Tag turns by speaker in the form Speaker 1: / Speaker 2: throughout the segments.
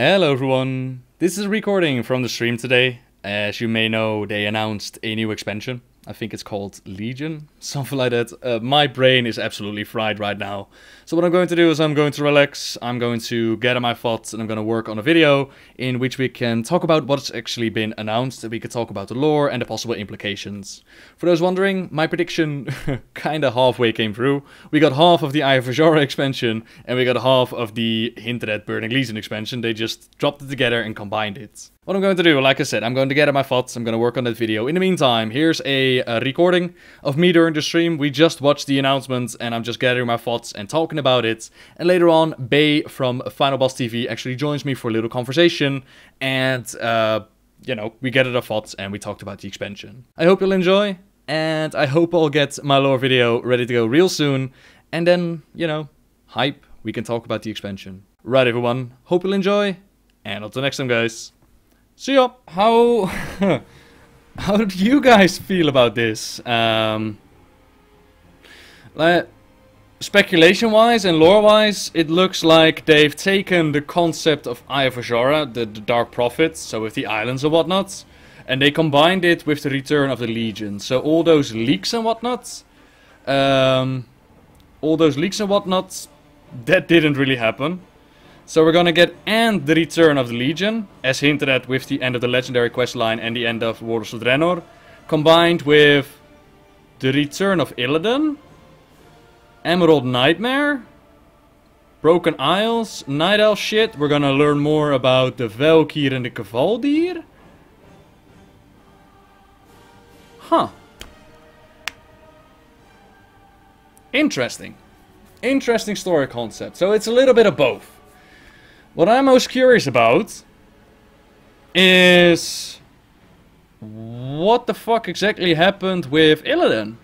Speaker 1: Hello everyone, this is a recording from the stream today. As you may know, they announced a new expansion. I think it's called Legion, something like that. My brain is absolutely fried right now. So what I'm going to do is I'm going to relax, I'm going to gather my thoughts, and I'm going to work on a video in which we can talk about what's actually been announced, and we can talk about the lore and the possible implications. For those wondering, my prediction kinda halfway came through. We got half of the Eye of Azora expansion, and we got half of the hinted at Burning Legion expansion. They just dropped it together and combined it. What I'm going to do, like I said, I'm going to gather my thoughts, I'm going to work on that video. In the meantime, here's a recording of me during the stream. We just watched the announcements and I'm just gathering my thoughts and talking about it. And later on, Bay from Final Boss TV actually joins me for a little conversation. And, you know, we gathered our thoughts and we talked about the expansion. I hope you'll enjoy, and I hope I'll get my lore video ready to go real soon. And then, you know, hype, we can talk about the expansion. Right everyone, hope you'll enjoy, and until next time guys. See ya! How do you guys feel about this? Like, speculation-wise and lore-wise, it looks like they've taken the concept of Eye of Azora, the Dark Prophet, so with the islands and whatnot, and they combined it with the return of the Legion. So all those leaks and whatnot, that didn't really happen. So we're gonna get and the return of the Legion, as hinted at with the end of the Legendary questline and the end of Warcraft of Draenor, combined with the return of Illidan, Emerald Nightmare, Broken Isles, Night Elf shit. We're gonna learn more about the Valkyr and the Kavaldir. Huh. Interesting. Interesting story concept. So it's a little bit of both. What I'm most curious about is what the fuck exactly happened with Illidan?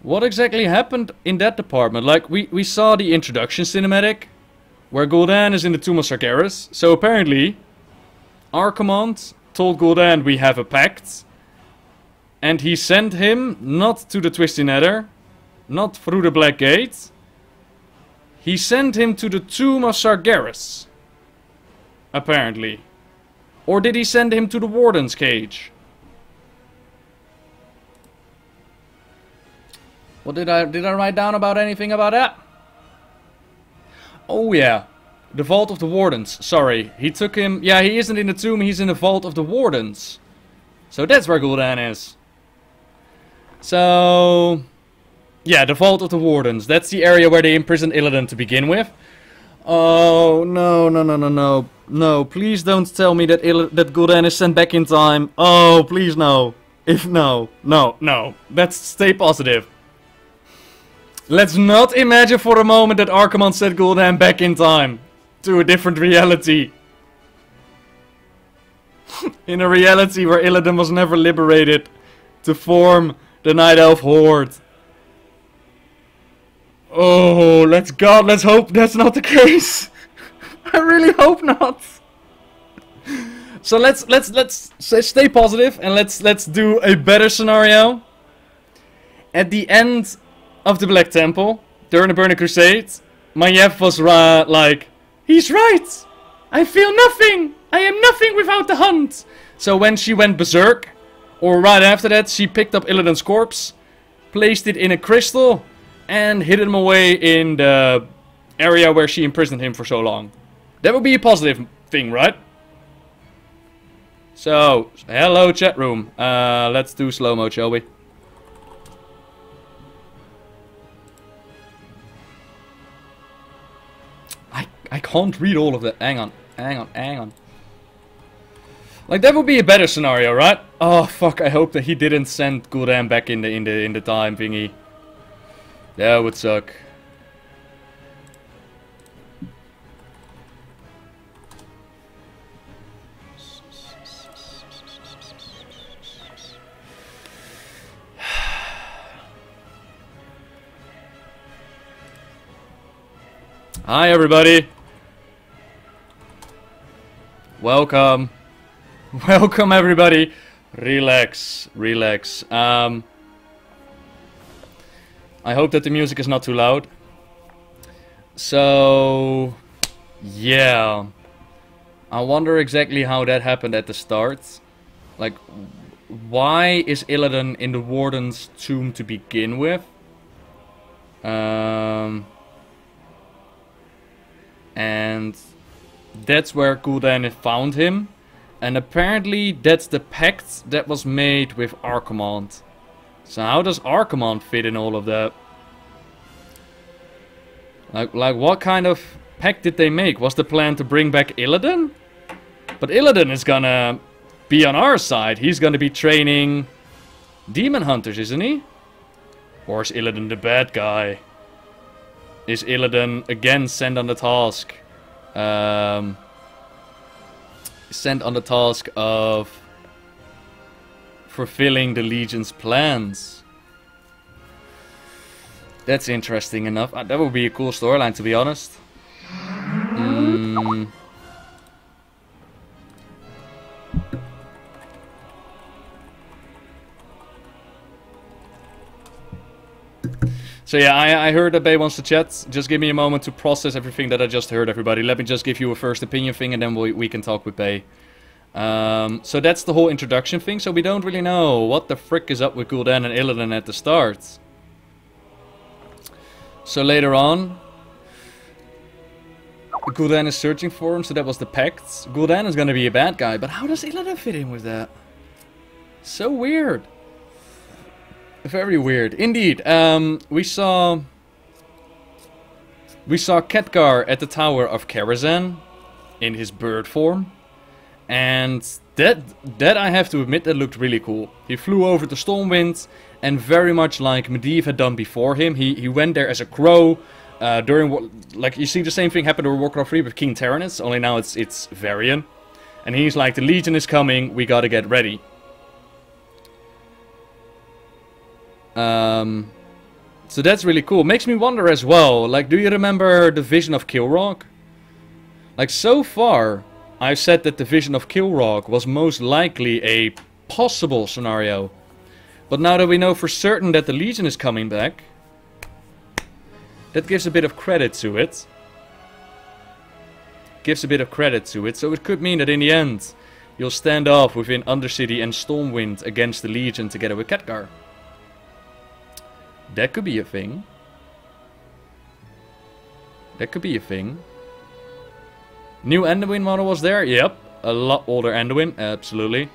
Speaker 1: What exactly happened in that department? Like, we saw the introduction cinematic where Gul'dan is in the Tomb of Sargeras. So apparently, Archimonde told Gul'dan we have a pact, and he sent him not to the Twisty Nether, not through the Black Gate. He sent him to the Tomb of Sargeras, apparently. Or did he send him to the Warden's Cage? What did I write down about anything about that? Oh yeah, the Vault of the Wardens. Sorry, he took him. Yeah, he isn't in the tomb. He's in the Vault of the Wardens. So that's where Gul'dan is. So yeah, the Vault of the Wardens. That's the area where they imprisoned Illidan to begin with. Oh, no. No, please don't tell me that that Gul'dan is sent back in time. Oh, please no. No. Let's stay positive. Let's not imagine for a moment that Archimonde sent Gul'dan back in time. To a different reality. In a reality where Illidan was never liberated. To form the Night Elf Horde. Oh, let's hope that's not the case. I really hope not. So let's stay positive and let's do a better scenario. At the end of the Black Temple, during the Burning Crusade, Maiev was like, he's right. I feel nothing. I am nothing without the hunt. So when she went berserk, or right after that, she picked up Illidan's corpse, placed it in a crystal, and hid him away in the area where she imprisoned him for so long. That would be a positive thing, right? So, hello chat room. Let's do slow-mo, shall we? I can't read all of that. Hang on. Like, that would be a better scenario, right? Oh, fuck, I hope that he didn't send Gul'dan back in the time thingy. That would suck. Hi everybody. Welcome. Welcome everybody. Relax. I hope that the music is not too loud. So, Yeah. I wonder exactly how that happened at the start. Like, why is Illidan in the Warden's tomb to begin with? And that's where Gul'dan found him. And apparently that's the pact that was made with Archimonde. So how does Archimonde fit in all of that? Like what kind of pact did they make? Was the plan to bring back Illidan? But Illidan is gonna be on our side. He's gonna be training demon hunters, isn't he? Or is Illidan the bad guy? Is Illidan again sent on the task? Sent on the task of fulfilling the Legion's plans. That's interesting enough. That would be a cool storyline, to be honest. So yeah, I heard that Bay wants to chat. Just give me a moment to process everything that I just heard, everybody. Let me just give you a first opinion thing, and then we can talk with Bay. So that's the whole introduction thing. So we don't really know what the frick is up with Gul'dan and Illidan at the start. So later on, Gul'dan is searching for him, so that was the pact. Gul'dan is gonna be a bad guy, but how does Illidan fit in with that? So weird. Very weird. Indeed, we saw Khadgar at the Tower of Karazhan in his bird form. And that I have to admit, that looked really cool. He flew over the Stormwind, and very much like Medivh had done before him, he went there as a crow. Like you see the same thing happen in Warcraft 3 with King Tyrannus, only now it's Varian. And he's like, the Legion is coming, we gotta get ready. So that's really cool. Makes me wonder as well, like, do you remember the Vision of Kilrogg? Like, so far, I've said that the Vision of Kilrogg was most likely a possible scenario. But now that we know for certain that the Legion is coming back, that gives a bit of credit to it. So it could mean that in the end, you'll stand off within Undercity and Stormwind against the Legion together with Khadgar. That could be a thing. New Anduin model was there? Yep. A lot older Anduin, absolutely.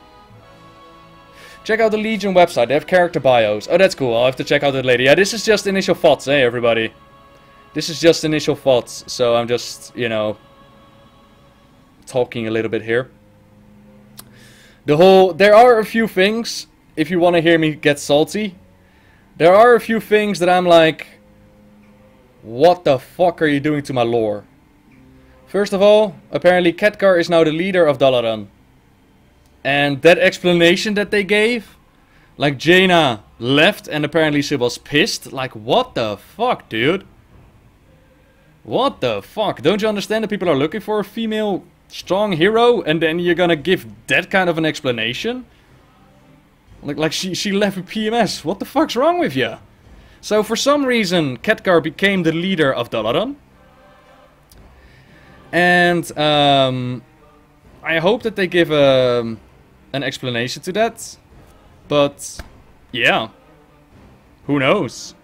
Speaker 1: Check out the Legion website, they have character bios. Oh, that's cool, I'll have to check out that later. Yeah, this is just initial thoughts, eh, everybody? This is just initial thoughts, so I'm just, you know, talking a little bit here. There are a few things, if you want to hear me get salty. There are a few things that I'm like, what the fuck are you doing to my lore? First of all, apparently Khadgar is now the leader of Dalaran. And that explanation that they gave, like Jaina left and apparently she was pissed. Like, what the fuck, dude? What the fuck? Don't you understand that people are looking for a female strong hero and then you're gonna give that kind of an explanation? Like she left with PMS. What the fuck's wrong with you? So for some reason, Khadgar became the leader of Dalaran. And I hope that they give an explanation to that. But yeah, who knows?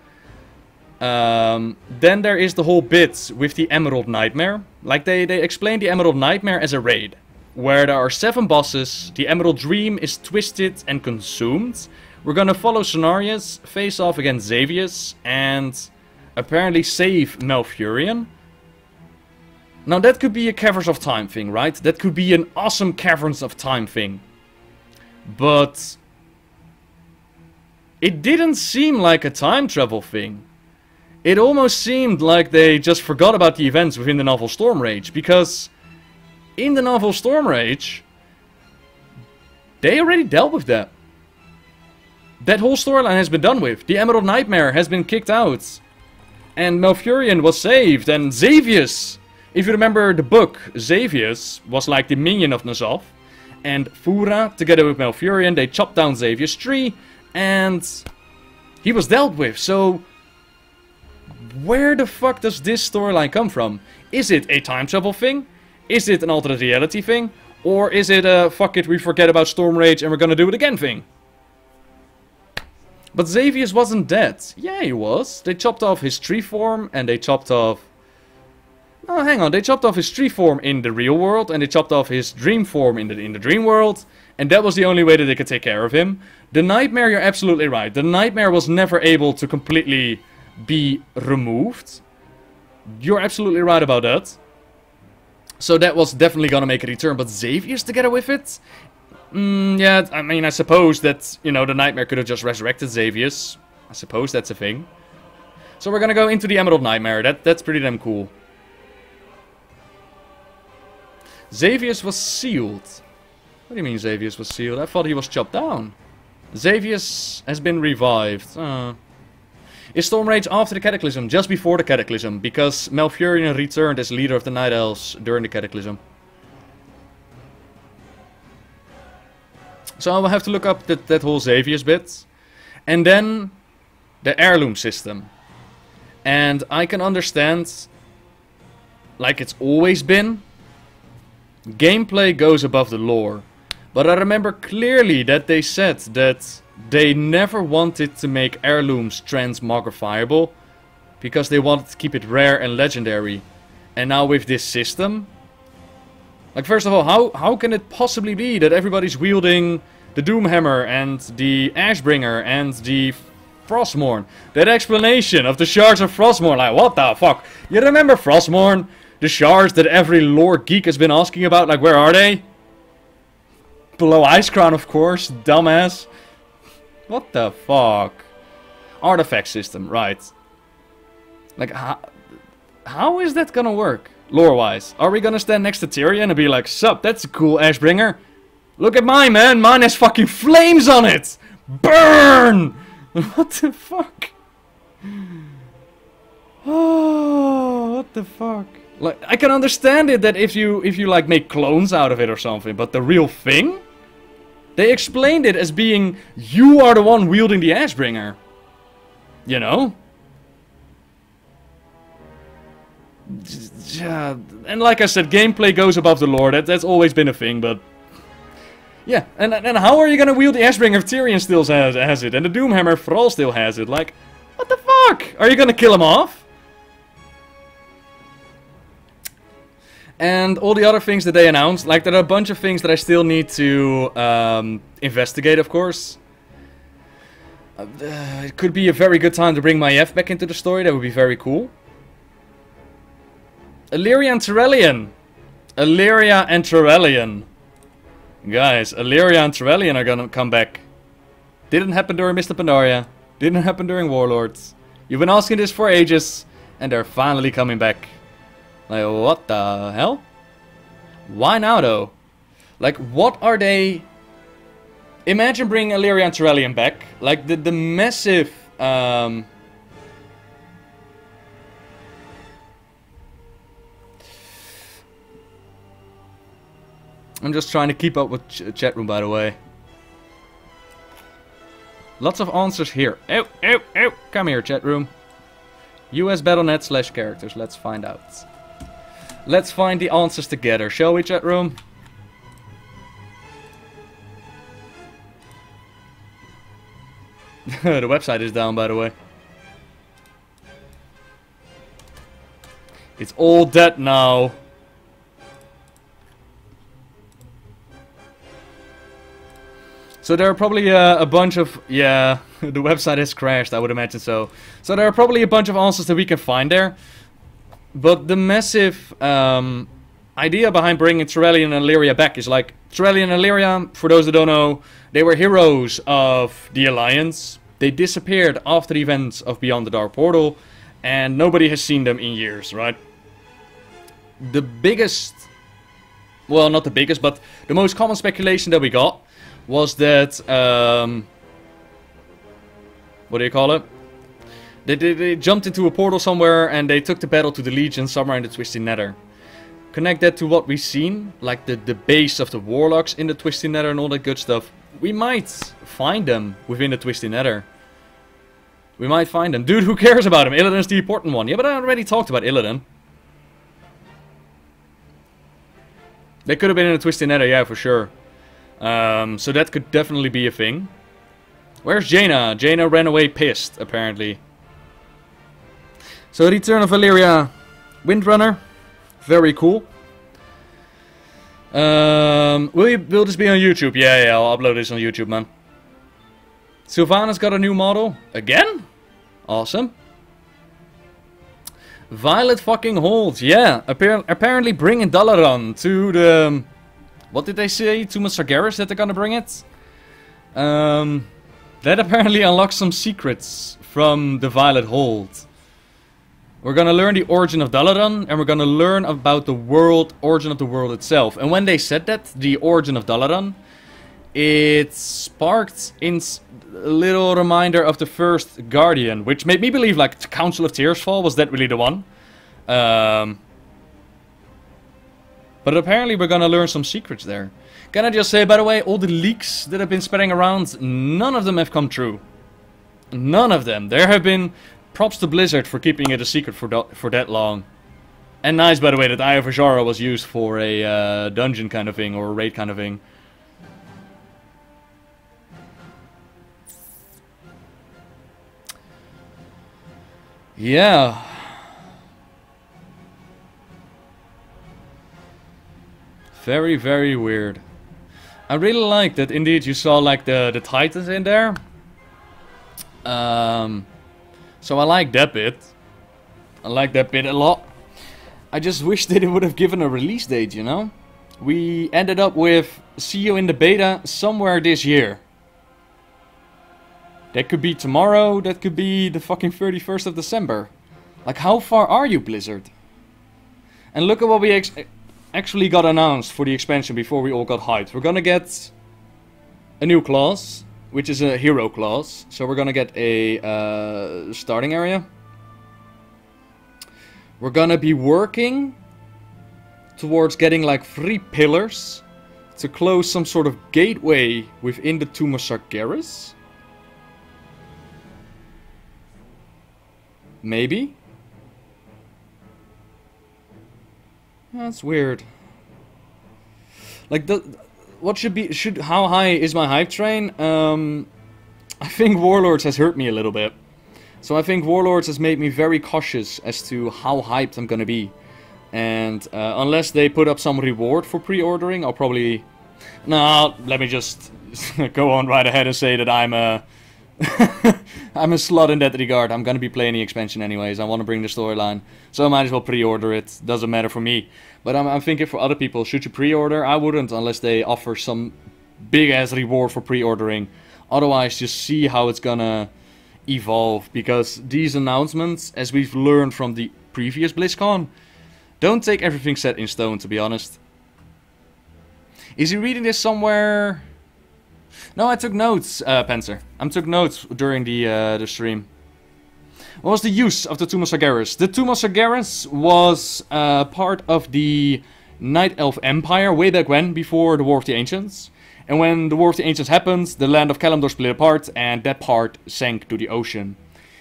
Speaker 1: Then there is the whole bit with the Emerald Nightmare. Like they explained the Emerald Nightmare as a raid, where there are 7 bosses, the Emerald Dream is twisted and consumed. We're gonna follow Cenarius, face off against Xavius, and apparently save Malfurion. Now that could be a Caverns of Time thing, right? That could be an awesome Caverns of Time thing. But it didn't seem like a time travel thing. It almost seemed like they just forgot about the events within the novel Stormrage, because in the novel Stormrage, they already dealt with that. That whole storyline has been done with. The Emerald Nightmare has been kicked out. And Malfurion was saved. And Xavius, if you remember the book, Xavius was like the minion of N'Zoth. And Fura, together with Malfurion, they chopped down Xavius' tree. And he was dealt with. So where the fuck does this storyline come from? Is it a time travel thing? Is it an alternate reality thing? Or is it a fuck it, we forget about Storm Rage and we're gonna do it again thing? But Xavius wasn't dead. Yeah, he was. They chopped off his tree form and they chopped off... Oh, hang on. They chopped off his tree form in the real world and they chopped off his dream form in the dream world. And that was the only way that they could take care of him. The Nightmare, you're absolutely right. The Nightmare was never able to completely be removed. You're absolutely right about that. So that was definitely gonna make a return. But Xavius together with it? Yeah, I mean, I suppose that, you know, the Nightmare could have just resurrected Xavius. I suppose that's a thing. So we're gonna go into the Emerald Nightmare. That's pretty damn cool. Xavius was sealed. What do you mean Xavius was sealed? I thought he was chopped down. Xavius has been revived. Is Storm Rage after the Cataclysm? Just before the Cataclysm. Because Malfurion returned as leader of the Night Elves during the Cataclysm. So I will have to look up that whole Xavius bit. And then the heirloom system. And I can understand, like it's always been, gameplay goes above the lore. But I remember clearly that they said that they never wanted to make heirlooms transmogrifiable. Because they wanted to keep it rare and legendary. And now with this system... Like, first of all, how can it possibly be that everybody's wielding the Doomhammer and the Ashbringer and the Frostmourne? That explanation of the shards of Frostmourne, like, what the fuck? You remember Frostmourne? The shards that every lore geek has been asking about, like, where are they? Below Icecrown, of course, dumbass. What the fuck? Artifact system, right. Like, how is that gonna work? Lore-wise, are we gonna stand next to Tyrion and be like, sup, that's a cool Ashbringer. Look at mine, man. Mine has fucking flames on it. Burn! What the fuck? Oh, what the fuck? Like, I can understand it that if you like make clones out of it or something, but the real thing? They explained it as being, you are the one wielding the Ashbringer. You know? Yeah, and like I said, gameplay goes above the lore. That's always been a thing, but... Yeah, and how are you gonna wield the Ashbringer if Tyrion still has it, and the Doomhammer Thrall still has it? Like, what the fuck? Are you gonna kill him off? And all the other things that they announced, like there are a bunch of things that I still need to investigate, of course. It could be a very good time to bring Maiev back into the story, that would be very cool. Illyria and Terrellian. Illyria and Terrellian. Guys, Illyria and Terrellian are gonna come back. Didn't happen during Mr. Pandaria. Didn't happen during Warlords. You've been asking this for ages, and they're finally coming back. Like, what the hell? Why now, though? Like, what are they... Imagine bringing Illyria and Terrellian back. Like, the massive... I'm just trying to keep up with chat room, by the way. Lots of answers here. Ew, ew, ew. Come here, chat room. US Battle.net /characters. Let's find out. Let's find the answers together, shall we, chat room? The website is down, by the way. It's all dead now. So there are probably a bunch of... Yeah, the website has crashed, I would imagine so. So there are probably a bunch of answers that we can find there. But the massive idea behind bringing Terrellian and Illyria back is like... Terrellian and Illyria, for those that don't know, they were heroes of the Alliance. They disappeared after the events of Beyond the Dark Portal. And nobody has seen them in years, right? The biggest... Well, not the biggest, but the most common speculation that we got... was that, what do you call it? They jumped into a portal somewhere and they took the battle to the Legion somewhere in the Twisted Nether. Connect that to what we've seen, like the base of the Warlocks in the Twisted Nether and all that good stuff. We might find them within the Twisted Nether. We might find them. Dude, who cares about him? Illidan's the important one. Yeah, but I already talked about Illidan. They could have been in a Twisted Nether, yeah, for sure. So that could definitely be a thing. Where's Jaina? Jaina ran away pissed, apparently. So, Return of Valyria Windrunner. Very cool. Will this be on YouTube? Yeah, I'll upload this on YouTube, man. Sylvana's got a new model. Again? Awesome. Violet fucking Hold. Yeah, apparently bringing Dalaran to the... What did they say? To Sargeras that they're gonna bring it? That apparently unlocks some secrets from the Violet Hold. We're gonna learn the origin of Dalaran, and we're gonna learn about the origin of the world itself. And when they said that, the origin of Dalaran, it sparked in a little reminder of the first Guardian, which made me believe like the Council of Tearsfall was that really the one. But apparently we're gonna learn some secrets there. Can I just say, by the way, all the leaks that have been spreading around, none of them have come true. None of them. There have been... Props to Blizzard for keeping it a secret for that long. And nice, by the way, that Eye of Azshara was used for a dungeon kind of thing, or a raid kind of thing. Yeah. Very, very weird. I really like that indeed you saw like the Titans in there. So I like that bit. I like that bit a lot. I just wish that it would have given a release date, you know? We ended up with see you in the beta somewhere this year. That could be tomorrow, that could be the fucking 31st of December. Like, how far are you, Blizzard? And look at what we actually got announced for the expansion before we all got hyped. We're gonna get a new class, which is a hero class. So we're gonna get a starting area. We're gonna be working towards getting like 3 pillars to close some sort of gateway within the Tomb of Sargeras. Maybe? That's weird. Like what how high is my hype train? I think Warlords has hurt me a little bit. So I think Warlords has made me very cautious as to how hyped I'm gonna be. And unless they put up some reward for pre-ordering, I'll probably... No, let me just go on right ahead and say that I'm a... I'm a slut in that regard. I'm gonna be playing the expansion anyways. I want to bring the storyline, so I might as well pre-order it. Doesn't matter for me. But I'm thinking for other people, should you pre-order? I wouldn't unless they offer some big-ass reward for pre-ordering. Otherwise, just see how it's gonna evolve. Because these announcements, as we've learned from the previous BlizzCon, don't take everything set in stone, to be honest. Is he reading this somewhere? No, I took notes, Panzer. I took notes during the stream. What was the use of the Tomb of Sargeras? The Tomb of Sargeras was part of the Night Elf Empire way back when, before the War of the Ancients. And when the War of the Ancients happened, the land of Kalimdor split apart, and that part sank to the ocean.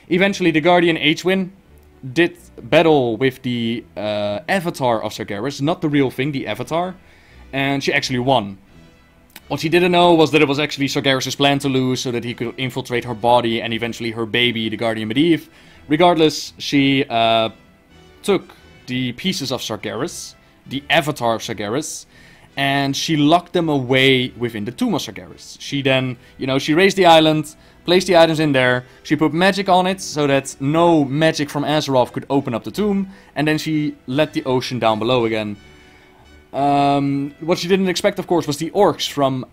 Speaker 1: Eventually, the Guardian H-Win did battle with the avatar of Sargeras, not the real thing, the avatar, and she actually won. What she didn't know was that it was actually Sargeras' plan to lose so that he could infiltrate her body and eventually her baby, the Guardian Medivh. Regardless, she took the pieces of Sargeras, the avatar of Sargeras, and she locked them away within the Tomb of Sargeras. She then, she raised the island, placed the items in there, she put magic on it so that no magic from Azeroth could open up the tomb, and then she let the ocean down below again. What she didn't expect, of course, was the orcs from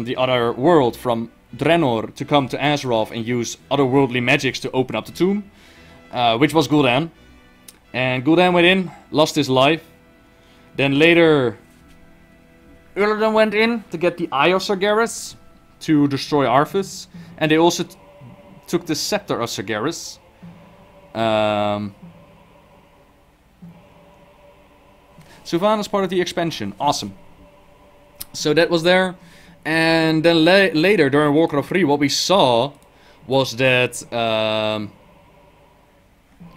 Speaker 1: the other world, from Draenor, to come to Azeroth and use otherworldly magics to open up the tomb, which was Gul'dan. And Gul'dan went in, lost his life. Then later, Illidan went in to get the Eye of Sargeras to destroy Arthas, and they also took the Scepter of Sargeras. Sylvana's part of the expansion. Awesome. So that was there. And then later, during Warcraft 3, what we saw was that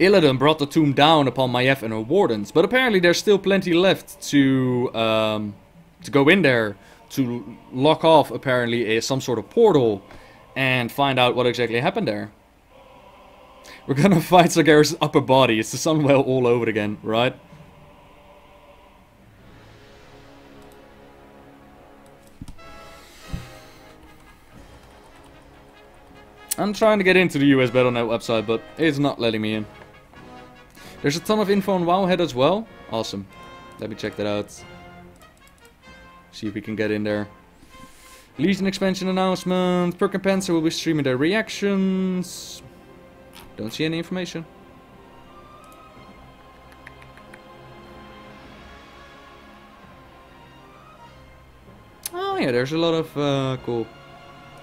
Speaker 1: Illidan brought the tomb down upon Maiev and her wardens, but apparently there's still plenty left to go in there, to lock off apparently some sort of portal and find out what exactly happened there. We're gonna fight Sargeras' upper body. It's the Sunwell all over again, right? I'm trying to get into the US Battle.net website, but it's not letting me in. There's a ton of info on Wowhead as well. Awesome. Let me check that out. See if we can get in there. Legion expansion announcement. Perk and Panzer will be streaming their reactions. Don't see any information. Oh yeah, there's a lot of cool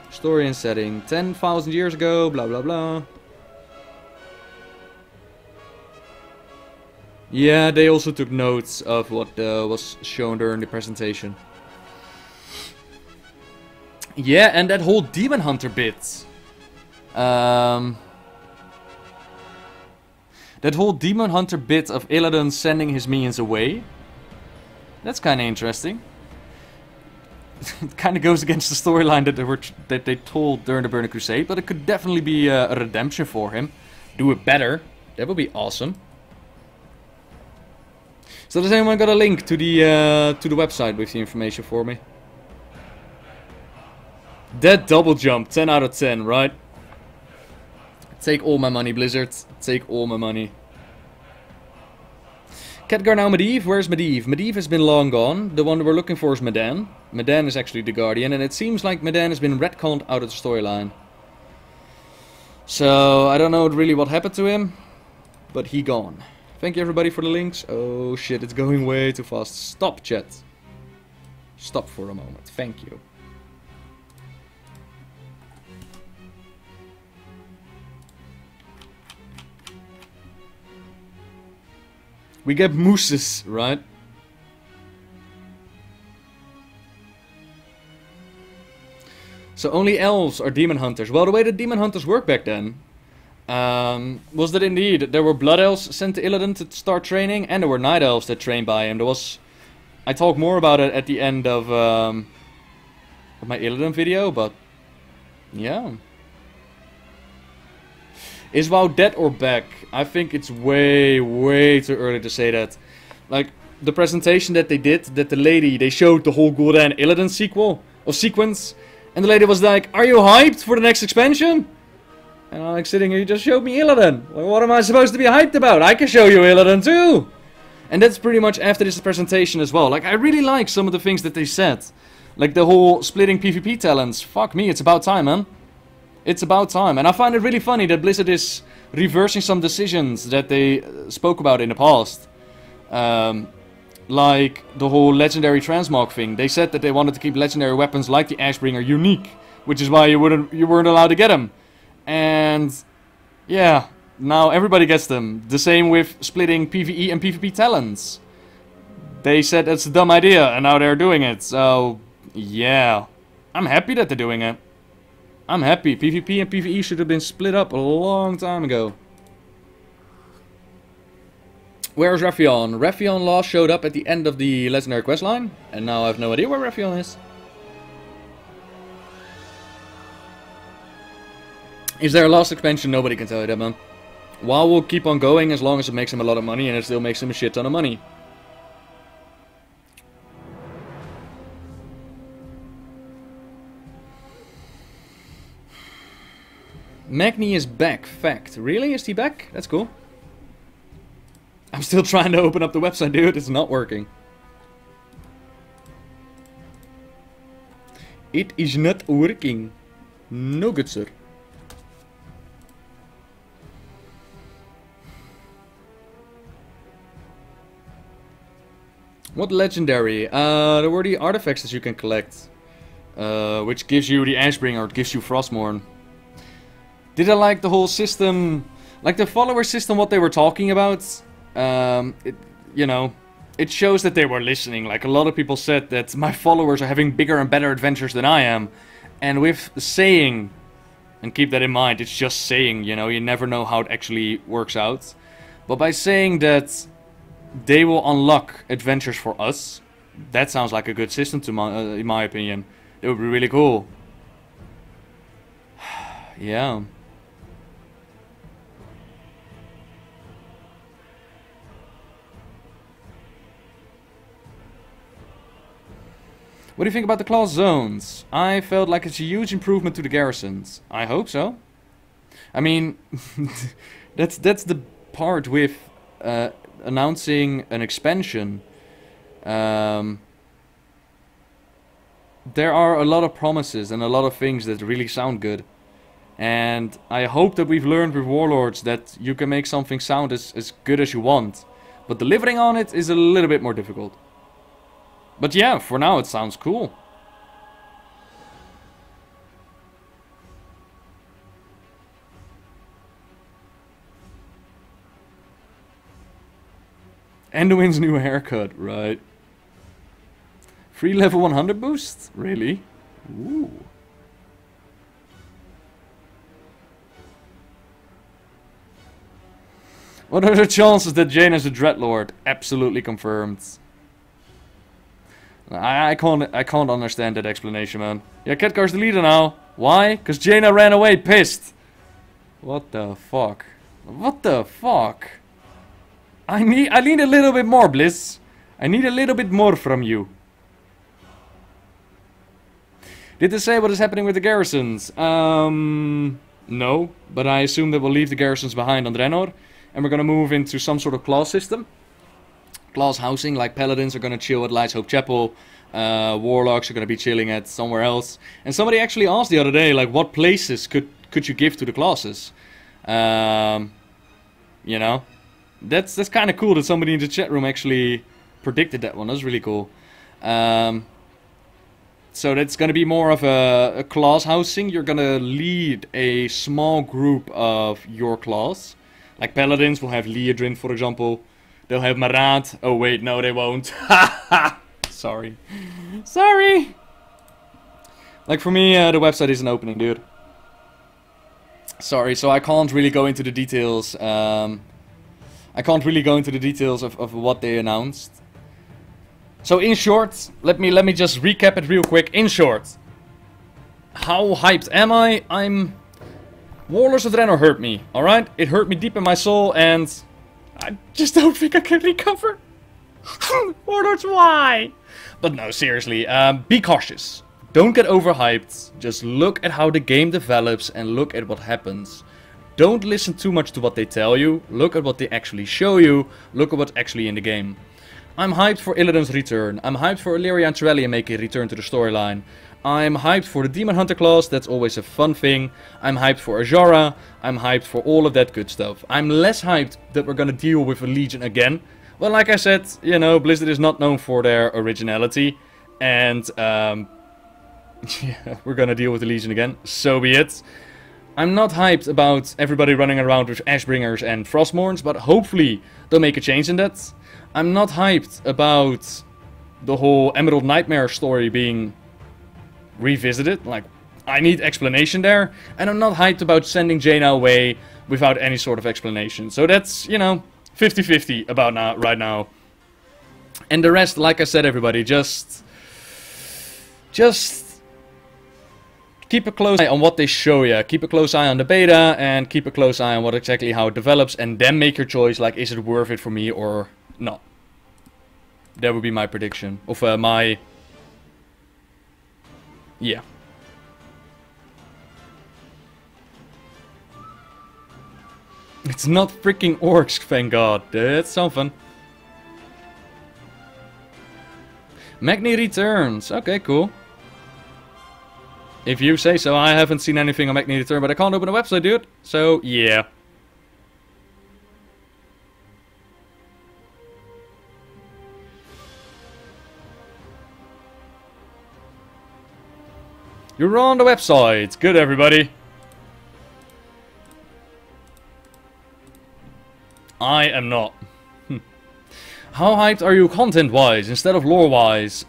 Speaker 1: story and setting. 10,000 years ago, blah blah blah. Yeah, they also took notes of what was shown during the presentation. Yeah, and that whole Demon Hunter bit. That whole Demon Hunter bit of Illidan sending his minions away. That's kind of interesting. It kind of goes against the storyline that they told during the Burning Crusade, but it could definitely be a redemption for him. Do it better. That would be awesome. So does anyone got a link to the website with the information for me? That double jump, 10 out of 10, right? Take all my money, Blizzard. Take all my money. Khadgar now Medivh. Where's Medivh? Medivh has been long gone. The one we're looking for is Medan. Medan is actually the Guardian, and it seems like Medan has been retconned out of the storyline. So, I don't know really what happened to him, but he gone. Thank you everybody for the links. Oh shit, it's going way too fast. Stop, chat. Stop for a moment. Thank you. We get mooses, right? So only elves are demon hunters. Well, the way that demon hunters worked back then was that indeed there were blood elves sent to Illidan to start training, and there were night elves that trained by him. I talk more about it at the end of my Illidan video, but yeah. Is WoW dead or back? I think it's way, way too early to say that. Like, the presentation that they did, that they showed the whole Gul'dan Illidan sequence, and the lady was like, "Are you hyped for the next expansion?" And I'm like sitting here, "You just showed me Illidan. Like, what am I supposed to be hyped about? I can show you Illidan too!" And that's pretty much after this presentation as well. Like, I really like some of the things that they said. Like the whole splitting PvP talents. Fuck me, it's about time, man. It's about time. And I find it really funny that Blizzard is reversing some decisions that they spoke about in the past. Like the whole legendary transmog thing. They said that they wanted to keep legendary weapons like the Ashbringer unique, which is why you weren't allowed to get them. And yeah, now everybody gets them. The same with splitting PvE and PvP talents. They said that's a dumb idea, and now they're doing it. So yeah, I'm happy that they're doing it. I'm happy. PvP and PvE should have been split up a long time ago. Where's Raffion? Raffion last showed up at the end of the legendary questline, and now I have no idea where Raffion is. Is there a last expansion? Nobody can tell you that, man. WoW will keep on going as long as it makes him a lot of money, and it still makes him a shit ton of money. Magni is back. Fact. Really? Is he back? That's cool. I'm still trying to open up the website, dude. It's not working. It is not working. No good, sir. What legendary? There were the artifacts that you can collect. Which gives you the Ashbringer, or it gives you Frostmourne. Did I like the whole system? Like the follower system, what they were talking about? You know, it shows that they were listening. Like a lot of people said that my followers are having bigger and better adventures than I am. And with saying And keep that in mind, it's just saying, you know, you never know how it actually works out. But by saying that they will unlock adventures for us, that sounds like a good system to in my opinion. It would be really cool. Yeah. What do you think about the class zones? I felt like it's a huge improvement to the garrisons. I hope so. I mean, that's the part with announcing an expansion. There are a lot of promises and a lot of things that really sound good. And I hope that we've learned with Warlords that you can make something sound as good as you want. But delivering on it is a little bit more difficult. But yeah, for now it sounds cool. Anduin's new haircut, right. Free level 100 boost? Really? Ooh. What are the chances that Jaina is a Dreadlord? Absolutely confirmed. I can't understand that explanation, man. Yeah, Khadgar's the leader now. Why? Because Jaina ran away pissed. What the fuck? What the fuck? I need a little bit more, Bliss. I need a little bit more from you. Did they say what is happening with the garrisons? No, but I assume that we'll leave the garrisons behind on Draenor, and we're gonna move into some sort of class system. Class housing, like Paladins are gonna chill at Light's Hope Chapel, Warlocks are gonna be chilling at somewhere else. And somebody actually asked the other day, like, what places could you give to the classes? You know, that's kind of cool that somebody in the chat room actually predicted that one. That's really cool. So that's gonna be more of a class housing. You're gonna lead a small group of your class. Like Paladins will have Liadrin, for example. They'll have Marat. Oh wait, no they won't. Sorry. Sorry! Like for me, the website isn't opening, dude. Sorry, so I can't really go into the details. I can't really go into the details of what they announced. So in short, let me just recap it real quick. In short, how hyped am I? Warlords of Draenor hurt me, alright? It hurt me deep in my soul, and I just don't think I can recover. Warlords, why? But no, seriously, be cautious. Don't get overhyped. Just look at how the game develops and look at what happens. Don't listen too much to what they tell you. Look at what they actually show you. Look at what's actually in the game. I'm hyped for Illidan's return. I'm hyped for Illyria and Trevelyan making a return to the storyline. I'm hyped for the Demon Hunter class, that's always a fun thing. I'm hyped for Azara. I'm hyped for all of that good stuff. I'm less hyped that we're gonna deal with a Legion again. Well, like I said, you know, Blizzard is not known for their originality. And, yeah, we're gonna deal with the Legion again. So be it. I'm not hyped about everybody running around with Ashbringers and Frostmournes, but hopefully they'll make a change in that. I'm not hyped about the whole Emerald Nightmare story being revisited. Like, I need explanation there. And I'm not hyped about sending Jaina away without any sort of explanation. So that's, you know, 50-50 about now, right now. And the rest, like I said, everybody, just keep a close eye on what they show you. Keep a close eye on the beta and keep a close eye on what exactly how it develops, and then make your choice, like, is it worth it for me or not? That would be my prediction. Of my... yeah. It's not freaking orcs, thank god. That's something. Magni returns. Okay, cool. If you say so. I haven't seen anything on Magni return, but I can't open the website, dude. So, yeah. You're on the website. Good, everybody. I am not. How hyped are you content-wise instead of lore-wise?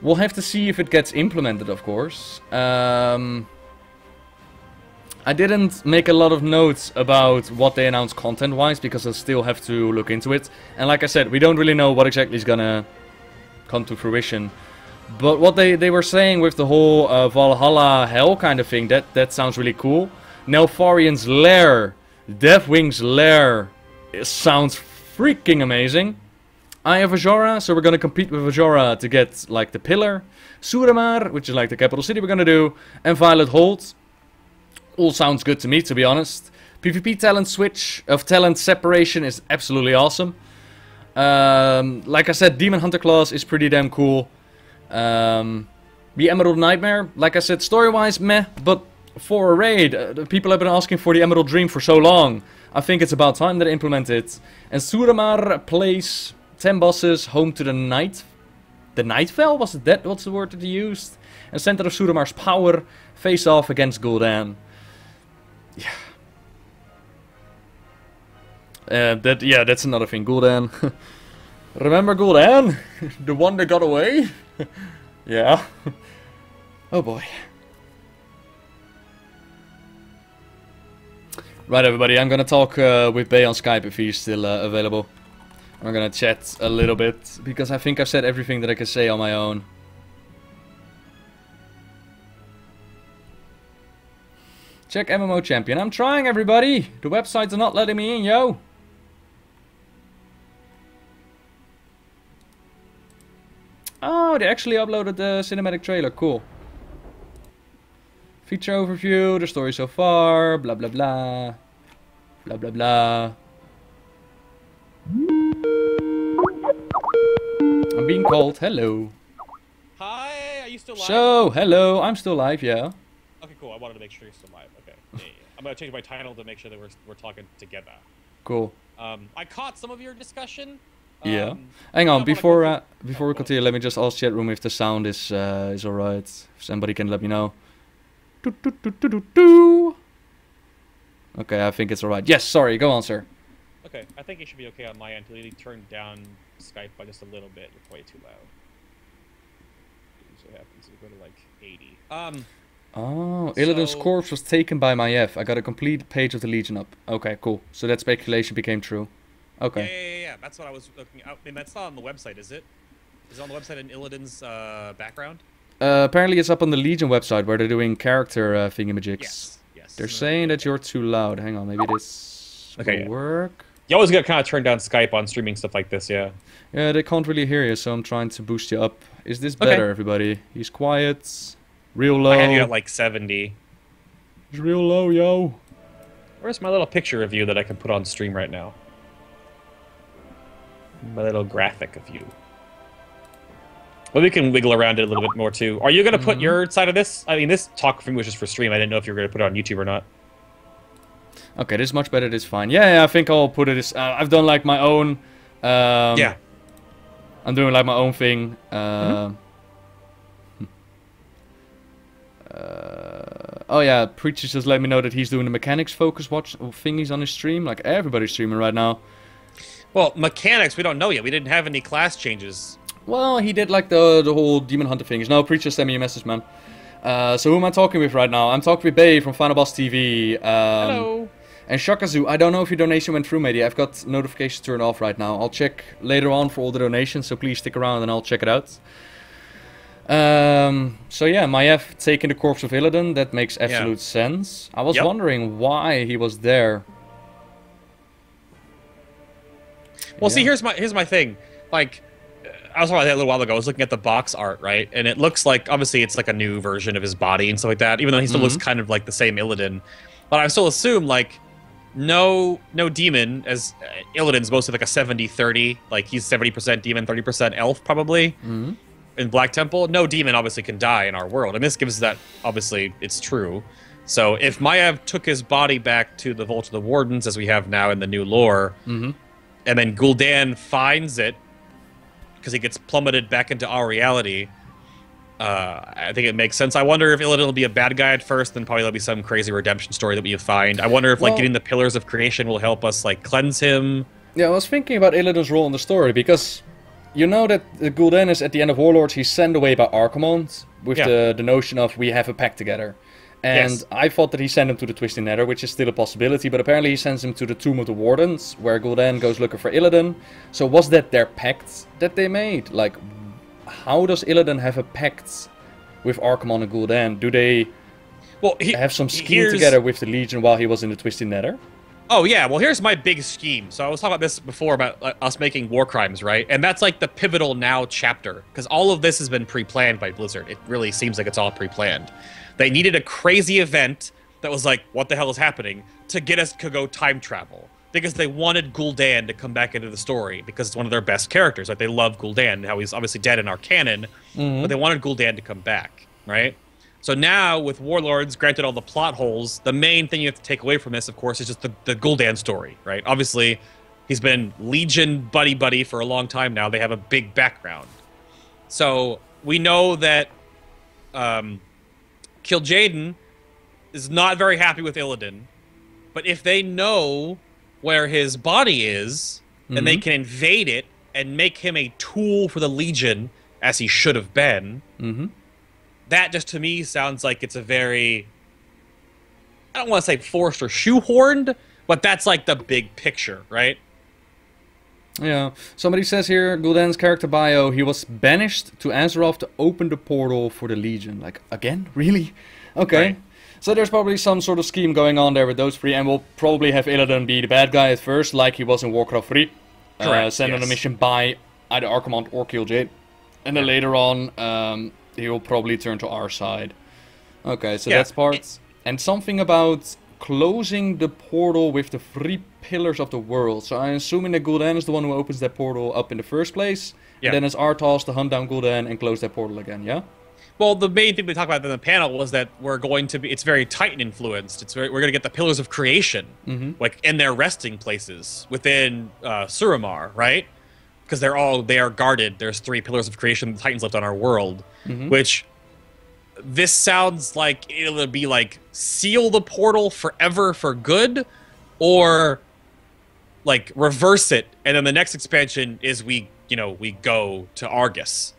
Speaker 1: We'll have to see if it gets implemented, of course. I didn't make a lot of notes about what they announced content-wise, because I still have to look into it. And like I said, we don't really know what exactly is gonna come to fruition. But what they were saying with the whole Valhalla Hell kind of thing, that sounds really cool. Neltharion's Lair, Deathwing's Lair, it sounds freaking amazing. I have Ajora, so we're gonna compete with Ajora to get like the pillar. Suramar, which is like the capital city we're gonna do, and Violet Hold. All sounds good to me, to be honest. PvP talent switch of talent separation is absolutely awesome. Like I said, Demon Hunter class is pretty damn cool. The Emerald Nightmare, like I said, story-wise, meh, but for a raid, people have been asking for the Emerald Dream for so long. I think it's about time that they implement it. And Suramar Place, 10 bosses, home to the Night. The Nightfell? Was it that? What's the word that they used? And center of Suramar's power, face off against Gul'dan. Yeah. That's another thing. Gul'dan. Remember Gul'dan? The one that got away? Yeah. Oh boy. Right, everybody, I'm gonna talk with Bay on Skype if he's still available. I'm gonna chat a little bit, because I think I've said everything that I can say on my own. Check MMO Champion. I'm trying, everybody! The websites are not letting me in, yo! Oh, they actually uploaded the cinematic trailer. Cool. Feature overview, the story so far, blah blah blah. Blah blah blah. I'm being called. Hello.
Speaker 2: Hi, are you still live?
Speaker 1: So, hello. I'm still live, yeah.
Speaker 2: Okay, cool. I wanted to make sure you're still live. Okay. Yeah. I'm gonna change my title to make sure that we're talking together.
Speaker 1: Cool.
Speaker 2: I caught some of your discussion.
Speaker 1: Yeah. Hang on, before we continue, let me just ask chat room if the sound is alright. If somebody can let me know. Okay, I think it's alright. Yes, sorry, go on, sir.
Speaker 2: Okay, I think it should be okay on my end until you turn down Skype by just a little bit. You're way too loud. Usually happens. We go to like 80.
Speaker 1: Oh, Illidan's corpse was taken by Maiev. I got a complete page of the Legion up. Okay, cool. So that speculation became true. Okay.
Speaker 2: Yeah. That's what I was looking at. I mean, that's not on the website, is it? Is it on the website in Illidan's background?
Speaker 1: Apparently it's up on the Legion website where they're doing character thingamajigs.
Speaker 2: Yes.
Speaker 1: They're saying that you're too loud. Hang on, maybe this will work.
Speaker 2: You always gotta kind of turn down Skype on streaming stuff like this, yeah.
Speaker 1: Yeah, they can't really hear you, so I'm trying to boost you up. Is this better, everybody? He's quiet. Real low.
Speaker 2: I had you at like 70.
Speaker 1: It's real low, yo.
Speaker 2: Where's my little picture of you that I can put on stream right now? My little graphic of you. Well, we can wiggle around it a little bit more, too. Are you going to put your side of this? I mean, this talk for me was just for stream. I didn't know if you were going to put it on YouTube or not.
Speaker 1: Okay, this is much better. This is fine. Yeah, I think I'll put it... I've done, like, my own...
Speaker 2: yeah.
Speaker 1: I'm doing, like, my own thing. Oh, yeah. Preacher just let me know that he's doing the mechanics focus watch thingies on his stream. Like, everybody's streaming right now.
Speaker 2: Well, mechanics, we don't know yet. We didn't have any class changes.
Speaker 1: Well, he did like the whole Demon Hunter thing. No, Preacher sent me a message, man. So who am I talking with right now? I'm talking with Bay from Final Boss TV.
Speaker 2: Hello.
Speaker 1: And Shakazu, I don't know if your donation went through, matey. I've got notifications turned off right now. I'll check later on for all the donations, so please stick around and I'll check it out. So yeah, Maiev taking the corpse of Illidan. That makes absolute sense. I was wondering why he was there.
Speaker 2: Well, see, here's my thing. Like, I was talking about that a little while ago. I was looking at the box art, right? And it looks like, obviously, it's like a new version of his body and stuff like that, even though he still looks kind of like the same Illidan. But I still assume, like, no demon, as Illidan's mostly like a 70-30. Like, he's 70% demon, 30% elf, probably, in Black Temple. No demon, obviously, can die in our world. And this gives that, obviously, it's true. So if Maiev took his body back to the Vault of the Wardens, as we have now in the new lore, and then Gul'dan finds it, because he gets plummeted back into our reality, I think it makes sense. I wonder if Illidan will be a bad guy at first, then probably there'll be some crazy redemption story that we find. I wonder if like getting the Pillars of Creation will help us like cleanse him.
Speaker 1: Yeah, I was thinking about Illidan's role in the story, because you know that Gul'dan is at the end of Warlords, he's sent away by Archimonde with the notion of we have a pact together. And
Speaker 2: Yes.
Speaker 1: I thought that he sent him to the Twisted Nether, which is still a possibility, but apparently he sends him to the Tomb of the Wardens, where Gul'dan goes looking for Illidan. So was that their pact that they made? Like, how does Illidan have a pact with Archimonde and Gul'dan? Do they have some scheme together with the Legion while he was in the Twisted Nether?
Speaker 2: Oh, yeah. Well, here's my big scheme. So I was talking about this before about us making war crimes, right? And that's like the pivotal now chapter, because all of this has been pre-planned by Blizzard. It really seems like it's all pre-planned. They needed a crazy event that was like, what the hell is happening, to get us to go time travel. Because they wanted Gul'dan to come back into the story, because it's one of their best characters. Like, they love Gul'dan, how he's obviously dead in our canon, but they wanted Gul'dan to come back, right? So now, with Warlords, granted all the plot holes, the main thing you have to take away from this, of course, is just the Gul'dan story, right? Obviously, he's been Legion buddy-buddy for a long time now. They have a big background. So, we know that Kil'jaeden is not very happy with Illidan, but if they know where his body is, and they can invade it and make him a tool for the Legion, as he should have been, that just to me sounds like it's a very, I don't want to say forced or shoehorned, but that's like the big picture, right?
Speaker 1: Yeah. Somebody says here, Gul'dan's character bio, he was banished to Azeroth to open the portal for the Legion. Like, again? Really? Okay. Right. So there's probably some sort of scheme going on there with those three, and we'll probably have Illidan be the bad guy at first, like he was in Warcraft 3. Sent on a mission by either Archimonde or Kil'jaeden. And then later on, he will probably turn to our side. Okay, so that's part. And something about closing the portal with the 3 pillars of the world. So I'm assuming that Gul'dan is the one who opens that portal up in the first place. And then it's our task to hunt down Gul'dan and close that portal again, yeah?
Speaker 2: Well, the main thing we talked about in the panel was that we're going to be, it's very Titan influenced. We're going to get the pillars of creation, like in their resting places within Suramar, right? Because they are guarded. There's 3 pillars of creation the Titans left on our world, which this sounds like it'll be like seal the portal forever for good, or like reverse it, and then the next expansion is we go to Argus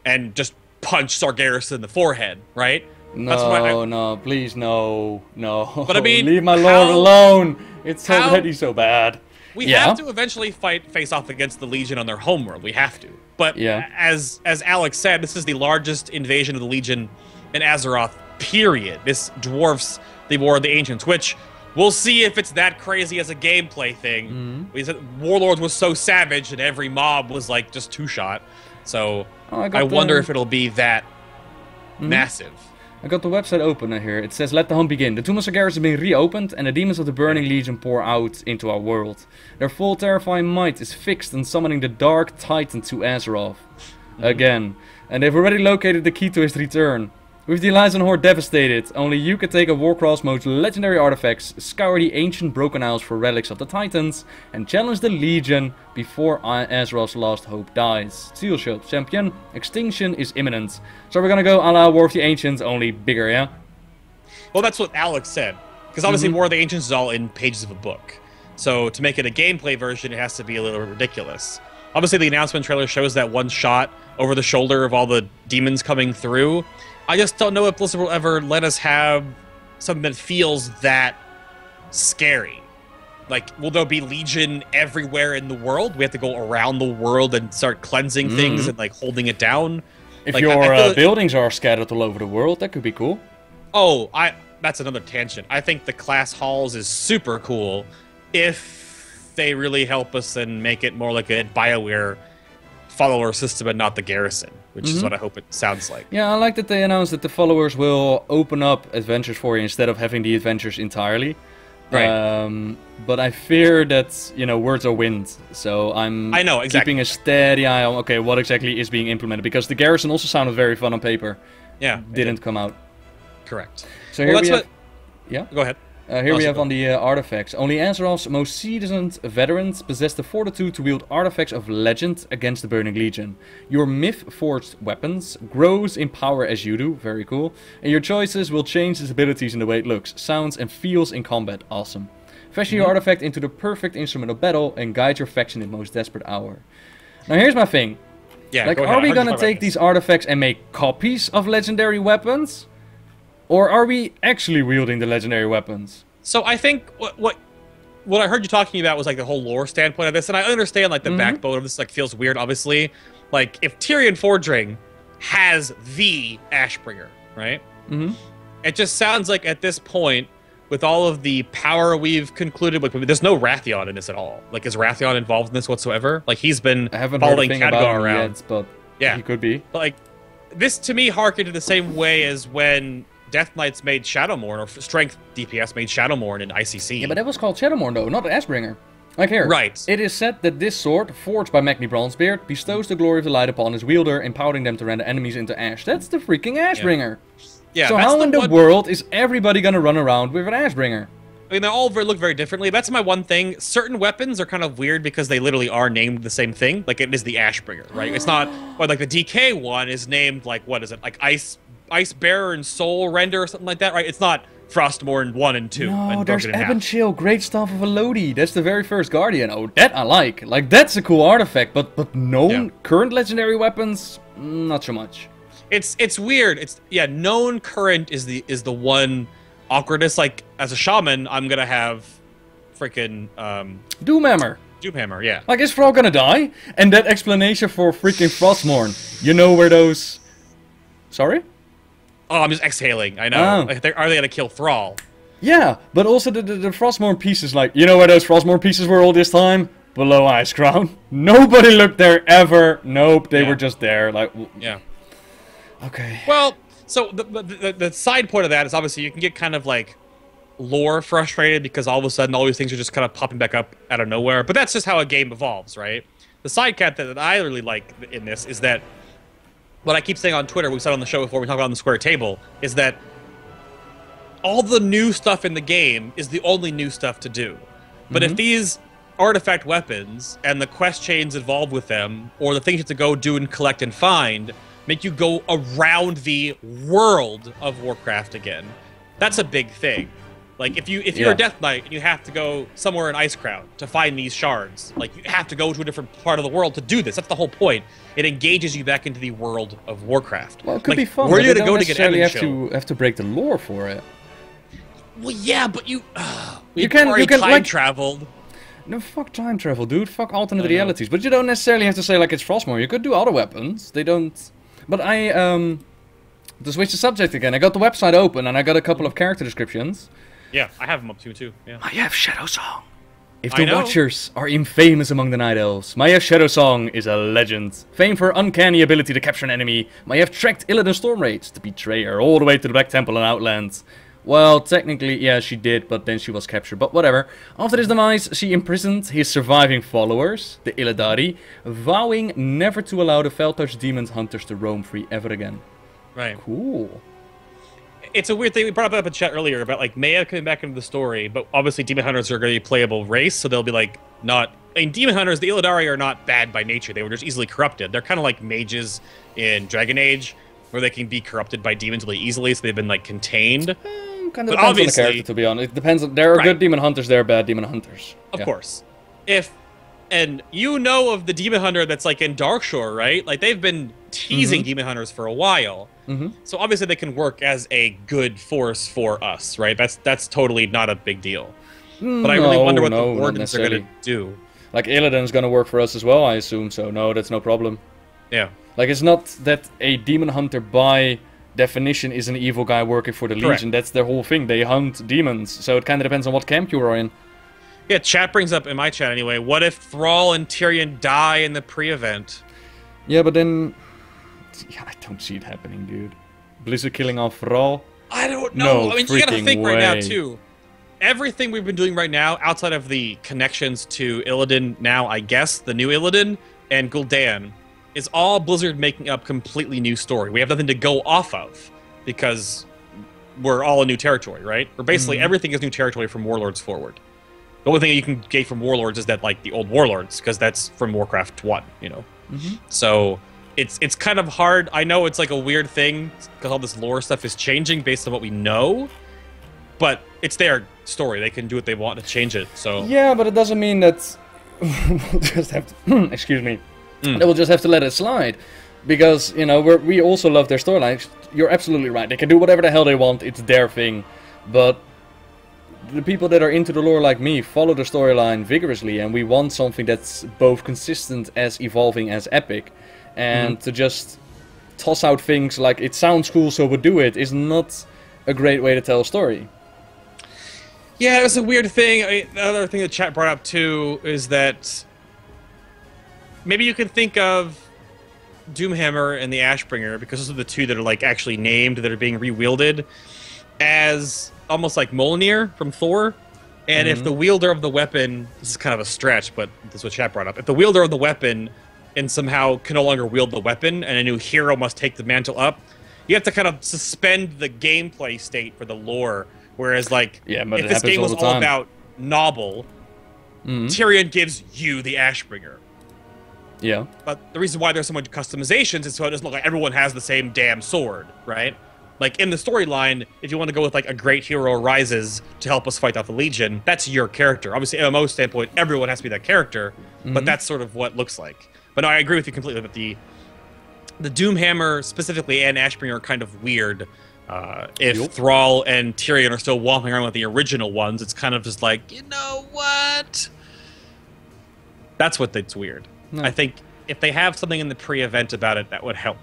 Speaker 2: and just punch Sargeras in the forehead, right?
Speaker 1: No, please, no.
Speaker 2: But I mean,
Speaker 1: leave my lord alone. It's already so bad.
Speaker 2: We have to eventually face off against the Legion on their homeworld. We have to. But as Alex said, this is the largest invasion of the Legion in Azeroth, period. This dwarfs the War of the Ancients, which we'll see if it's that crazy as a gameplay thing. We said Warlords was so savage and every mob was like just 2-shot. So I wonder if it'll be that massive.
Speaker 1: I got the website open here. It says, let the hunt begin. The Tomb of Sargeras has been reopened, and the demons of the Burning Legion pour out into our world. Their full terrifying might is fixed in summoning the Dark Titan to Azeroth. Again. And they've already located the key to his return. With the Alliance and Horde devastated, only you can take a Warcraft's most legendary artifacts, scour the ancient Broken Isles for relics of the Titans, and challenge the Legion before Azeroth's last hope dies. Steel Shield Champion, extinction is imminent. So we're gonna go a la War of the Ancients, only bigger, yeah?
Speaker 2: Well, that's what Alex said. Because obviously War of the Ancients is all in pages of a book. So to make it a gameplay version, it has to be a little ridiculous. Obviously the announcement trailer shows that one shot over the shoulder of all the demons coming through. I just don't know if Blizzard will ever let us have something that feels that scary. Like, will there be Legion everywhere in the world? We have to go around the world and start cleansing things and, like, holding it down?
Speaker 1: If like, your buildings are scattered all over the world, that could be cool.
Speaker 2: Oh, that's another tangent. I think the class halls is super cool if they really help us and make it more like a BioWare follower system and not the garrison, which is what I hope it sounds like.
Speaker 1: Yeah, I like that they announced that the followers will open up adventures for you instead of having the adventures entirely.
Speaker 2: Right.
Speaker 1: But I fear that, words are wind. So I'm keeping a steady eye on, okay, what exactly is being implemented. Because the garrison also sounded very fun on paper.
Speaker 2: Yeah.
Speaker 1: Didn't come out.
Speaker 2: Correct.
Speaker 1: So here we have... Yeah?
Speaker 2: Go ahead.
Speaker 1: Here we have on the artifacts. Only Azeroth's most seasoned veterans possess the fortitude to wield artifacts of legend against the Burning Legion. Your myth-forged weapons grows in power as you do, very cool. And your choices will change its abilities in the way it looks, sounds and feels in combat, awesome. Fashion your artifact into the perfect instrument of battle and guide your faction in the most desperate hour. Now here's my thing.
Speaker 2: Yeah,
Speaker 1: like, are we gonna take these artifacts and make copies of legendary weapons? Or are we actually wielding the legendary weapons?
Speaker 2: So I think what I heard you talking about was like the whole lore standpoint of this, and I understand like the backbone of this like feels weird, obviously. Like if Tyrion Fordring has the Ashbringer, right? It just sounds like at this point, with all of the power we've concluded, like there's no Wrathion in this at all. Like is Wrathion involved in this whatsoever? Like he's been following Khadgar around,
Speaker 1: yet, but
Speaker 2: yeah,
Speaker 1: he could be.
Speaker 2: But, like this to me harkened to the same way as when Death Knights made Shadowmourne, or Strength DPS made Shadowmourne in ICC.
Speaker 1: Yeah, but that was called Shadowmourne though, not Ashbringer. Like here,
Speaker 2: right.
Speaker 1: It is said that this sword, forged by Magni Bronzebeard, bestows the glory of the light upon his wielder, empowering them to render enemies into ash. That's the freaking Ashbringer. Yeah, so how in the world is everybody gonna run around with an Ashbringer?
Speaker 2: I mean, they all look very differently. That's my one thing. Certain weapons are kind of weird because they literally are named the same thing. Like, it is the Ashbringer, right? It's not... Or, like, the DK one is named, like, what is it? Like, Ice Bearer and Soul Render or something like that, right? It's not Frostmourne 1 and 2.
Speaker 1: No, there's Ebb and Chill, Great Staff of Elodie. That's the very first Guardian. Oh, that I like. Like, that's a cool artifact, but known current legendary weapons, not so much.
Speaker 2: It's weird. Known current is the one awkwardness. Like as a shaman, I'm gonna have freaking
Speaker 1: Doomhammer.
Speaker 2: Doomhammer, yeah.
Speaker 1: Like is Thrall gonna die? And that explanation for freaking Frostmourne. You know where those? Sorry?
Speaker 2: Oh, I'm just exhaling. I know.
Speaker 1: Oh.
Speaker 2: Like, are they gonna kill Thrall?
Speaker 1: Yeah, but also the Frostmourne pieces. Like you know where those Frostmourne pieces were all this time? Below Icecrown. Nobody looked there ever. Nope, they were just there. Like
Speaker 2: yeah.
Speaker 1: Okay.
Speaker 2: Well, so the side point of that is obviously you can get kind of like lore frustrated because all of a sudden all these things are just kind of popping back up out of nowhere. But that's just how a game evolves, right? The side cat that I really like in this is that what I keep saying on Twitter, we said on the show before, we talked about on the square table, is that all the new stuff in the game is the only new stuff to do. But if these artifact weapons and the quest chains involved with them, or the things you have to go do and collect and find, make you go around the world of Warcraft again. That's a big thing. Like if you're a Death Knight and you have to go somewhere in Icecrown to find these shards, like you have to go to a different part of the world to do this. That's the whole point. It engages you back into the world of Warcraft.
Speaker 1: Well, it could be fun.
Speaker 2: Where are you
Speaker 1: going
Speaker 2: to go to get Evan
Speaker 1: have to break the lore for it.
Speaker 2: Well, yeah, but you
Speaker 1: can
Speaker 2: time
Speaker 1: like,
Speaker 2: traveled.
Speaker 1: No, fuck time travel, dude. Fuck alternate realities. But you don't necessarily have to say like it's Frostmourne. You could do other weapons. They don't. But to switch the subject again, I got the website open and I got a couple of character descriptions.
Speaker 2: Yeah, I have them up too. Yeah.
Speaker 1: I have Shadow Song. If the Watchers are infamous among the Night Elves, Maiev Shadow Song is a legend. Famed for uncanny ability to capture an enemy, Maiev tracked Illidan Stormrage, the Betrayer, all the way to the Black Temple and Outlands. Well, technically, yeah, she did, but then she was captured, but whatever. After his demise, she imprisoned his surviving followers, the Illidari, vowing never to allow the Feltouch Demon Hunters to roam free ever again.
Speaker 2: Right.
Speaker 1: Cool.
Speaker 2: It's a weird thing. We brought up in chat earlier about, like, Maiev coming back into the story, but obviously Demon Hunters are going to be a playable race, so they'll be, like, not... I mean, Demon Hunters, the Illidari are not bad by nature. They were just easily corrupted. They're kind of like mages in Dragon Age, where they can be corrupted by demons really easily, so they've been, like, contained.
Speaker 1: Kind of depends on the character, to be honest. It depends. There are good demon hunters, there are bad demon hunters.
Speaker 2: Of course. And you know of the demon hunter that's like in Darkshore, right? Like they've been teasing demon hunters for a while. So obviously they can work as a good force for us, right? That's totally not a big deal. But I really wonder what the Wardens are going to do.
Speaker 1: Like Illidan's going to work for us as well, I assume. So no, that's no problem.
Speaker 2: Yeah.
Speaker 1: Like it's not that a demon hunter by definition is an evil guy working for the Legion. That's their whole thing. They hunt demons. So it kind of depends on what camp you are in.
Speaker 2: Yeah, chat brings up, in my chat anyway, what if Thrall and Tyrion die in the pre-event?
Speaker 1: Yeah, but then... Yeah, I don't see it happening, dude. Blizzard killing off Thrall?
Speaker 2: I don't know.
Speaker 1: No,
Speaker 2: I mean, you gotta think
Speaker 1: way.
Speaker 2: Right now, too. Everything we've been doing right now, outside of the connections to Illidan now, I guess, the new Illidan, and Gul'dan, is all Blizzard making up completely new story. We have nothing to go off of, because we're all in new territory, right? Or basically everything is new territory from Warlords forward. The only thing you can get from Warlords is that, like, the old Warlords, because that's from Warcraft 1, you know? So, it's kind of hard. I know it's, like, a weird thing, because all this lore stuff is changing based on what we know, but it's their story. They can do what they want to change it, so...
Speaker 1: Yeah, but it doesn't mean that we'll just have to... excuse me. They will just have to let it slide. Because, you know, we also love their storylines. You're absolutely right. They can do whatever the hell they want. It's their thing. But the people that are into the lore like me follow the storyline vigorously. And we want something that's both consistent as evolving as epic. And to just toss out things like, it sounds cool, so we'll do it, is not a great way to tell a story.
Speaker 2: Yeah, it was a weird thing. The other thing the chat brought up, too, is that maybe you can think of Doomhammer and the Ashbringer, because those are the two that are like actually named, that are being rewielded, as almost like Mjolnir from Thor. And if the wielder of the weapon, this is kind of a stretch, but this is what chat brought up, if the wielder of the weapon and somehow can no longer wield the weapon and a new hero must take the mantle up, you have to kind of suspend the gameplay state for the lore. Whereas, like, if this game was all about Noble, Tyrion gives you the Ashbringer.
Speaker 1: Yeah.
Speaker 2: But the reason why there's so much customizations is so it doesn't look like everyone has the same damn sword, right? Like, in the storyline, if you want to go with, like, a great hero rises to help us fight off the Legion, that's your character. Obviously, MMO standpoint, everyone has to be that character, but that's sort of what it looks like. But no, I agree with you completely that the Doomhammer, specifically, and Ashbringer are kind of weird. If Thrall and Tyrion are still walking around with the original ones, it's kind of just like, you know what? That's what it's weird. No. I think if they have something in the pre-event about it, that would help.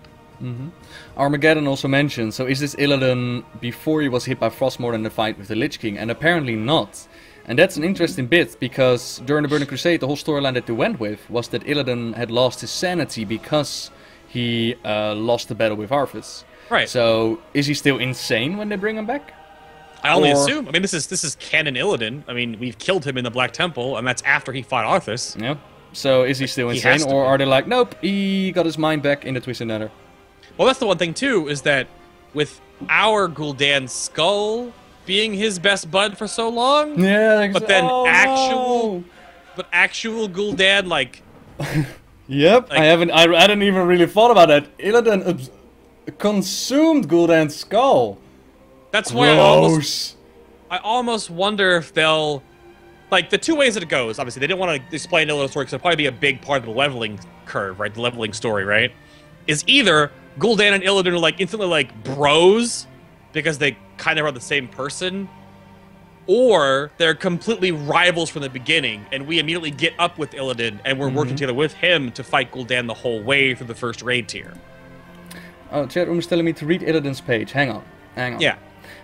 Speaker 1: Armageddon also mentioned, so is this Illidan before he was hit by Frostmourne in the fight with the Lich King? And apparently not. And that's an interesting bit, because during the Burning Crusade, the whole storyline that they went with was that Illidan had lost his sanity because he lost the battle with Arthas.
Speaker 2: Right.
Speaker 1: So, is he still insane when they bring him back?
Speaker 2: I only assume. I mean, this is canon Illidan. I mean, we've killed him in the Black Temple, and that's after he fought Arthas.
Speaker 1: Yeah. So, is he still insane, or are they like, nope, he got his mind back in the Twisted Nether?
Speaker 2: Well, that's the one thing, too, is that with our Gul'dan's skull being his best bud for so long, but then actual Gul'dan, like...
Speaker 1: Yep, like, I hadn't even really thought about that. Illidan consumed Gul'dan's skull.
Speaker 2: That's why I almost wonder if they'll... Like, the two ways that it goes, obviously, they didn't want to explain Illidan's story because it'll probably be a big part of the leveling curve, right? The leveling story, right? Is either Gul'dan and Illidan are, like, instantly, like, bros because they kind of are the same person, or they're completely rivals from the beginning, and we immediately get up with Illidan, and we're working together with him to fight Gul'dan the whole way through the first raid tier.
Speaker 1: Oh, chat room is telling me to read Illidan's page. Hang on.
Speaker 2: Yeah.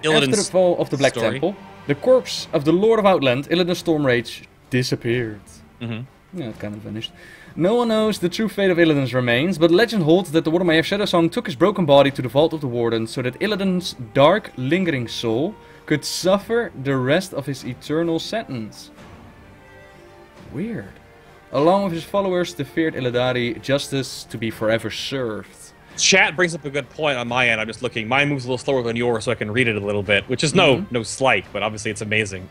Speaker 1: After the fall of the Black Temple, the corpse of the Lord of Outland, Illidan Stormrage, disappeared. Yeah, it kind of vanished. No one knows the true fate of Illidan's remains, but legend holds that the Warden Mayor Shadowsong took his broken body to the Vault of the Warden so that Illidan's dark, lingering soul could suffer the rest of his eternal sentence. Weird. Along with his followers, the feared Illidari, justice to be forever served.
Speaker 2: Chat brings up a good point on my end. I'm just looking. Mine moves a little slower than yours, so I can read it a little bit, which is no slight, but obviously it's amazing.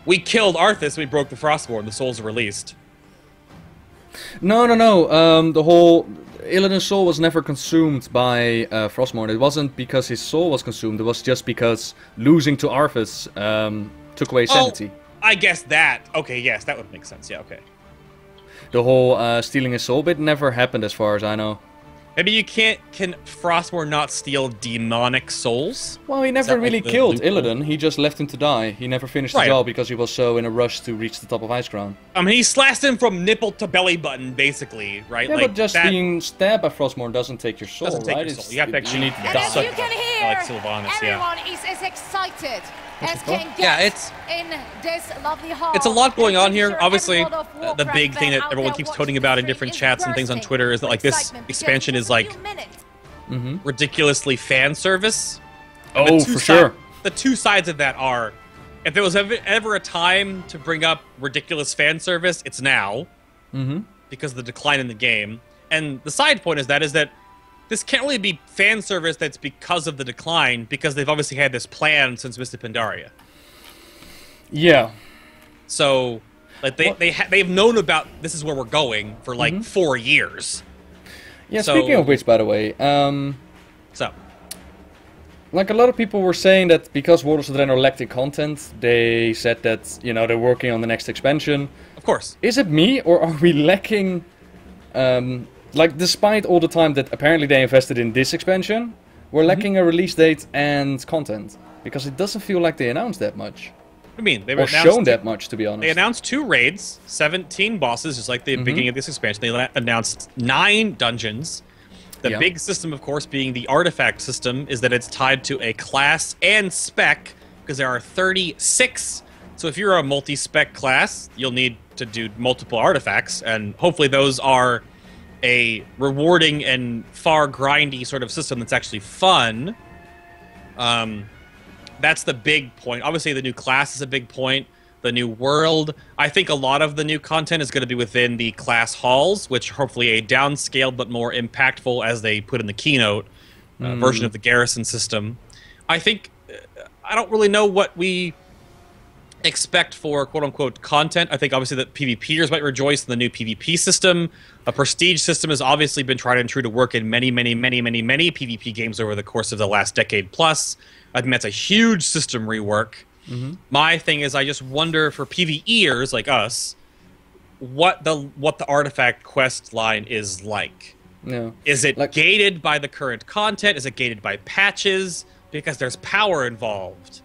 Speaker 2: We killed Arthas, we broke the Frostmourne, the souls are released.
Speaker 1: No. The whole Illidan's soul was never consumed by Frostmourne. It wasn't because his soul was consumed, it was just because losing to Arthas took away sanity.
Speaker 2: I guess that. Okay, yes, that would make sense. Yeah, okay.
Speaker 1: The whole stealing his soul bit never happened as far as I know.
Speaker 2: Maybe can Frostmourne not steal demonic souls?
Speaker 1: Well, he never really killed Illidan, he just left him to die. He never finished the job because he was so in a rush to reach the top of Icecrown.
Speaker 2: I mean, he slashed him from nipple to belly button, basically, right?
Speaker 1: Yeah, like, but just being stabbed by Frostmourne doesn't take your soul, right?
Speaker 2: Your soul. You have to actually need to die.
Speaker 3: As you can hear,
Speaker 2: like Sylvanas,
Speaker 3: everyone is as excited as can get in this lovely hall.
Speaker 2: It's a lot going on here. Obviously, the big thing that everyone keeps toting about in different chats and things on Twitter is that, like, this expansion is, like, ridiculously fan service.
Speaker 1: Oh, for sure.
Speaker 2: The two sides of that are, if there was ever a time to bring up ridiculous fan service, it's now. Because of the decline in the game. And the side point is that this can't really be fan service that's because of the decline, because they've obviously had this plan since Mists of Pandaria.
Speaker 1: Yeah.
Speaker 2: So, like, they've known about this is where we're going for, like, 4 years.
Speaker 1: Yeah, speaking of which, by the way, like, a lot of people were saying that because Warlords of Draenor lacked in content, they said that, you know, they're working on the next expansion.
Speaker 2: Of course.
Speaker 1: Is it me, or are we lacking like, despite all the time that apparently they invested in this expansion, we're lacking a release date and content. Because it doesn't feel like they announced that much.
Speaker 2: I mean, they
Speaker 1: were shown that much, to be honest.
Speaker 2: They announced 2 raids, 17 bosses, just like the beginning of this expansion. They announced 9 dungeons. The big system, of course, being the artifact system, is that it's tied to a class and spec, because there are 36. So if you're a multi-spec class, you'll need to do multiple artifacts, and hopefully those are a rewarding and far grindy sort of system that's actually fun. That's the big point. Obviously, the new class is a big point. The new world. I think a lot of the new content is going to be within the class halls, which hopefully a downscaled but more impactful, as they put in the keynote, version of the garrison system. I think, I don't really know what we expect for quote-unquote content. I think obviously that PvPers might rejoice in the new PvP system. A prestige system has obviously been tried and true to work in many PvP games over the course of the last decade plus. I think that's a huge system rework. My thing is, I just wonder for PvEers like us, what the artifact quest line is like.
Speaker 1: Yeah.
Speaker 2: Is it gated by the current content? Is it gated by patches? Because there's power involved.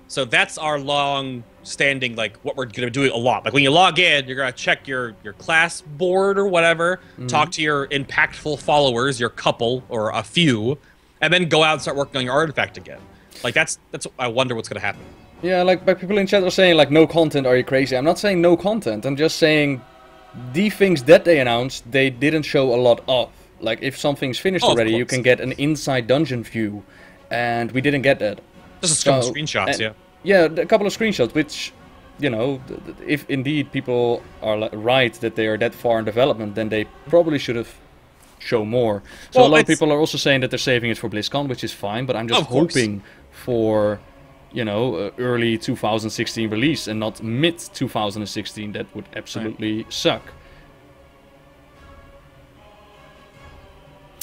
Speaker 2: So that's our long-standing, like, what we're going to be doing a lot. Like, when you log in, you're going to check your class board or whatever, talk to your impactful followers, your couple or a few, and then go out and start working on your artifact again. Like, that's I wonder what's going to happen.
Speaker 1: Yeah, like people in chat are saying, like, no content, are you crazy? I'm not saying no content. I'm just saying the things that they announced, they didn't show a lot of. Like, if something's finished already, you can get an inside dungeon view, and we didn't get that.
Speaker 2: Just a couple of screenshots, yeah.
Speaker 1: Yeah, a couple of screenshots, which, you know, if indeed people are right that they are that far in development, then they probably should have shown more. So a lot of people are also saying that they're saving it for BlizzCon, which is fine, but I'm just hoping for, you know, early 2016 release and not mid 2016. That would absolutely suck.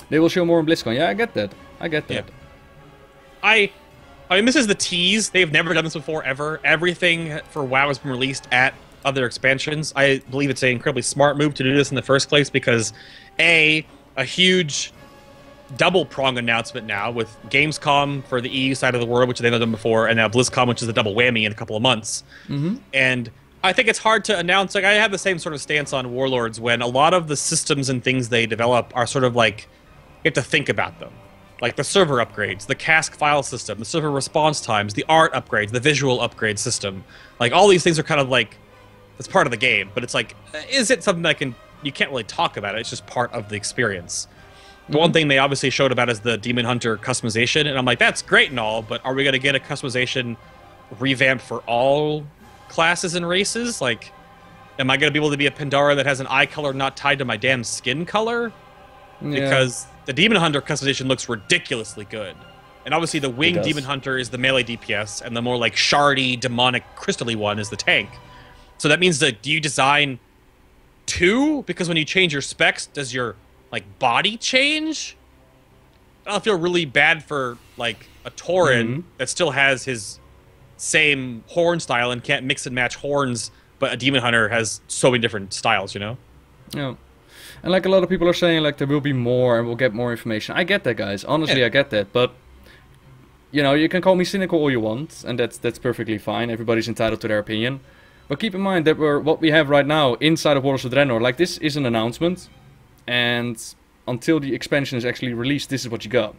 Speaker 1: They will show more on BlizzCon. Yeah, I get that. I get that.
Speaker 2: Yeah. I mean, this is the tease. They've never done this before, ever. Everything for WoW has been released at other expansions. I believe it's an incredibly smart move to do this in the first place because, a huge double-prong announcement now with Gamescom for the EU side of the world, which they've done before, and now BlizzCon, which is a double whammy in a couple of months. And I think it's hard to announce. Like, I have the same sort of stance on Warlords when a lot of the systems and things they develop are sort of like, you have to think about them. Like the server upgrades, the cask file system, the server response times, the art upgrades, the visual upgrade system. Like, all these things are kind of like, it's part of the game, but it's like, is it something that you can't really talk about it, it's just part of the experience. The one thing they obviously showed about is the Demon Hunter customization, and I'm like, that's great and all, but are we going to get a customization revamp for all classes and races? Like, am I going to be able to be a Pandara that has an eye color not tied to my damn skin color? Because the Demon Hunter customization looks ridiculously good. And obviously the Winged Demon Hunter is the melee DPS, and the more like shardy, demonic, crystally one is the tank. So that means that, do you design 2? Because when you change your specs, does your like body change? I feel really bad for like a Tauren that still has his same horn style and can't mix and match horns, but a Demon Hunter has so many different styles, you know?
Speaker 1: Yeah. And like a lot of people are saying, like, there will be more and we'll get more information. I get that, guys. Honestly, I get that. But, you know, you can call me cynical all you want, and that's perfectly fine. Everybody's entitled to their opinion. But keep in mind that what we have right now inside of Warlords of Draenor, like, this is an announcement. And until the expansion is actually released, this is what you got.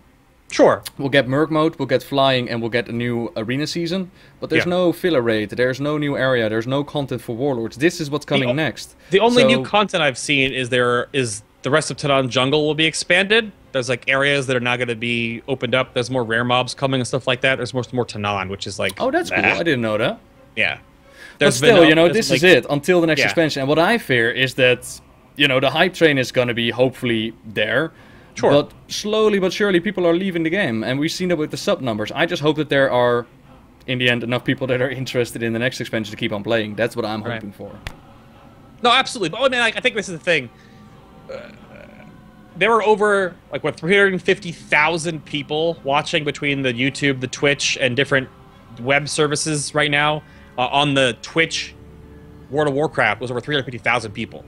Speaker 2: Sure.
Speaker 1: We'll get Merc Mode, we'll get Flying, and we'll get a new Arena season. But there's no filler raid, there's no new area, there's no content for Warlords. This is what's coming next.
Speaker 2: The only new content I've seen is the rest of Tanan Jungle will be expanded. There's like areas that are now going to be opened up. There's more rare mobs coming and stuff like that. There's more Tanan, which is like...
Speaker 1: Oh, that's cool. I didn't know that.
Speaker 2: Yeah.
Speaker 1: But still, you know, this is it until the next expansion. And what I fear is that, you know, the hype train is going to be hopefully there. Sure. But slowly but surely people are leaving the game, and we've seen that with the sub numbers. I just hope that there are, in the end, enough people that are interested in the next expansion to keep on playing. That's what I'm hoping for.
Speaker 2: No, absolutely. But I mean, I think this is the thing. There were over, 350,000 people watching between the YouTube, the Twitch, and different web services right now. On the Twitch, World of Warcraft was over 350,000 people.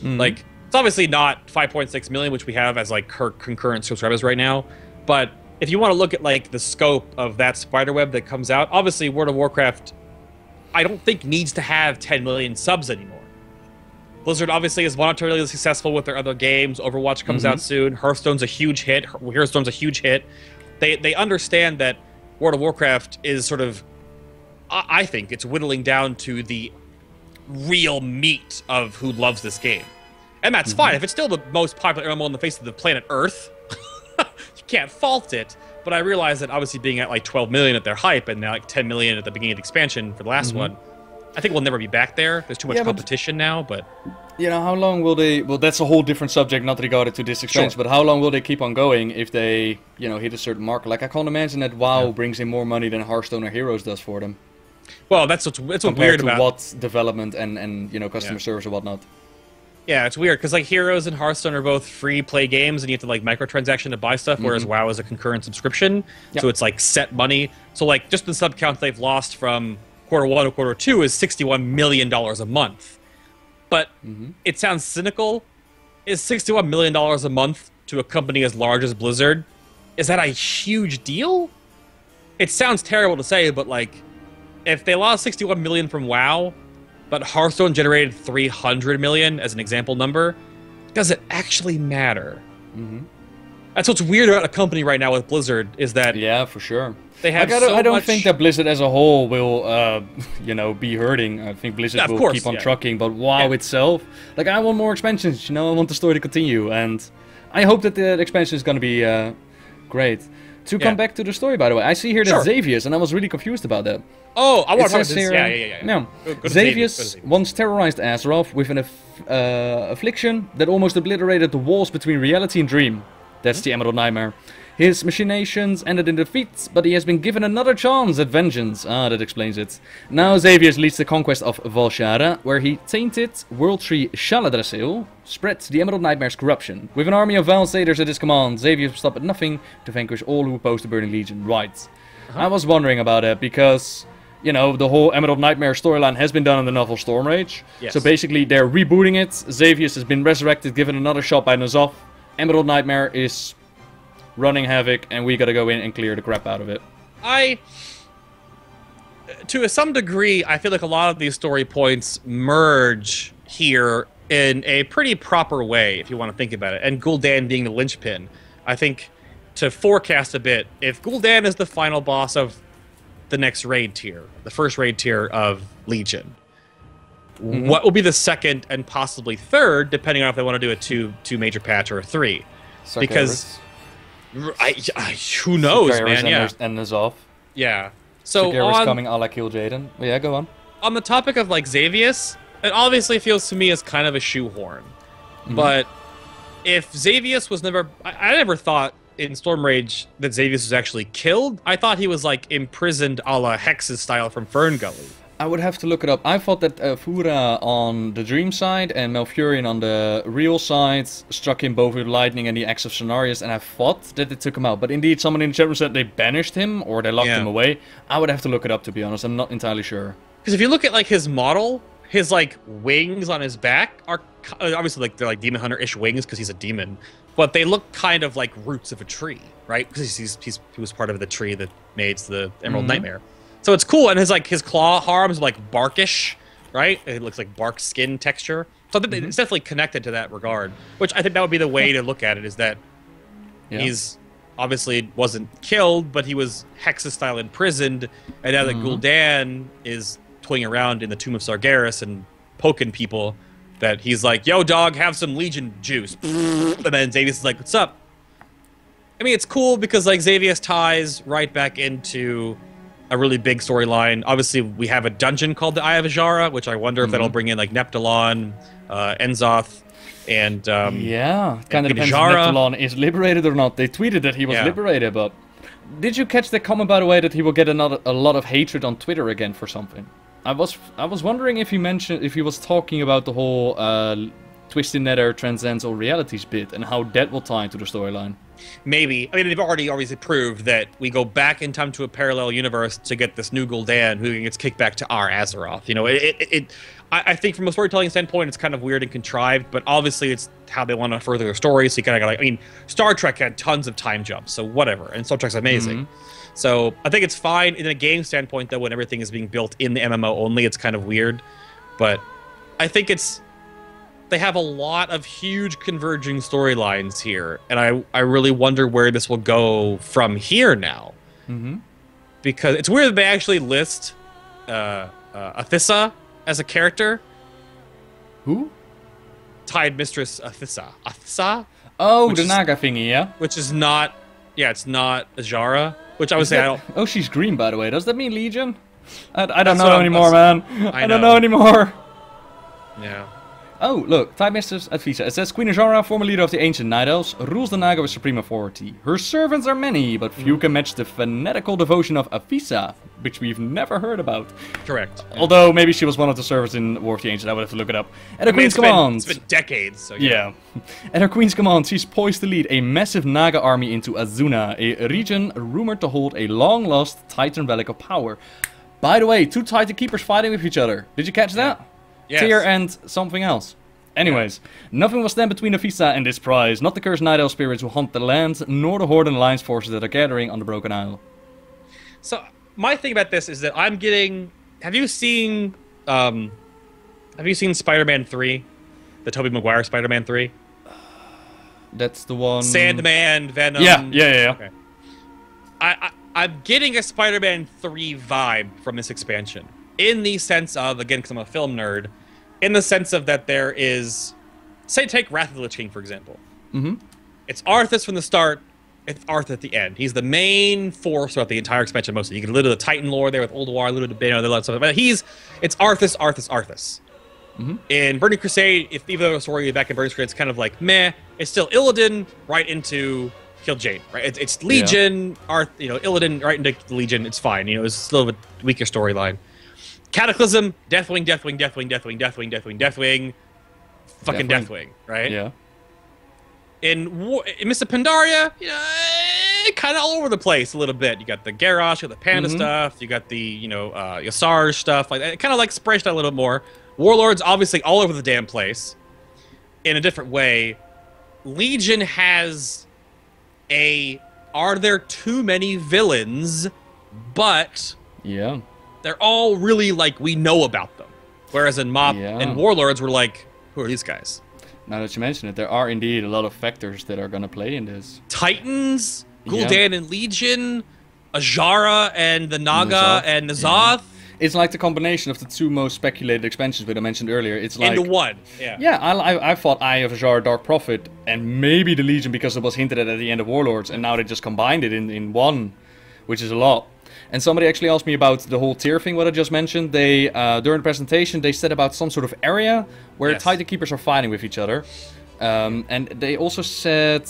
Speaker 2: Like, It's obviously not 5.6 million, which we have as like concurrent subscribers right now. But if you want to look at like the scope of that spiderweb that comes out, obviously World of Warcraft, I don't think needs to have 10 million subs anymore. Blizzard obviously is monetarily successful with their other games. Overwatch comes out soon. Hearthstone's a huge hit. Hearthstone's a huge hit. They understand that World of Warcraft is sort of, I think it's whittling down to the real meat of who loves this game. And that's fine. If it's still the most popular MMO on the face of the planet Earth, you can't fault it. But I realize that obviously being at like 12 million at their hype and now like 10 million at the beginning of the expansion for the last one, I think we'll never be back there. There's too much competition now, but...
Speaker 1: You know, how long will they... Well, that's a whole different subject, not regarded to this expansion, but how long will they keep on going if they, you know, hit a certain mark? Like, I can't imagine that WoW brings in more money than Hearthstone or Heroes does for them.
Speaker 2: Well, that's what's weird about...
Speaker 1: what development and you know, customer service or whatnot.
Speaker 2: Yeah, it's weird, because like Heroes and Hearthstone are both free-play games, and you have to like microtransaction to buy stuff, whereas WoW is a concurrent subscription, so it's like set money. So like, just the sub count they've lost from Q1 to Q2 is $61 million a month. But it sounds cynical. Is $61 million a month to a company as large as Blizzard, is that a huge deal? It sounds terrible to say, but like, if they lost 61 million from WoW, but Hearthstone generated 300 million as an example number, does it actually matter? That's what's weird about a company right now with Blizzard, is that...
Speaker 1: Yeah, for sure.
Speaker 2: They have
Speaker 1: I don't think that Blizzard as a whole will, you know, be hurting. I think Blizzard will keep on trucking, but WoW itself... Like, I want more expansions, you know, I want the story to continue, and I hope that the expansion is going to be great. To come back to the story, by the way, I see here that Xavius, and I was really confused about that.
Speaker 2: Oh, I want to talk about this. Yeah.
Speaker 1: Xavius once terrorized Azeroth with an affliction that almost obliterated the walls between reality and dream. That's the Emerald Nightmare. His machinations ended in defeat, but he has been given another chance at vengeance. Ah, that explains it. Now Xavius leads the conquest of Valshara, where he tainted World Tree Shaladrasil, spread the Emerald Nightmare's corruption. With an army of Valsaders at his command, Xavius will stop at nothing to vanquish all who oppose the Burning Legion. Right. I was wondering about that, because... You know, the whole Emerald Nightmare storyline has been done in the novel Stormrage. So basically, they're rebooting it. Xavius has been resurrected, given another shot by N'Zoth. Emerald Nightmare is running havoc, and we gotta go in and clear the crap out of it.
Speaker 2: To some degree, I feel like a lot of these story points merge here in a pretty proper way, if you want to think about it. And Gul'dan being the linchpin. I think, to forecast a bit, if Gul'dan is the final boss of the next raid tier, the first raid tier of Legion, what will be the second and possibly third, depending on if they want to do a two major patch or a 3?
Speaker 1: Sargeras.
Speaker 2: Because who knows,
Speaker 1: Sargeras
Speaker 2: man?
Speaker 1: And N'Zoth.
Speaker 2: Yeah. So
Speaker 1: Sargeras coming a la Kill Jaden. Yeah, go on.
Speaker 2: On the topic of like Xavius, it obviously feels to me as kind of a shoehorn. But if Xavius was never, I never thought in Stormrage that Xavius was actually killed. I thought he was like imprisoned a la Hex's style from Fern Gully.
Speaker 1: I would have to look it up. I thought that Fura on the Dream side and Malfurion on the real side struck him both with lightning and the axe of Cenarius, and I thought that they took him out. But indeed, someone in the chat room said they banished him or they locked him away. I would have to look it up, to be honest. I'm not entirely sure.
Speaker 2: Because if you look at like his model, his like wings on his back are obviously like they're like Demon Hunter-ish wings because he's a demon. But they look kind of like roots of a tree, right? Because he was part of the tree that made the Emerald Nightmare. So it's cool, and his claw arms are like barkish, right? It looks like bark skin texture. So it's definitely connected to that regard. Which I think that would be the way to look at it, is that he's obviously wasn't killed, but he was Hex's style imprisoned, and now that Gul'dan is toying around in the Tomb of Sargeras and poking people, that he's like, yo, dog, have some Legion juice. And then Xavius is like, what's up? I mean, it's cool because, like, Xavius ties right back into a really big storyline. Obviously, we have a dungeon called the Eye of Azshara, which I wonder if that'll bring in, like, Neptulon, N'Zoth, and
Speaker 1: yeah, kind of depends if Neptulon is liberated or not. They tweeted that he was liberated, but... Did you catch the comment, by the way, that he will get a lot of hatred on Twitter again for something? I was wondering if he was talking about the whole Twisted Nether transcends all realities bit, and how that will tie into the storyline.
Speaker 2: Maybe. I mean, they've already obviously proved that we go back in time to a parallel universe to get this new Gul'dan who gets kicked back to our Azeroth. You know, I think from a storytelling standpoint, it's kind of weird and contrived, but obviously it's how they want to further their story. So you kind of got like, I mean, Star Trek had tons of time jumps, so whatever, and Star Trek's amazing. So I think it's fine in a game standpoint, though, when everything is being built in the MMO only. It's kind of weird, but I think they have a lot of huge converging storylines here, and I really wonder where this will go from here now. Because it's weird that they actually list Athissa as a character.
Speaker 1: Who?
Speaker 2: Tide Mistress Athissa. Athissa?
Speaker 1: Oh, the Naga thingy, yeah?
Speaker 2: Which is not... Yeah, it's not Azara. Which I would say I don't...
Speaker 1: Oh, she's green, by the way. Does that mean Legion? I don't know anymore, man. I don't know anymore.
Speaker 2: Yeah.
Speaker 1: Oh, look, Tide Mistress Athissa. It says, Queen Azara, former leader of the ancient Night Elves, rules the Naga with supreme authority. Her servants are many, but few can match the fanatical devotion of Athissa, which we've never heard about.
Speaker 2: Correct. Yeah.
Speaker 1: Although, maybe she was one of the servants in War of the Ancients. I would have to look it up. At her Queen's command...
Speaker 2: It's been decades, so
Speaker 1: yeah. At her Queen's command, she's poised to lead a massive Naga army into Azuna, a region rumored to hold a long-lost Titan relic of power. By the way, 2 Titan keepers fighting with each other. Did you catch that?
Speaker 2: Yes.
Speaker 1: Tyr and something else. Anyways, nothing will stand between Athissa and this prize. Not the cursed Night Elf spirits who haunt the land, nor the Horde and Alliance forces that are gathering on the Broken Isle.
Speaker 2: So, my thing about this is that I'm getting... Have you seen Spider-Man 3? The Tobey Maguire Spider-Man 3?
Speaker 1: That's the one...
Speaker 2: Sandman, Venom...
Speaker 1: Yeah.
Speaker 2: Okay. I'm getting a Spider-Man 3 vibe from this expansion. In the sense of, again, because I'm a film nerd, in the sense of that there is... Say, take Wrath of the Lich King, for example. It's Arthas from the start, it's Arthas at the end. He's the main force throughout the entire expansion, mostly. You get a little of the Titan lore there with Ulduar, a little bit of the stuff, but it's Arthas. In Burning Crusade, even though the story back in Burning Crusade, it's kind of like, meh, it's still Illidan right into... Kill Jane, right? It's Legion, Illidan right into Legion. It's fine. You know, it's still a weaker storyline. Cataclysm, Deathwing, fucking Deathwing, right?
Speaker 1: Yeah.
Speaker 2: In Mr. Pandaria, you know, kind of all over the place a little bit. You got the Garrosh, you got the Panda stuff, you got the Yasar stuff, like that. Kind of like splashed out a little bit more. Warlords, obviously, all over the damn place, in a different way. Legion has. Are there too many villains, but they're all really like we know about them. Whereas in MoP and Warlords we're like, who are these guys?
Speaker 1: Now that you mention it, there are indeed a lot of factors that are gonna play in this.
Speaker 2: Titans, Gul'dan and Legion, Azara and the Naga and N'Zoth.
Speaker 1: It's like the combination of the 2 most speculated expansions that I mentioned earlier. It's like...
Speaker 2: Into one,
Speaker 1: Yeah, I thought Eye of Azar, Dark Prophet, and maybe the Legion because it was hinted at the end of Warlords, and now they just combined it in one, which is a lot. And somebody actually asked me about the whole tier thing, what I just mentioned. They, during the presentation, they said about some sort of area where Titan Keepers are fighting with each other. And they also said,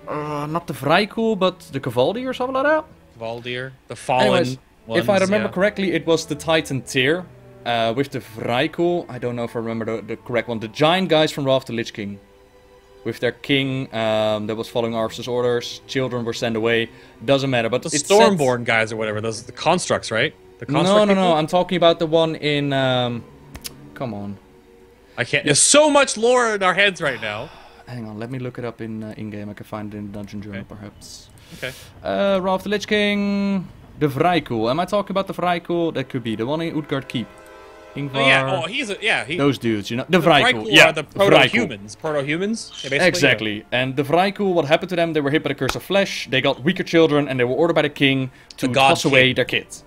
Speaker 1: not the Vrykul, but the Cavaldi or something like that?
Speaker 2: Cavaldir, the Fallen...
Speaker 1: Anyways, if I remember correctly, it was the Titan tier with the Vrykul. I don't know if I remember the correct one. The giant guys from Wrath of the Lich King. With their king that was following Arthur's orders. Children were sent away. Doesn't matter. But
Speaker 2: the Stormborn guys or whatever. Those are the constructs, right? The
Speaker 1: construct No. I'm talking about the one in... come on.
Speaker 2: I can't... There's so much lore in our heads right now.
Speaker 1: Hang on. Let me look it up in-game. I can find it in the Dungeon Journal, perhaps.
Speaker 2: Okay.
Speaker 1: Wrath of the Lich King... The Vrykul. Am I talking about the Vrykul? That could be the one in Utgard Keep.
Speaker 2: Ingvar.
Speaker 1: Those dudes, you know. The Vrykul.
Speaker 2: Are the proto-humans. Proto-humans?
Speaker 1: Exactly. And the Vrykul, what happened to them? They were hit by the curse of flesh. They got weaker children, and they were ordered by the king to toss away their kids.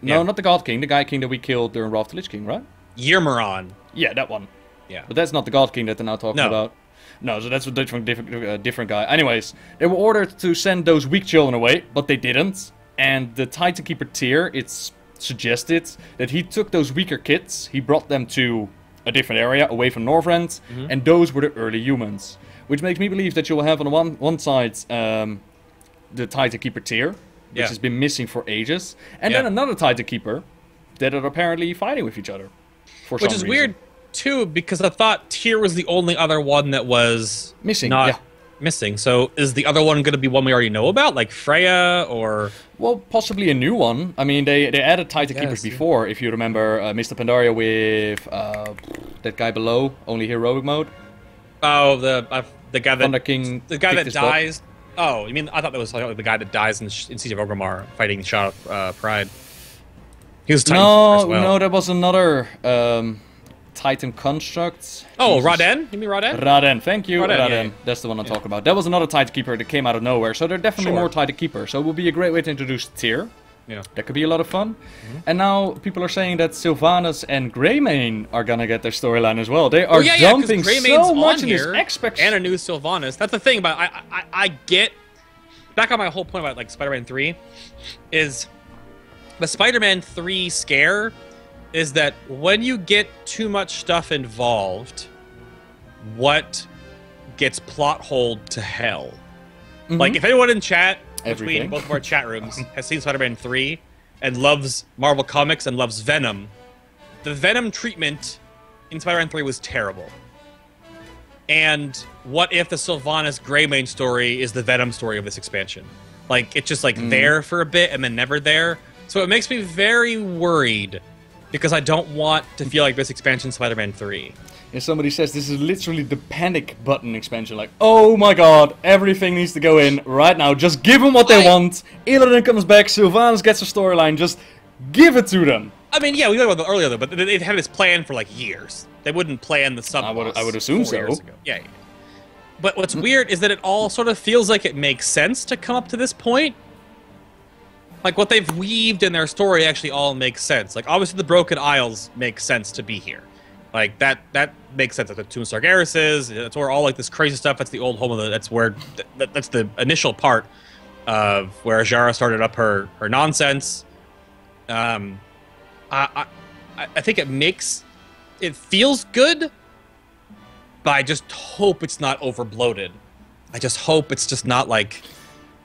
Speaker 1: No, not the God King. The Guy King that we killed during Wrath of the Lich King, right?
Speaker 2: Yrmiron.
Speaker 1: Yeah, that one.
Speaker 2: Yeah.
Speaker 1: But that's not the God King that they're now talking about. No, so that's a different guy. Anyways, they were ordered to send those weak children away, but they didn't. And the Titan Keeper tier, it's suggested that he took those weaker kids, he brought them to a different area, away from Northrend, and those were the early humans. Which makes me believe that you will have on one side the Titan Keeper tier, which has been missing for ages, and then another Titan Keeper that are apparently fighting with each other for some reason.
Speaker 2: Which is weird, too, because I thought Tyr was the only other one that was
Speaker 1: missing.
Speaker 2: Missing. So is the other one going to be one we already know about, like Freya, or?
Speaker 1: Well, possibly a new one. I mean, they added Titan Keepers before, if you remember Mr. Pandaria with that guy below, only heroic mode.
Speaker 2: Oh, the guy that
Speaker 1: Thunder King.
Speaker 2: The guy that dies. Oh, you mean I thought that was like the guy that dies in Siege of Orgrimmar fighting Shot of Pride. He was Titan as well.
Speaker 1: No, there was another Titan construct.
Speaker 2: Oh, Raden? You mean Raden?
Speaker 1: Raden, thank you, Raden.
Speaker 2: Yeah.
Speaker 1: That's the one I'm talking about. That was another Titan Keeper that came out of nowhere, so there are definitely more Titan Keepers. So it will be a great way to introduce Tyr.
Speaker 2: Yeah.
Speaker 1: That could be a lot of fun. And now people are saying that Sylvanas and Greymane are gonna get their storyline as well. They are dumping so much in this X-Spec.
Speaker 2: And a new Sylvanas. That's the thing about I get back on my whole point about like Spider-Man 3 is the Spider-Man 3 scare is that when you get too much stuff involved, what gets plot holed to hell? Like, if anyone in chat, between both of our chat rooms, has seen Spider-Man 3 and loves Marvel Comics and loves Venom, the Venom treatment in Spider-Man 3 was terrible. And what if the Sylvanas Greymane story is the Venom story of this expansion? Like, it's just, like, there for a bit and then never there. So it makes me very worried because I don't want to feel like this expansion Spider-Man 3.
Speaker 1: And somebody says this is literally the panic button expansion. Like, oh my god, everything needs to go in right now. Just give them what they want. Illidan comes back, Sylvanas gets a storyline. Just give it to them.
Speaker 2: I mean, yeah, we talked about it earlier, though, but they've had this plan for, like, years. They wouldn't plan the sub-boss
Speaker 1: I would assume
Speaker 2: 4 years
Speaker 1: so.
Speaker 2: ago. Yeah. But what's weird is that it all sort of feels like it makes sense to come up to this point. Like, what they've weaved in their story actually all makes sense. Like, obviously the Broken Isles make sense to be here. Like, that makes sense. That's the Tomb of Sargeras is. That's where all, like, this crazy stuff, that's the old home of the... That's where... That's the initial part of where Ajara started up her nonsense. I think it makes... It feels good, but I just hope it's not over-bloated. I just hope it's just not, like...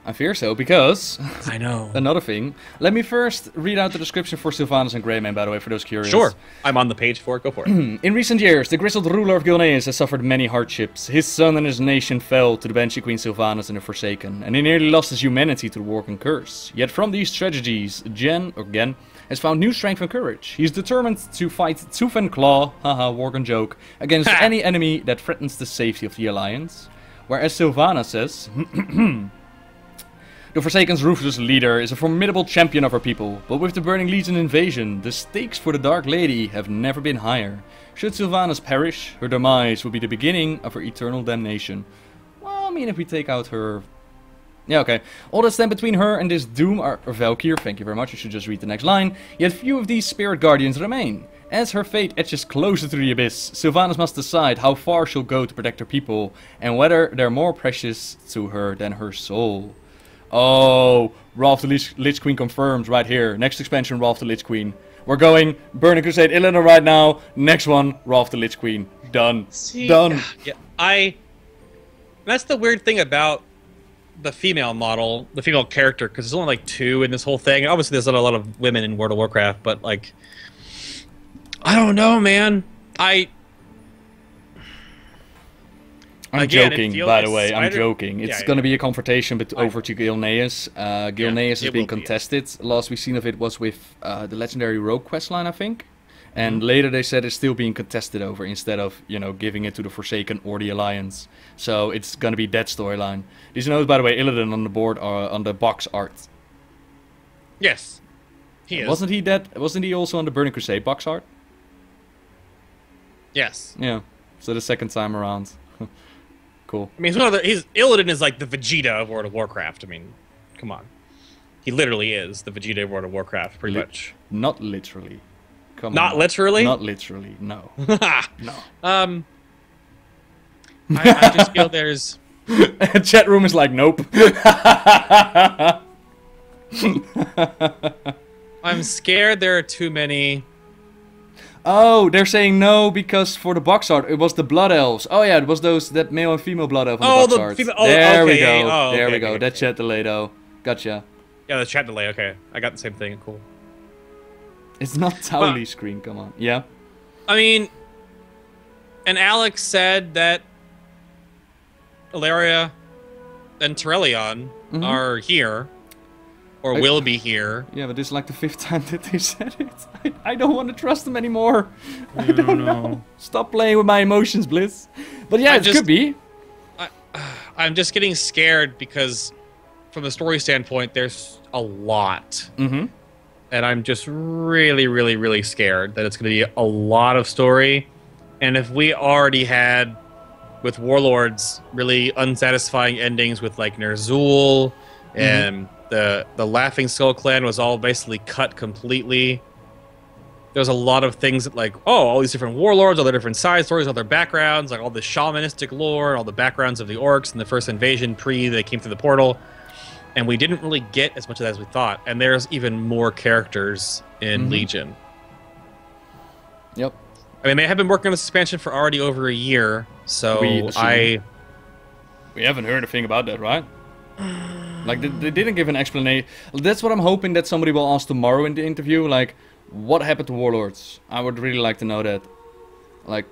Speaker 1: I fear so, because...
Speaker 2: I know.
Speaker 1: Another thing. Let me first read out the description for Sylvanas and Greymane, by the way, for those curious.
Speaker 2: Sure. I'm on the page for it. Go for it.
Speaker 1: In recent years, the grizzled ruler of Gilneas has suffered many hardships. His son and his nation fell to the Banshee Queen Sylvanas and the Forsaken, and he nearly lost his humanity to the War and Curse. Yet from these tragedies, Gen has found new strength and courage. He is determined to fight tooth and claw, haha, Worgen joke, against any enemy that threatens the safety of the Alliance. Whereas Sylvanas says... The Forsaken's ruthless leader is a formidable champion of her people, but with the Burning Legion invasion, the stakes for the Dark Lady have never been higher. Should Sylvanas perish, her demise will be the beginning of her eternal damnation. Well, I mean, if we take out her... Yeah, okay. All that stand between her and this doom are Valkyr, thank you very much, you should just read the next line. Yet few of these spirit guardians remain. As her fate etches closer to the abyss, Sylvanas must decide how far she'll go to protect her people, and whether they're more precious to her than her soul. Oh, Wrath of the Lich Queen confirmed right here. Next expansion, Wrath of the Lich Queen. We're going Burning Crusade Illidan right now. Next one, Wrath of the Lich Queen. Done. Done.
Speaker 2: Yeah, that's the weird thing about the female model, the female character, because there's only like 2 in this whole thing. Obviously, there's not a lot of women in World of Warcraft, but like, I don't know, man.
Speaker 1: I'm joking, by the way. I'm joking. It's going to be a confrontation over to Gilneas. Gilneas is being contested. Last we've seen of it was with the legendary Rogue questline, I think. And later they said it's still being contested over instead of, you know, giving it to the Forsaken or the Alliance. So it's going to be that storyline. Did you notice, by the way, Illidan on the board on the box art?
Speaker 2: Yes, he is.
Speaker 1: Wasn't he also on the Burning Crusade box art?
Speaker 2: Yes.
Speaker 1: Yeah. So the second time around. Cool.
Speaker 2: I mean, Illidan is like the Vegeta of World of Warcraft. I mean, come on. He literally is the Vegeta of World of Warcraft, pretty much.
Speaker 1: Not literally. Come
Speaker 2: Not
Speaker 1: on.
Speaker 2: literally?
Speaker 1: Not literally, no. No.
Speaker 2: I just feel there's...
Speaker 1: Chat room is like, nope.
Speaker 2: I'm scared there are too many...
Speaker 1: Oh, they're saying no because for the box art it was the Blood Elves. Oh yeah, it was that male and female Blood Elf on the box art. There we go. There we go. That chat delay though. Gotcha.
Speaker 2: Yeah, the chat delay. Okay, I got the same thing. Cool.
Speaker 1: It's not Towley screen. Come on. Yeah.
Speaker 2: I mean, And Alex said that Ilaria and Terrellion are here, or will be here.
Speaker 1: Yeah, but this is like the 5th time that they said it. I don't want to trust them anymore. I don't know. Stop playing with my emotions, Blitz. But yeah, it could be.
Speaker 2: I'm just getting scared because, from the story standpoint, there's a lot. And I'm just really, really, really scared that it's going to be a lot of story. And if we already had, with Warlords, really unsatisfying endings with like Ner'zhul and the Laughing Skull clan was all basically cut completely. There's a lot of things that like, all these different warlords, all their different side stories, all their backgrounds, like all the shamanistic lore, all the backgrounds of the orcs and the first invasion they came through the portal. And we didn't really get as much of that as we thought. And there's even more characters in Legion.
Speaker 1: Yep.
Speaker 2: I mean, they have been working on this expansion for already over a year, so
Speaker 1: we haven't heard a thing about that, right? Like, they didn't give an explanation. That's what I'm hoping that somebody will ask tomorrow in the interview, like, what happened to Warlords? I would really like to know that. Like,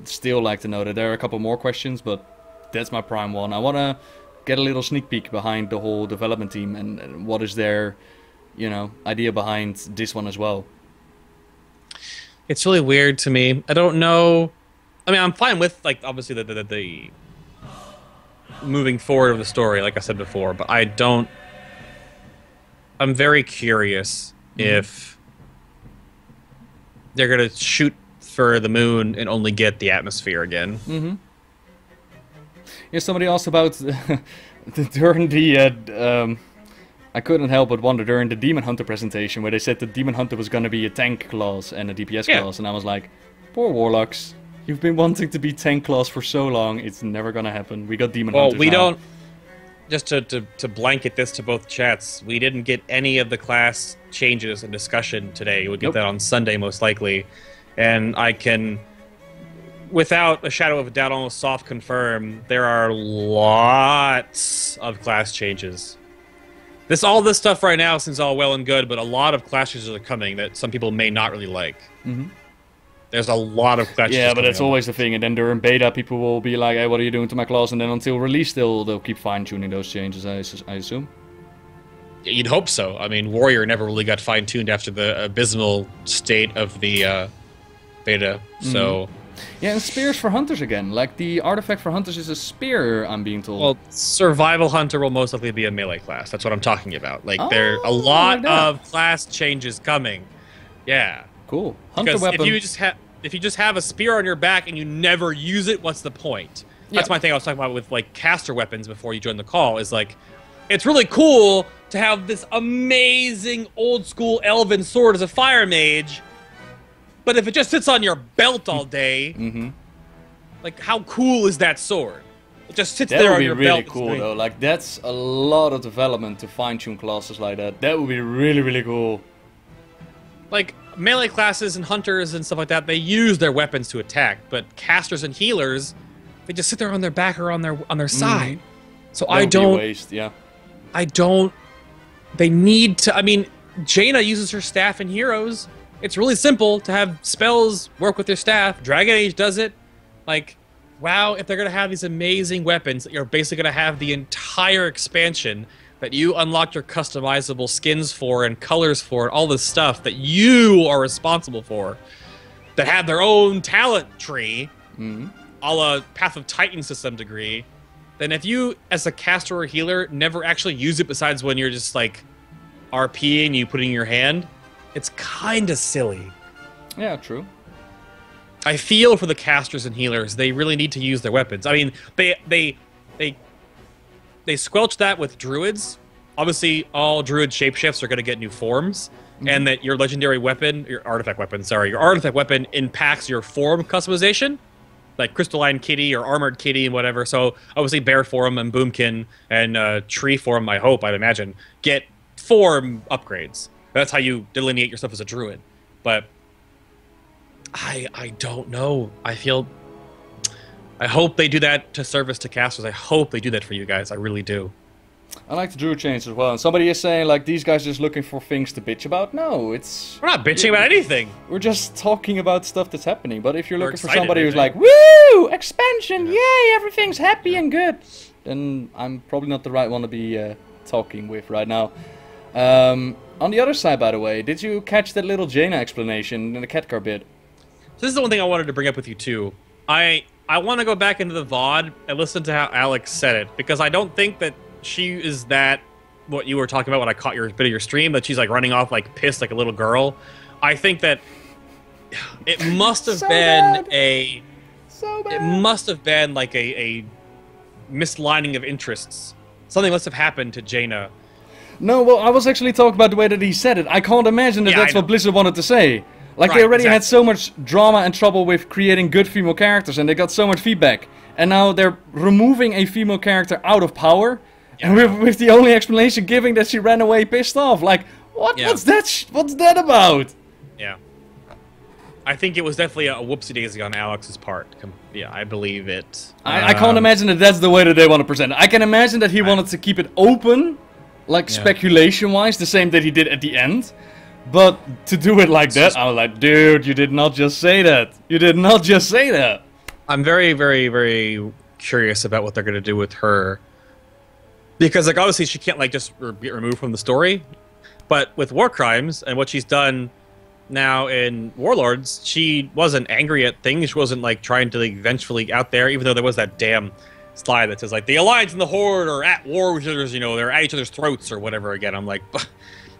Speaker 1: still like to know that. There are a couple more questions, but that's my prime one. I want to get a little sneak peek behind the whole development team and what is their, idea behind this one as well.
Speaker 2: It's really weird to me. I don't know. I mean, I'm fine with, like, obviously the moving forward of the story, like I said before, but I don't... I'm very curious if they're going to shoot for the moon and only get the atmosphere again.
Speaker 1: Yeah, somebody asked about during the... I couldn't help but wonder during the Demon Hunter presentation where they said the Demon Hunter was going to be a tank class and a DPS class, and I was like, poor Warlocks. You've been wanting to be tank class for so long, it's never going to happen. We got Demon Hunters now.
Speaker 2: We don't... Just to blanket this to both chats, we didn't get any of the class changes and discussion today. We'll get that on Sunday most likely. And I can, without a shadow of a doubt, almost soft confirm, there are lots of class changes. All this stuff right now seems all well and good, but a lot of class changes are coming that some people may not really like. There's a lot of class changes.
Speaker 1: Yeah, but that's always the thing. And then during beta, people will be like, hey, what are you doing to my class? And then until release, they'll keep fine-tuning those changes, I assume.
Speaker 2: Yeah, you'd hope so. I mean, Warrior never really got fine-tuned after the abysmal state of the beta, so...
Speaker 1: Yeah, and spears for hunters again. Like, the artifact for hunters is a spear, I'm being told.
Speaker 2: Well, Survival Hunter will most likely be a melee class. That's what I'm talking about. Like, there are a lot of class changes coming. Yeah.
Speaker 1: Cool. Hunter
Speaker 2: because
Speaker 1: weapon.
Speaker 2: if you just have a spear on your back and you never use it, what's the point? That's my thing I was talking about with, like, caster weapons before you joined the call, is, like, it's really cool to have this amazing old-school elven sword as a fire mage, but if it just sits on your belt all day, like, how cool is that sword? It just sits there on your belt.
Speaker 1: That would be really cool, though. Like, that's a lot of development to fine-tune classes like that. That would be really, really cool.
Speaker 2: Like, melee classes and hunters and stuff like that, they use their weapons to attack, but casters and healers, they just sit there on their back or on their side. So
Speaker 1: that would be a waste, yeah.
Speaker 2: They need to... I mean, Jaina uses her staff in Heroes. It's really simple to have spells work with your staff. Dragon Age does it. Like, wow, if they're going to have these amazing weapons, you're basically going to have the entire expansion that you unlock your customizable skins for and colors for and all this stuff that you are responsible for, that have their own talent tree, a la Path of Titans to some degree, then if you, as a caster or healer, never actually use it besides when you're just, like, RPing, you put it in your hand, it's kind of silly.
Speaker 1: Yeah, true.
Speaker 2: I feel for the casters and healers. They really need to use their weapons. I mean, they squelch that with druids. Obviously, all druid shapeshifts are going to get new forms, and that your legendary weapon, your artifact weapon impacts your form customization, like Crystalline Kitty or Armored Kitty and whatever. So, obviously, Bear form and Boomkin and Tree form, I'd imagine, get form upgrades. That's how you delineate yourself as a druid. But I don't know. I hope they do that to service to casters. I hope they do that for you guys. I really do.
Speaker 1: I like the Druid change as well. And somebody is saying, like, these guys are just looking for things to bitch about. No, it's...
Speaker 2: We're not bitching about anything.
Speaker 1: We're just talking about stuff that's happening. But if you're looking for
Speaker 2: excited,
Speaker 1: somebody who's like, woo! Expansion! Yay! Everything's happy and good! Then I'm probably not the right one to be talking with right now. On the other side, by the way, did you catch that little Jaina explanation in the Khadgar bit?
Speaker 2: So this is the one thing I wanted to bring up with you, too. I want to go back into the VOD and listen to how Alex said it. Because I don't think that she is that what you were talking about when I caught your bit of your stream, that she's like running off like pissed like a little girl. I think that it must have been it must have been like a mislining of interests. Something must have happened to Jaina.
Speaker 1: No, well, I was actually talking about the way that he said it. I can't imagine that that's what Blizzard wanted to say. Like, they already had so much drama and trouble with creating good female characters, and they got so much feedback. And now they're removing a female character out of power. And with the only explanation giving that she ran away pissed off. Like, what? Yeah. What's that about?
Speaker 2: Yeah. I think it was definitely a whoopsie daisy on Alex's part. Yeah, I believe it.
Speaker 1: I can't imagine that that's the way that they want to present it. I can imagine that he wanted to keep it open, like speculation-wise, the same that he did at the end. But to do it like that, I was like, dude, you did not just say that. You did not just say that.
Speaker 2: I'm very, very, very curious about what they're going to do with her. Because, like, obviously she can't, like, just get removed from the story. But with war crimes and what she's done now in Warlords, she wasn't angry at things. She wasn't, like, trying to, like, vengefully out there, even though there was that damn slide that says, like, the Alliance and the Horde are at war with each other's, you know, they're at each other's throats or whatever again. I'm like,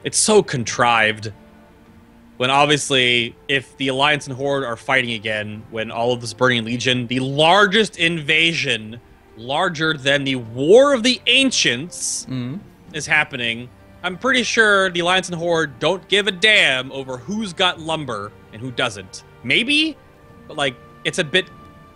Speaker 2: it's so contrived. When obviously, if the Alliance and Horde are fighting again, when all of this Burning Legion, the largest invasion, larger than the War of the Ancients, is happening, I'm pretty sure the Alliance and Horde don't give a damn over who's got lumber and who doesn't. Maybe, but like, it's a bit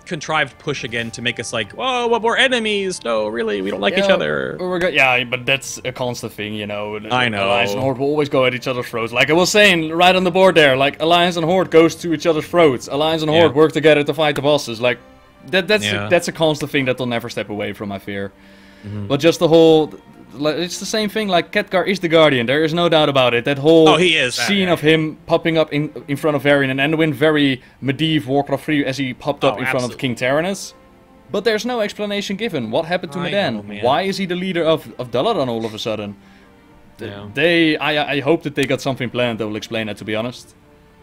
Speaker 2: contrived push again to make us like, whoa, what, we're enemies? No, really, we don't like each other.
Speaker 1: Yeah, but that's a constant thing, you know.
Speaker 2: I know.
Speaker 1: Alliance and Horde will always go at each other's throats. Like I was saying right on the board there, like Alliance and Horde goes to each other's throats. Alliance and Horde work together to fight the bosses. Like that's a constant thing that they'll never step away from, I fear. But just the whole, it's the same thing. Like Khadgar is the Guardian. There is no doubt about it. That whole scene of him popping up in front of Varian and Anduin, very medieval Warcraft 3 as he popped up in front of King Tyrannus. But there's no explanation given. What happened to Medan? Why is he the leader of Dalaran all of a sudden? I hope that they got something planned that will explain that, to be honest.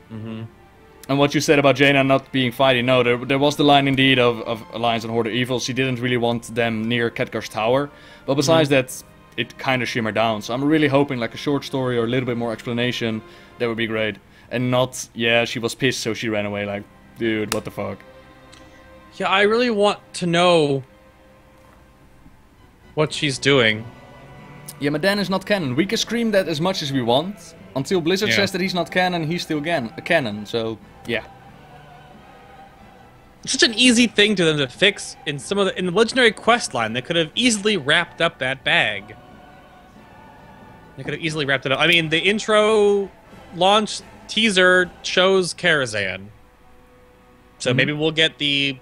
Speaker 1: And what you said about Jaina not being fighting, no, there was the line indeed of Alliance and Horde are evil. She didn't really want them near Khadgar's tower. But besides that, it kind of shimmered down. So I'm really hoping like a short story or a little bit more explanation. That would be great. And not, yeah, she was pissed so she ran away. Like, dude, what the fuck?
Speaker 2: Yeah, I really want to know what she's doing.
Speaker 1: Yeah, Medan is not canon. We can scream that as much as we want. Until Blizzard says that he's not canon, he's still canon. So, yeah.
Speaker 2: It's such an easy thing to them to fix in in the legendary quest line. They could have easily wrapped up that bag. They could have easily wrapped it up. I mean, the intro launch teaser shows Karazhan. So maybe we'll get the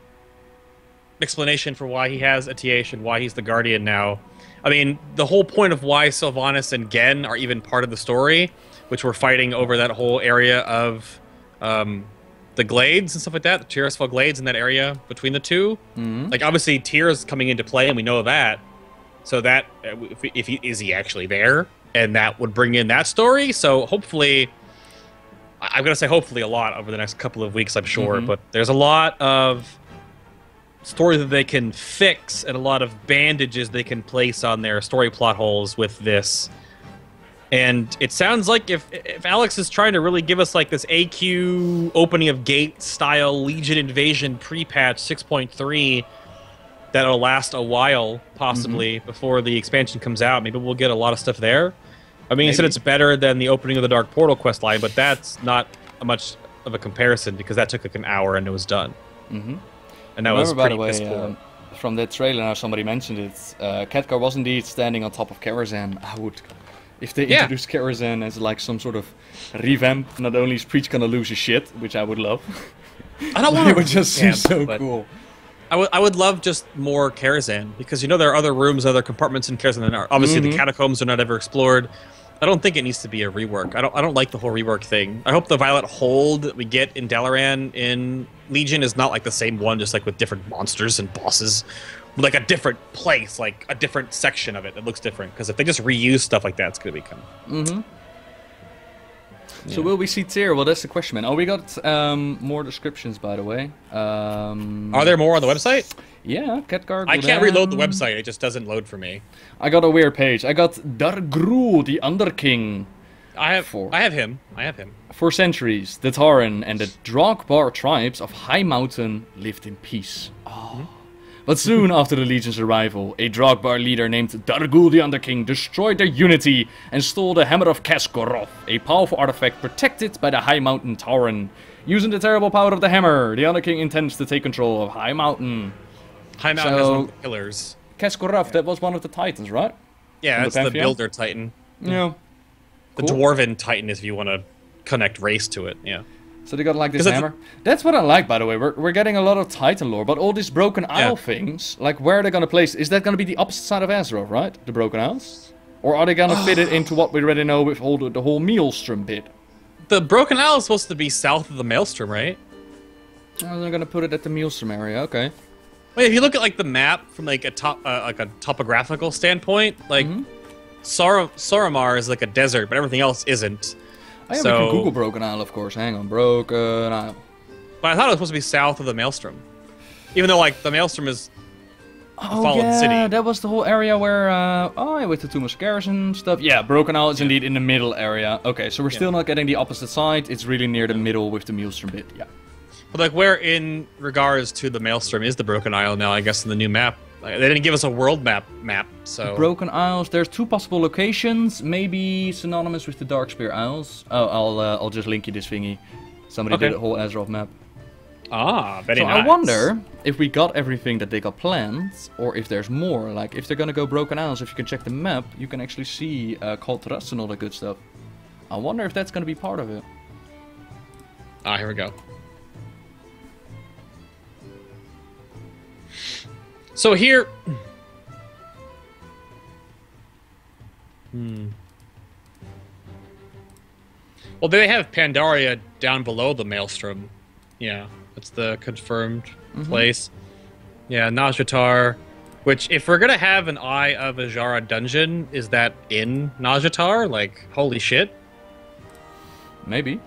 Speaker 2: explanation for why he has a TH and why he's the Guardian now. I mean, the whole point of why Sylvanas and Gen are even part of the story, which we're fighting over that whole area of the Glades and stuff like that, the Tirisfal Glades in that area between the two. Like, obviously, Tyr's coming into play, and we know that. So that, is he actually there? And that would bring in that story. So hopefully, I'm going to say hopefully a lot over the next couple of weeks, I'm sure. But there's a lot of story that they can fix and a lot of bandages they can place on their story plot holes with this. And it sounds like if Alex is trying to really give us like this AQ opening of gate style Legion Invasion pre-patch 6.3 that'll last a while possibly before the expansion comes out, maybe we'll get a lot of stuff there. I mean, I said it's better than the opening of the Dark Portal quest line, but that's not much of a comparison because that took like an hour and it was done. And that was pretty piss poor.
Speaker 1: From that trailer, now somebody mentioned it, Khadgar was indeed standing on top of Karazhan. I would, if they introduced Karazhan as like some sort of revamp, not only is Preach gonna lose his shit, which I would love.
Speaker 2: I don't want
Speaker 1: it would just seem so cool.
Speaker 2: I would love just more Karazhan, because you know there are other rooms, other compartments in Karazhan that are obviously the catacombs are not ever explored. I don't think it needs to be a rework. I don't like the whole rework thing. I hope the Violet Hold that we get in Dalaran in Legion is not like the same one, just like with different monsters and bosses, like a different place, like a different section of it that looks different. Because if they just reuse stuff like that, it's gonna become.
Speaker 1: Yeah. So will we see Tyr? Well, that's the question, man. Oh, we got more descriptions, by the way.
Speaker 2: Are there more on the website?
Speaker 1: Yeah, Khadgar.
Speaker 2: I can't reload the website. It just doesn't load for me.
Speaker 1: I got a weird page. I got Dargru, the Underking.
Speaker 2: I have him.
Speaker 1: For centuries, the Tauren and the Drogbar tribes of High Mountain lived in peace. Oh. But soon after the Legion's arrival, a Drogbar leader named Dargul the Underking destroyed their unity and stole the Hammer of Kasgoroth, a powerful artifact protected by the High Mountain Tauren. Using the terrible power of the hammer, the Underking intends to take control of High Mountain.
Speaker 2: High Mountain has one of the pillars.
Speaker 1: Kasgoroth, that was one of the Titans, right?
Speaker 2: Yeah, that's the Builder Titan.
Speaker 1: Yeah.
Speaker 2: The Dwarven Titan, if you want to connect race to it, yeah.
Speaker 1: So they got like this hammer. That's what I like, by the way. We're getting a lot of Titan lore, but all these Broken Isle things, like where are they gonna place? Is that gonna be the opposite side of Azeroth, right? The Broken Isles, or are they gonna fit it into what we already know with the whole Maelstrom bit?
Speaker 2: The Broken Isle is supposed to be south of the Maelstrom, right?
Speaker 1: Oh, they're gonna put it at the Maelstrom area. Okay.
Speaker 2: Wait, if you look at like the map from like a topographical standpoint, like Soramar is like a desert, but everything else isn't.
Speaker 1: Oh, yeah, we can Google Broken Isle, of course. Hang on, Broken Isle.
Speaker 2: But I thought it was supposed to be south of the Maelstrom. Even though, like, the Maelstrom is the fallen city.
Speaker 1: Yeah, that was the whole area where, with the Tomb of Scares and stuff. Yeah, Broken Isle is indeed in the middle area. Okay, so we're still not getting the opposite side. It's really near the middle with the Maelstrom bit, yeah.
Speaker 2: But, like, where in regards to the Maelstrom is the Broken Isle now, I guess, in the new map? Like, they didn't give us a world map, so...
Speaker 1: The Broken Isles, there's 2 possible locations, maybe synonymous with the Darkspear Isles. Oh, I'll just link you this thingy. Somebody did a whole Azeroth map.
Speaker 2: Ah, very nice.
Speaker 1: So I wonder if we got everything that they got planned, or if there's more. Like, if they're gonna go Broken Isles, if you can check the map, you can actually see Kal Tras and all that good stuff. I wonder if that's gonna be part of it.
Speaker 2: Ah, here we go. So here... Well, they have Pandaria down below the Maelstrom. Yeah, that's the confirmed place. Yeah, Nazjatar. Which, if we're gonna have an Eye of Azshara dungeon, is that in Nazjatar? Like, holy shit.
Speaker 1: Maybe.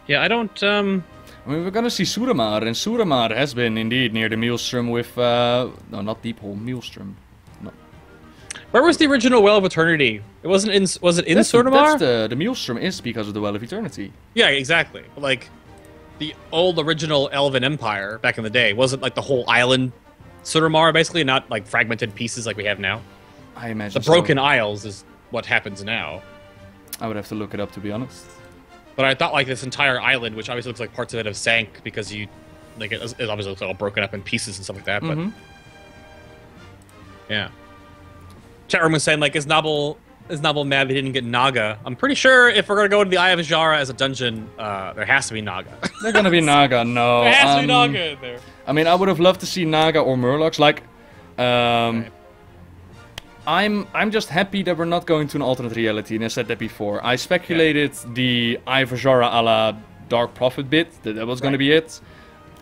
Speaker 2: Yeah, I don't,
Speaker 1: I mean, we're gonna see Suramar, and Suramar has been indeed near the Maelstrom with, no, not Deephole, Maelstrom. No.
Speaker 2: Where was the original Well of Eternity? It wasn't in, was it in Suramar?
Speaker 1: That's the Maelstrom is because of the Well of Eternity.
Speaker 2: Yeah, exactly. But, like, the old original Elven Empire back in the day wasn't like the whole island Suramar, basically, not like fragmented pieces like we have now.
Speaker 1: I imagine
Speaker 2: the Broken Isles is what happens now.
Speaker 1: I would have to look it up, to be honest.
Speaker 2: But I thought like this entire island, which obviously looks like parts of it have sank because you, like, it obviously looks all broken up in pieces and stuff like that. But yeah, chat room was saying like, is Nobble mad they didn't get Naga? I'm pretty sure if we're gonna go into the Eye of Azshara as a dungeon, there has to be Naga.
Speaker 1: They're gonna be Naga, no.
Speaker 2: There has to be Naga in there.
Speaker 1: I mean, I would have loved to see Naga or Murlocs. Like, I'm just happy that we're not going to an alternate reality, and I said that before. I speculated the Eye of Azshara a la Dark Prophet bit, that was going to be it.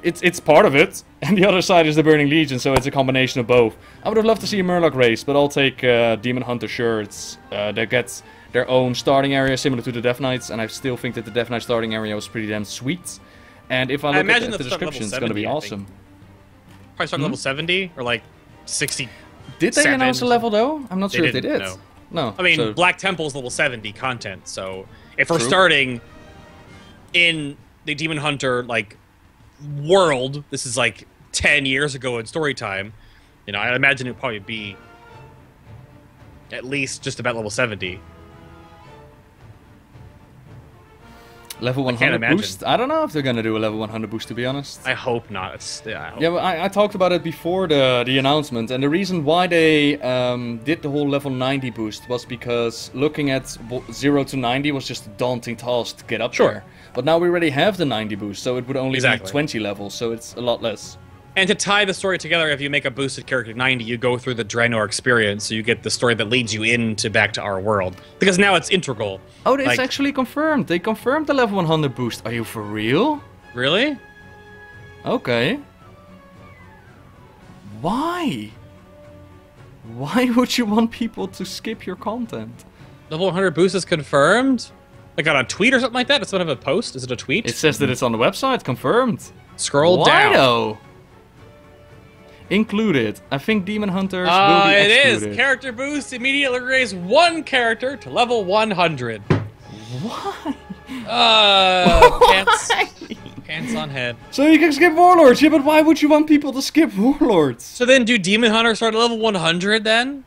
Speaker 1: It's part of it, and the other side is the Burning Legion, so it's a combination of both. I would have loved to see a Murloc race, but I'll take Demon Hunter shirts that gets their own starting area, similar to the Death Knights, and I still think that the Death Knight starting area was pretty damn sweet. And if I look at the description, it's going to be awesome.
Speaker 2: Probably start level 70, or like 60.
Speaker 1: Did they announce a level, though? I'm not sure if they did. No.
Speaker 2: I mean, Black Temple's level 70 content, so if we're starting in the Demon Hunter, like, world, this is like 10 years ago in story time, you know, I imagine it'd probably be at least just about level 70.
Speaker 1: Level 100
Speaker 2: imagine.
Speaker 1: boost? I don't know if they're gonna do a level 100 boost, to be honest.
Speaker 2: I hope not.
Speaker 1: Yeah, but I talked about it before the announcement, and the reason why they did the whole level 90 boost was because looking at 0 to 90 was just a daunting task to get up there. But now we already have the 90 boost, so it would only be 20 levels, so it's a lot less.
Speaker 2: And to tie the story together, if you make a boosted character 90, you go through the Draenor experience, so you get the story that leads you into back to our world. Because now it's integral.
Speaker 1: Oh, it's actually confirmed. They confirmed the level 100 boost. Are you for real?
Speaker 2: Really?
Speaker 1: Okay. Why? Why would you want people to skip your content?
Speaker 2: Level 100 boost is confirmed? Like on a tweet or something like that? Does someone have a post? Is it a tweet?
Speaker 1: It says that it's on the website, confirmed.
Speaker 2: Scroll down.
Speaker 1: Why though? Included. I think Demon Hunters will be excluded.
Speaker 2: It is. Character boost immediately raise one character to level 100.
Speaker 1: Why?
Speaker 2: Pants on head.
Speaker 1: So you can skip Warlords, yeah, but why would you want people to skip Warlords?
Speaker 2: So then do Demon Hunters start at level 100 then?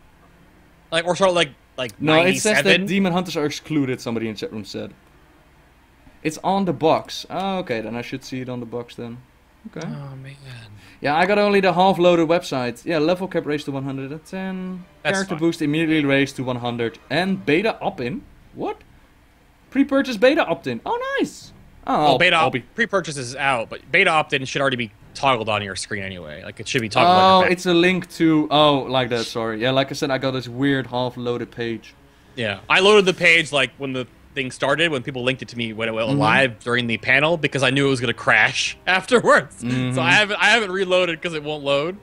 Speaker 2: Like, or start like
Speaker 1: no,
Speaker 2: 97?
Speaker 1: it says that Demon Hunters are excluded, somebody in chat room said. It's on the box. Oh, okay, then I should see it on the box then. Okay.
Speaker 2: Oh, man.
Speaker 1: Yeah, I got only the half-loaded website. Yeah, level cap raised to 110. Character boost immediately raised to 100. And beta opt-in? What? Pre-purchase beta opt-in. Oh, nice.
Speaker 2: Oh, beta pre-purchase is out, but beta opt-in should already be toggled on your screen anyway. Like, it should be toggled on your back.
Speaker 1: It's a link to... Oh, like that, sorry. Yeah, like I said, I got this weird half-loaded page.
Speaker 2: Yeah, I loaded the page, like, when the thing started, when people linked it to me when it went live during the panel, because I knew it was going to crash afterwards. So I haven't reloaded because it won't load.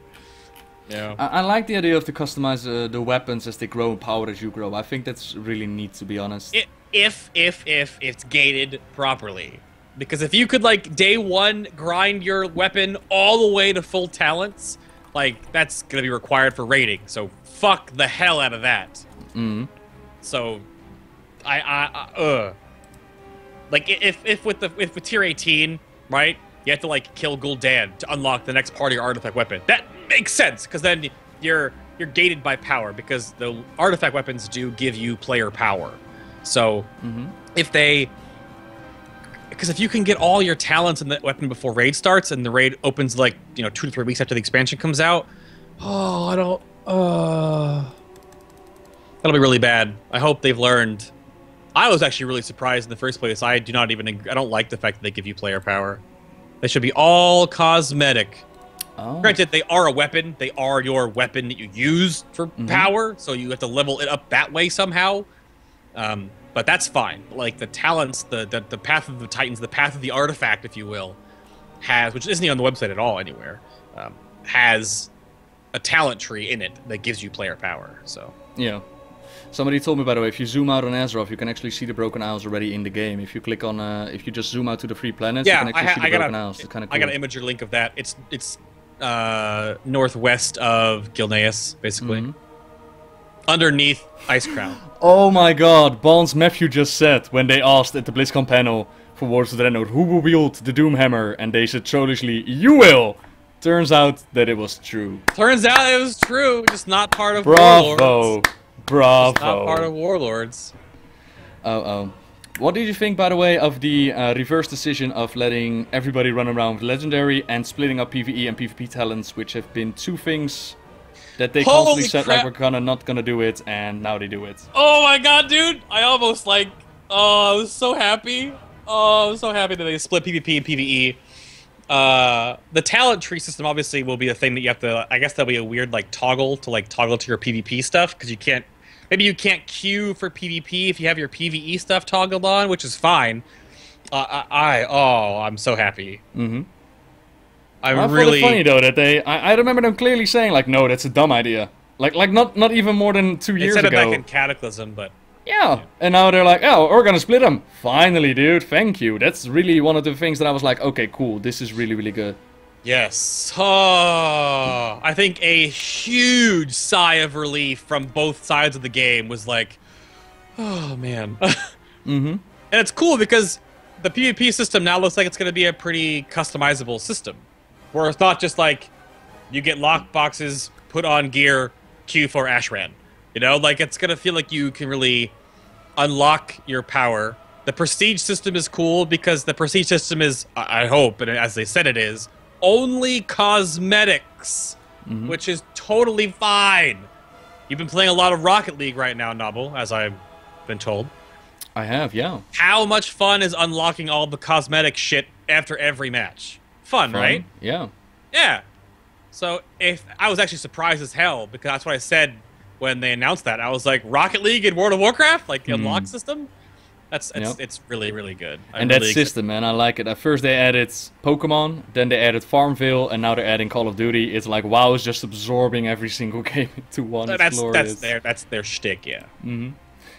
Speaker 2: Yeah.
Speaker 1: I like the idea of to customize the weapons as they grow in power as you grow. I think that's really neat, to be honest.
Speaker 2: If it's gated properly. Because if you could, like, day one grind your weapon all the way to full talents, like, that's going to be required for rating. So fuck the hell out of that. So, like, if with tier 18, right, you have to, like, kill Gul'dan to unlock the next part of your artifact weapon. That makes sense, because then you're gated by power, because the artifact weapons do give you player power. So, because if you can get all your talents in the weapon before raid starts, and the raid opens, like, 2 to 3 weeks after the expansion comes out, that'll be really bad. I hope they've learned. I was actually really surprised in the first place. I don't like the fact that they give you player power. They should be all cosmetic. Granted, they are a weapon. They are your weapon that you use for power, so you have to level it up that way somehow. But that's fine. Like, the talents, the path of the Titans, the path of the artifact, if you will, which isn't on the website at all anywhere, has a talent tree in it that gives you player power. So
Speaker 1: yeah. Somebody told me, by the way, if you zoom out on Azeroth, you can actually see the Broken Isles already in the game. If you click on, if you just zoom out to the free planets, you can actually see the Broken Isles. It's kind of cool.
Speaker 2: I got an imager link of that. It's northwest of Gilneas, basically. Underneath Ice Crown.
Speaker 1: Oh my god, Bond's Matthew just said, when they asked at the BlizzCon panel for Warlords of Draenor, who will wield the Doomhammer? And they said childishly, you will! Turns out that it was true.
Speaker 2: Turns out it was true, just not part of Warlords.
Speaker 1: Bravo.
Speaker 2: Just not part of Warlords.
Speaker 1: What did you think, by the way, of the reverse decision of letting everybody run around with Legendary and splitting up PvE and PvP talents, which have been two things that they constantly said, like, we're not gonna do it, and now they do it.
Speaker 2: Oh my god, dude! I almost, like, I was so happy. Oh, I was so happy that they split PvP and PvE. The talent tree system obviously will be a thing that you have to, I guess that'll be a weird, like, toggle to your PvP stuff, because you can't, maybe you can't queue for PvP if you have your PvE stuff toggled on, which is fine. I'm so happy.
Speaker 1: I find it funny though that I remember them clearly saying, like, no, that's a dumb idea. Like not even more than 2 years ago.
Speaker 2: They said it back in Cataclysm, but
Speaker 1: yeah. And now they're like, oh, we're gonna split them. Finally, dude, thank you. That's really one of the things that I was like, okay, cool, this is really, really good.
Speaker 2: Yes. Oh, I think a huge sigh of relief from both sides of the game was like, oh man. And it's cool because the PvP system now looks like it's going to be a pretty customizable system, where it's not just like you get lock boxes, put on gear, queue for Ashran. You know, like, it's going to feel like you can really unlock your power The prestige system is cool because the prestige system is, I hope, and as they said it is, only cosmetics, which is totally fine. You've been playing a lot of Rocket League right now, Novel, as I've been told.
Speaker 1: I have, yeah.
Speaker 2: How much fun is unlocking all the cosmetic shit after every match? Fun, right?
Speaker 1: Yeah.
Speaker 2: Yeah. So if I was actually surprised as hell, because that's what I said when they announced that. I was like, Rocket League in World of Warcraft? Like, the unlock system? It's really, really good.
Speaker 1: And that system, man, I like it. At first they added Pokemon, then they added Farmville, and now they're adding Call of Duty. It's like WoW is just absorbing every single game into one.
Speaker 2: That's their shtick, yeah.
Speaker 1: And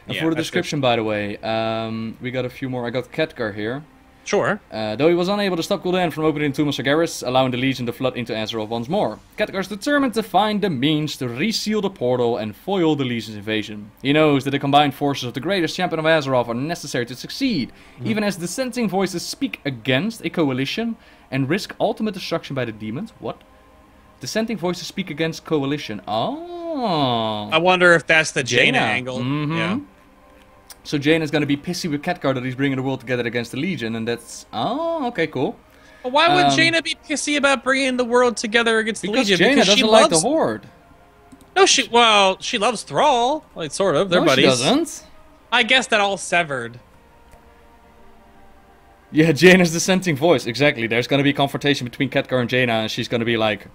Speaker 1: for the description, by the way, we got a few more. I got Khadgar here.
Speaker 2: Sure.
Speaker 1: Though he was unable to stop Gul'dan from opening the Tomb of Sargeras, allowing the Legion to flood into Azeroth once more, Khadgar's determined to find the means to reseal the portal and foil the Legion's invasion. He knows that the combined forces of the greatest champion of Azeroth are necessary to succeed, even as dissenting voices speak against a coalition and risk ultimate destruction by the demons. What? Dissenting voices speak against coalition. Oh.
Speaker 2: I wonder if that's the Jaina angle. Yeah.
Speaker 1: So Jaina's gonna be pissy with Khadgar that he's bringing the world together against the Legion, and that's... Oh, okay, cool.
Speaker 2: Well, why would Jaina be pissy about bringing the world together against the Legion?
Speaker 1: Jaina
Speaker 2: because
Speaker 1: doesn't like the Horde.
Speaker 2: No, she loves Thrall. Like, sort of. They're buddies.
Speaker 1: She doesn't.
Speaker 2: I guess that all severed.
Speaker 1: Yeah, Jaina's dissenting voice. Exactly. There's gonna be a confrontation between Khadgar and Jaina, and she's gonna be like...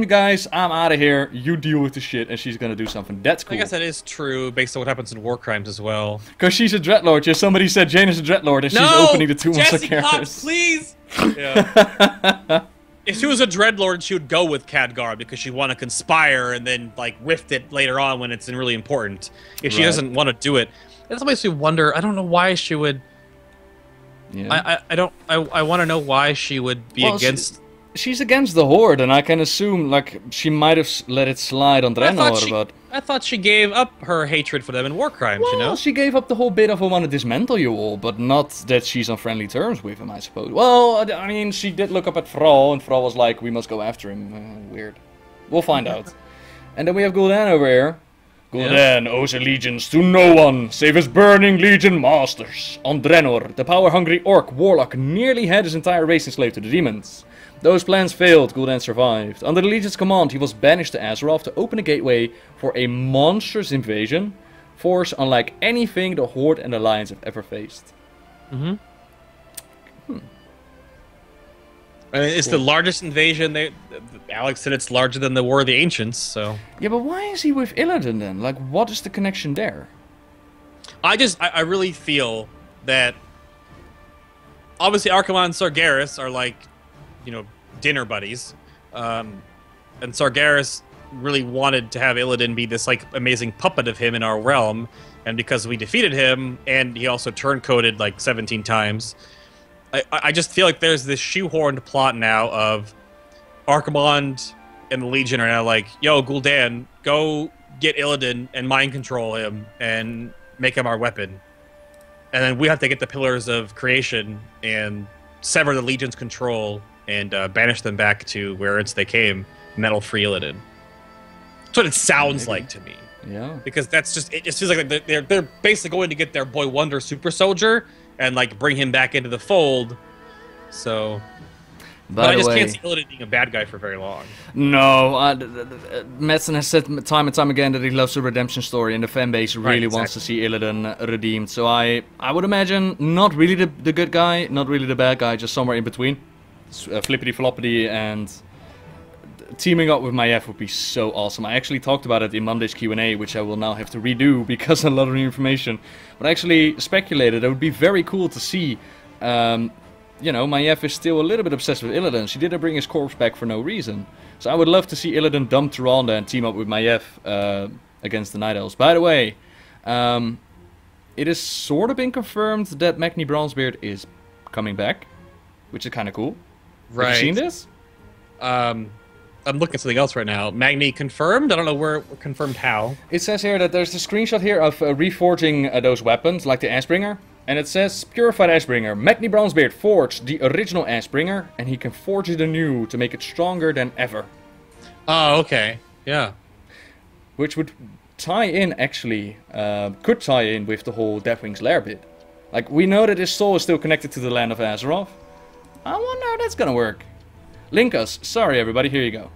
Speaker 1: guys, I'm out of here. You deal with the shit, and she's gonna do something. That's cool.
Speaker 2: I guess that is true, based on what happens in War Crimes as well.
Speaker 1: Because she's a Dreadlord. Yeah, somebody said Jaina's a Dreadlord, and she's opening the Tomb of Sargeras.
Speaker 2: Please! Yeah. If she was a Dreadlord, she would go with Khadgar, because she'd want to conspire and then, like, rift it later on when it's really important. If she doesn't want to do it. That makes me wonder, I don't know why she would... Yeah. I want to know why she would be against...
Speaker 1: She's against the Horde, and I can assume, like, she might have let it slide on Draenor, but...
Speaker 2: I thought she gave up her hatred for them in War Crimes, you know?
Speaker 1: She gave up the whole bit of I want to dismantle you all, but not that she's on friendly terms with him, I suppose. Well, I mean, she did look up at Thrall, and Thrall was like, we must go after him. Weird. We'll find out. And then we have Gul'dan over here. Gul'dan owes allegiance to no one, save his burning Legion masters. On Draenor, the power-hungry orc warlock nearly had his entire race enslaved to the demons. Those plans failed, Gul'dan survived. Under the Legion's command, he was banished to Azeroth to open a gateway for a monstrous invasion, force unlike anything the Horde and the Alliance have ever faced.
Speaker 2: I mean, it's the largest invasion. Alex said it's larger than the War of the Ancients, so...
Speaker 1: Yeah, but why is he with Illidan then? Like, what is the connection there?
Speaker 2: I really feel that... Obviously, Archimonde and Sargeras are like... you know, dinner buddies, and Sargeras really wanted to have Illidan be this like amazing puppet of him in our realm, and because we defeated him, and he also turncoated like 17 times, I just feel like there's this shoehorned plot now of Archimonde and the Legion are now like, yo, Gul'dan, go get Illidan and mind control him and make him our weapon, and then we have to get the Pillars of Creation and sever the Legion's control and banish them back to where they came, metal-free Illidan. That's what it sounds like to me.
Speaker 1: Yeah.
Speaker 2: Because that's just, it just feels like they're basically going to get their boy Wonder Super Soldier and like bring him back into the fold. So, but I just can't see Illidan being a bad guy for very long.
Speaker 1: No, Madsen has said time and time again that he loves the redemption story, and the fanbase really wants to see Illidan redeemed. So I would imagine not really the good guy, not really the bad guy, just somewhere in between. Flippity floppity, and teaming up with Maiev would be so awesome. I actually talked about it in Monday's Q&A, which I will now have to redo because a lot of new information. But I actually speculated it would be very cool to see. You know, Maiev is still a little bit obsessed with Illidan. She didn't bring his corpse back for no reason. So I would love to see Illidan dump Tyrande and team up with Maiev against the Night Elves. By the way, it has sort of been confirmed that Magni Bronzebeard is coming back, which is kind of cool.
Speaker 2: Right.
Speaker 1: Have you seen this?
Speaker 2: I'm looking at something else right now. Magni confirmed? I don't know where confirmed how.
Speaker 1: It says here that there's a screenshot here of reforging those weapons, like the Ashbringer. And it says, Purified Ashbringer. Magni Bronzebeard forged the original Ashbringer, and he can forge it anew to make it stronger than ever.
Speaker 2: Oh, okay. Yeah.
Speaker 1: Which would tie in, actually, could tie in with the whole Deathwing's Lair bit. Like, we know that his soul is still connected to the land of Azeroth. I wonder how that's gonna work. Link us. Sorry, everybody. Here you go.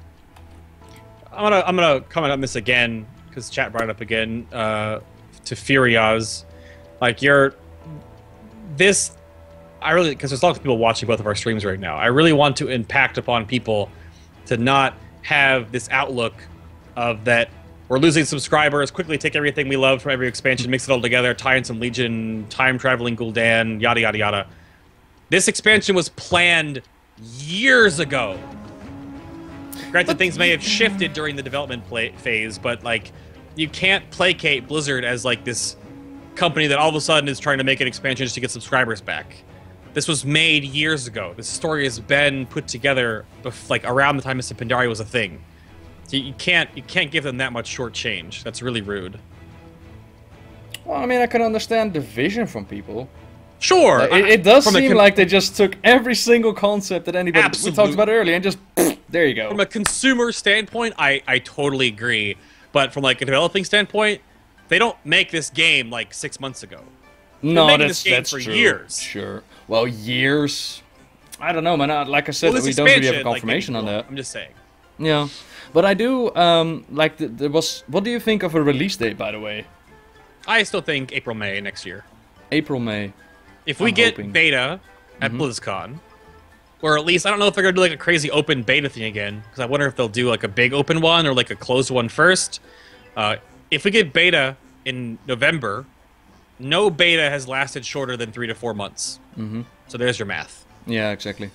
Speaker 2: I'm gonna comment on this again because chat brought it up again. To Furiaz, like I really, because there's a lot of people watching both of our streams right now. I really want to impact upon people to not have this outlook of that we're losing subscribers, quickly take everything we love from every expansion, mix it all together, tie in some Legion, time-traveling Gul'dan, yada yada yada. This expansion was planned years ago. Granted, things may have shifted during the development phase, but like, you can't placate Blizzard as like this company that all of a sudden is trying to make an expansion just to get subscribers back. This was made years ago. This story has been put together like around the time Mr. Pandaria was a thing. So you can't give them that much short change. That's really rude.
Speaker 1: Well, I mean, I can understand the vision from people.
Speaker 2: Sure.
Speaker 1: It does seem like they just took every single concept that anybody we talked about earlier and just there you go.
Speaker 2: From a consumer standpoint, I totally agree. But from like a developing standpoint, they don't make this game like 6 months ago.
Speaker 1: No,
Speaker 2: that's
Speaker 1: true.
Speaker 2: Years.
Speaker 1: Sure. Well, years. I don't know, man. Like I said, we don't really have a confirmation on that.
Speaker 2: I'm just saying.
Speaker 1: Yeah, but I do like there was. What do you think of a release date, by the way?
Speaker 2: I still think April, May next year.
Speaker 1: April, May.
Speaker 2: If we get beta at BlizzCon, or at least I don't know if they're gonna do like a crazy open beta thing again, because I wonder if they'll do like a big open one or like a closed one first. If we get beta in November, no beta has lasted shorter than 3 to 4 months. So there's your math.
Speaker 1: Yeah, exactly.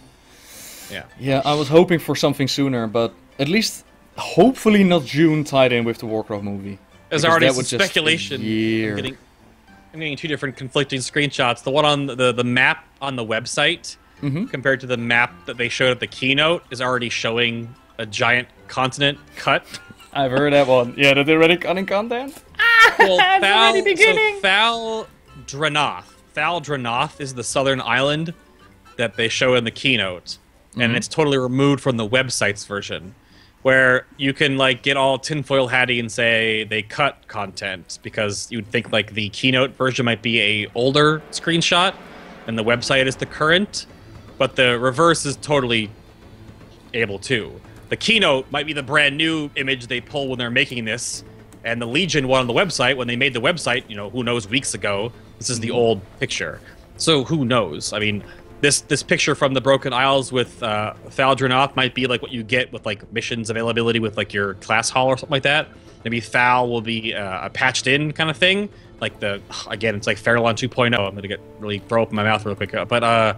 Speaker 2: Yeah.
Speaker 1: Yeah, I was hoping for something sooner, but at least hopefully not June tied in with the Warcraft movie.
Speaker 2: There's already some speculation. I'm getting two different conflicting screenshots. The one on the map on the website compared to the map that they showed at the keynote is already showing a giant continent cut.
Speaker 1: I've heard that one. Yeah, that they're already cutting content?
Speaker 2: Well, Thal Dranoth is the southern island that they show in the keynote. And it's totally removed from the website's version. Where you can like get all tinfoil hatty and say they cut content because you'd think like the keynote version might be a older screenshot and the website is the current, but the reverse is totally able to. The keynote might be the brand new image they pull when they're making this, and the Legion one on the website, when they made the website, you know, who knows, weeks ago, this is the old picture. So who knows? I mean, this picture from the Broken Isles with Thal Dranoth might be like what you get with like missions availability with like your class hall or something like that. Maybe Thal will be a patched in kind of thing. Like again, it's like Farallon 2.0. I'm gonna get really throw up in my mouth real quick. But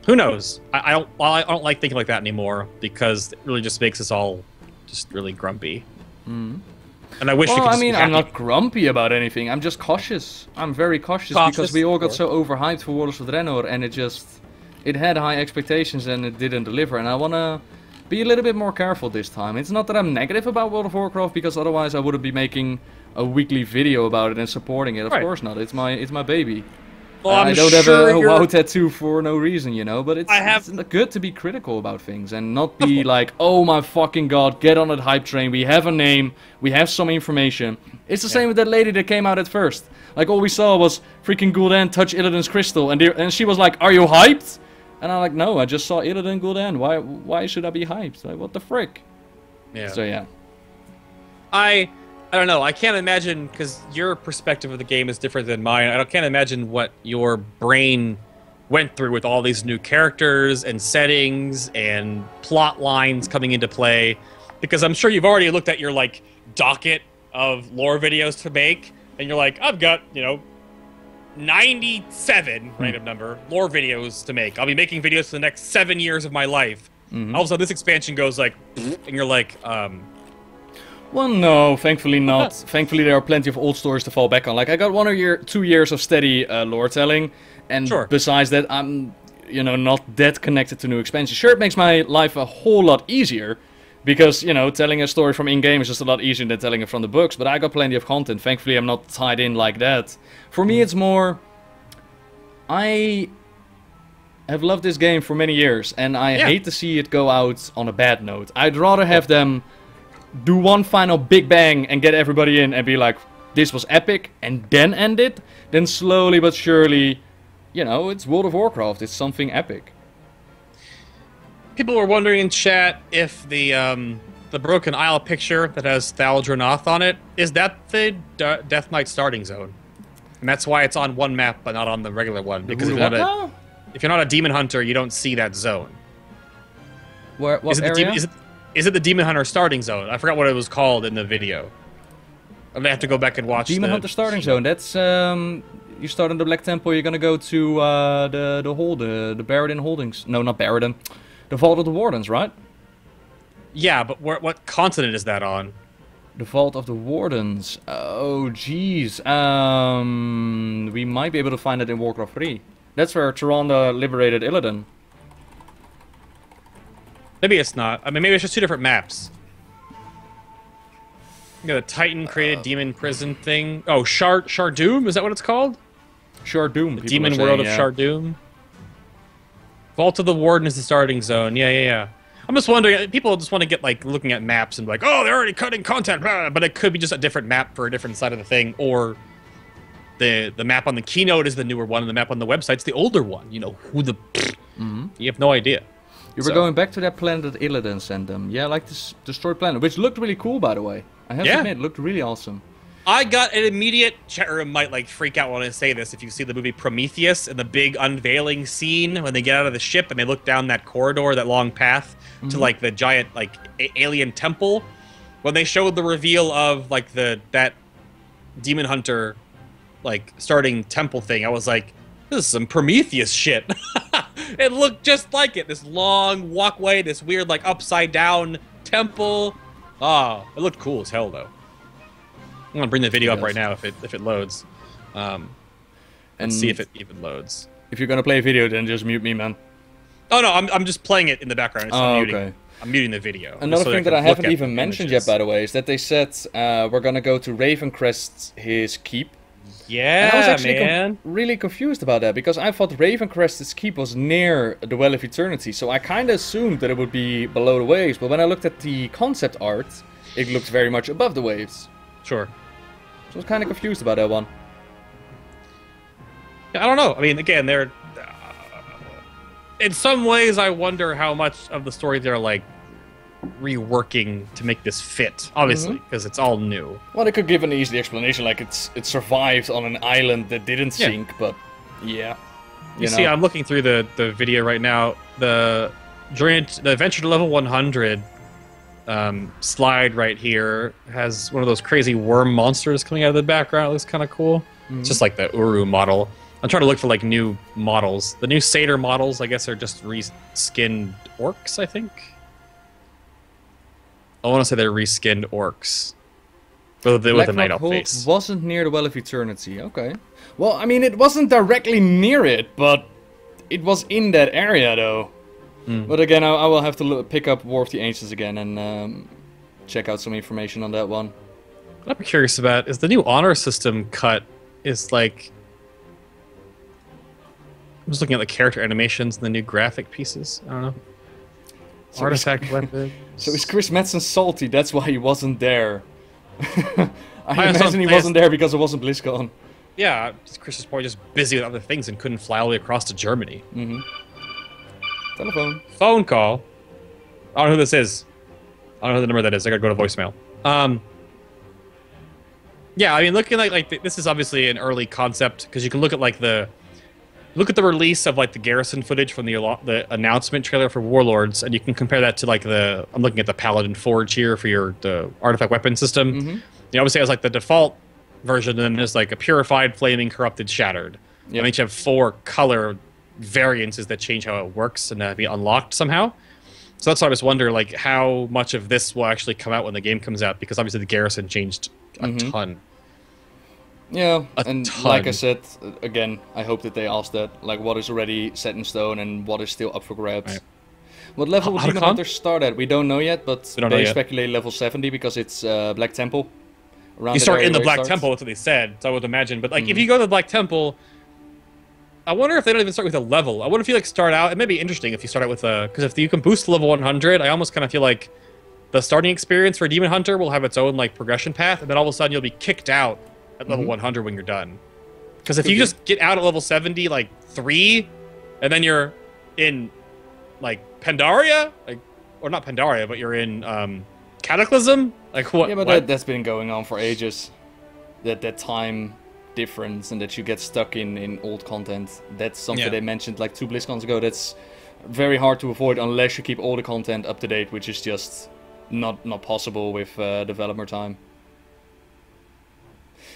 Speaker 2: who knows? I don't like thinking like that anymore because it really just makes us all just really grumpy. And I wish.
Speaker 1: Well, I mean, I'm not grumpy about anything. I'm just cautious. I'm very cautious because we all got so overhyped for Warlords of Draenor, and it had high expectations and it didn't deliver. And I wanna be a little bit more careful this time. It's not that I'm negative about World of Warcraft because otherwise I wouldn't be making a weekly video about it and supporting it. Of course not. It's my baby. Well, I don't have a WoW tattoo for no reason, you know, but it's good to be critical about things and not be like, oh my fucking god, get on that hype train, we have a name, we have some information. It's the same with that lady that came out at first. Like, all we saw was freaking Gul'dan touch Illidan's crystal, and she was like, are you hyped? And I'm like, no, I just saw Illidan Gul'dan, why should I be hyped? Like, what the frick?
Speaker 2: Yeah.
Speaker 1: So yeah.
Speaker 2: I don't know. I can't imagine, because your perspective of the game is different than mine. I can't imagine what your brain went through with all these new characters and settings and plot lines coming into play. Because I'm sure you've already looked at your like docket of lore videos to make, and you're like, I've got, 97 random number lore videos to make. I'll be making videos for the next 7 years of my life. All of a sudden, this expansion goes like, and you're like,
Speaker 1: Well, no, thankfully not. Thankfully, there are plenty of old stories to fall back on. Like, I got 1 or 2 years of steady lore telling, and besides that, I'm, not that connected to new expansions. Sure, it makes my life a whole lot easier, because, telling a story from in-game is just a lot easier than telling it from the books, but I got plenty of content. Thankfully, I'm not tied in like that. For me, it's more, I have loved this game for many years, and I hate to see it go out on a bad note. I'd rather have them do one final big bang and get everybody in and be like, this was epic, and then end it, then slowly but surely you know, it's World of Warcraft. It's something epic.
Speaker 2: People were wondering in chat if the Broken Isle picture that has Thaldrinoth on it, is that the Death Knight starting zone? And that's why it's on one map, but not on the regular one. Because if you're not a demon hunter, you don't see that zone.
Speaker 1: What area?
Speaker 2: Is it the Demon Hunter starting zone? I forgot what it was called in the video. I'm gonna have to go back and watch
Speaker 1: Demon Hunter starting zone. That's you start in the Black Temple. You're gonna go to the Baradin Holdings. No, not Baradin. The Vault of the Wardens, right?
Speaker 2: Yeah, but what continent is that on?
Speaker 1: The Vault of the Wardens. Oh, jeez. We might be able to find it in Warcraft 3. That's where Tyrande liberated Illidan.
Speaker 2: Maybe it's not. I mean, maybe it's just two different maps. You got a Titan created demon prison thing. Oh, Shardoom? Is that what it's called?
Speaker 1: Shardoom.
Speaker 2: The demon world of Shardoom. Vault of the Warden is the starting zone. Yeah. I'm just wondering, people just want to get, like, looking at maps and be like, oh, they're already cutting content, but it could be just a different map for a different side of the thing, or the map on the keynote is the newer one, and the map on the website's the older one. You know, who the... You have no idea.
Speaker 1: You were going back to that planet that Illidan sent them. Yeah, like this destroyed planet, which looked really cool, by the way. I have to admit, it looked really awesome.
Speaker 2: I got an immediate... Chat room might, like, freak out when I say this. If you see the movie Prometheus and the big unveiling scene when they get out of the ship and they look down that corridor, that long path, to, like, the giant, like, alien temple. When they showed the reveal of, like, that Demon Hunter, like, starting temple thing, I was like, this is some Prometheus shit. It looked just like it. This long walkway, this weird, like, upside-down temple. Oh, it looked cool as hell, though. I'm gonna bring the video up right now if it loads, and see if it even loads.
Speaker 1: If you're gonna play a video, then just mute me, man.
Speaker 2: Oh no, I'm just playing it in the background.
Speaker 1: Okay.
Speaker 2: I'm muting the video.
Speaker 1: Another thing that I haven't even mentioned yet, by the way, is that they said we're gonna go to Ravencrest, his keep.
Speaker 2: Yeah,
Speaker 1: and I was actually really confused about that, because I thought Ravencrest's keep was near the Well of Eternity, so I kind of assumed that it would be below the waves. But when I looked at the concept art, it looked very much above the waves.
Speaker 2: Sure.
Speaker 1: So I was kind of confused about that one.
Speaker 2: Yeah, I don't know. I mean, again, they're... in some ways, I wonder how much of the story they're, like, reworking to make this fit. Obviously, because it's all new.
Speaker 1: Well, they could give an easy explanation, like it survived on an island that didn't sink, but yeah.
Speaker 2: You see, I'm looking through the video right now. The Adventure to Level 100 slide right here has one of those crazy worm monsters coming out of the background. It looks kind of cool. It's just like the Uru model. I'm trying to look for like new models. The new Satyr models, I guess, are just reskinned orcs, I think. I want to say they're reskinned orcs. With a Night Elf face.
Speaker 1: Wasn't near the Well of Eternity, okay. Well, I mean, it wasn't directly near it, but it was in that area, though. But again, I will have to pick up War of the Ancients again and check out some information on that one.
Speaker 2: What I'm curious about is the new honor system cut is like... I'm just looking at the character animations and the new graphic pieces. I don't know. So artifact weapons.
Speaker 1: So is Chris Metzen salty? That's why he wasn't there. I imagine he wasn't there because it wasn't BlizzCon.
Speaker 2: Yeah, Chris is probably just busy with other things and couldn't fly all the way across to Germany.
Speaker 1: Telephone.
Speaker 2: Phone call. I don't know who this is. I don't know who the number that is. I gotta go to voicemail. Yeah, I mean, looking like this is obviously an early concept because you can look at like the release of like the garrison footage from the announcement trailer for Warlords, and you can compare that to like I'm looking at the Paladin Forge here for the artifact weapon system. You obviously has like the default version, and then there's like a purified, flaming, corrupted, shattered. Yep. And each have 4 color variances that change how it works and be unlocked somehow. So that's why I just wonder like how much of this will actually come out when the game comes out, because obviously the garrison changed a ton.
Speaker 1: Yeah, like I said, again, I hope that they ask that, like what is already set in stone and what is still up for grabs. Right. What level would Demon Hunters start at? We don't know yet, but they speculate level 70 because it's Black Temple.
Speaker 2: You start in the Black Temple, that's what they said, so I would imagine. But like, if you go to the Black Temple, I wonder if they don't even start with a level. I wonder if you like start out, it may be interesting if you start out with a, because if you can boost to level 100, I almost kind of feel like the starting experience for Demon Hunter will have its own like progression path, and then all of a sudden you'll be kicked out at level 100 when you're done. Because if you just get out at level 70, like 3, and then you're in like Pandaria, like, or not Pandaria, but you're in Cataclysm, like what?
Speaker 1: Yeah, but that's been going on for ages. That time difference and that you get stuck in old content. That's something they mentioned like 2 BlizzCons ago. That's very hard to avoid unless you keep all the content up to date, which is just not possible with developer time.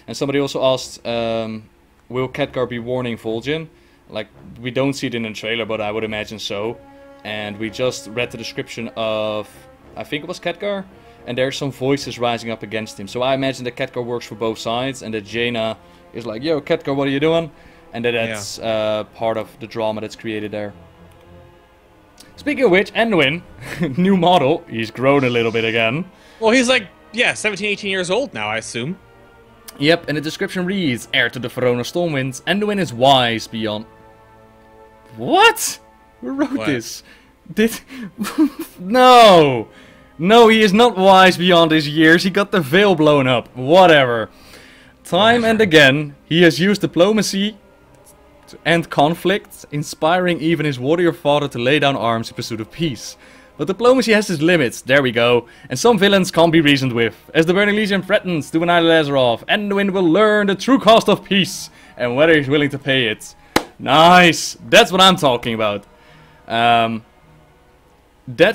Speaker 1: And somebody also asked, will Khadgar be warning Vol'jin? Like, we don't see it in the trailer, but I would imagine so. And we just read the description of, I think it was Khadgar, and there's some voices rising up against him. So I imagine that Khadgar works for both sides, and that Jaina is like, yo, Khadgar, what are you doing? And that's part of the drama that's created there. Speaking of which, Anduin, new model, he's grown a little bit again.
Speaker 2: Well, he's like, 17, 18 years old now, I assume.
Speaker 1: Yep, and the description reads, heir to the throne of Stormwind, Anduin is wise beyond... What? Who wrote this? No! No, he is not wise beyond his years, he got the veil blown up. Whatever. Time and again, he has used diplomacy to end conflict, inspiring even his warrior father to lay down arms in pursuit of peace. But diplomacy has its limits, there we go, and some villains can't be reasoned with. As the Burning Legion threatens to annihilate Azeroth, Anduin will learn the true cost of peace, and whether he's willing to pay it. Nice! That's what I'm talking about. That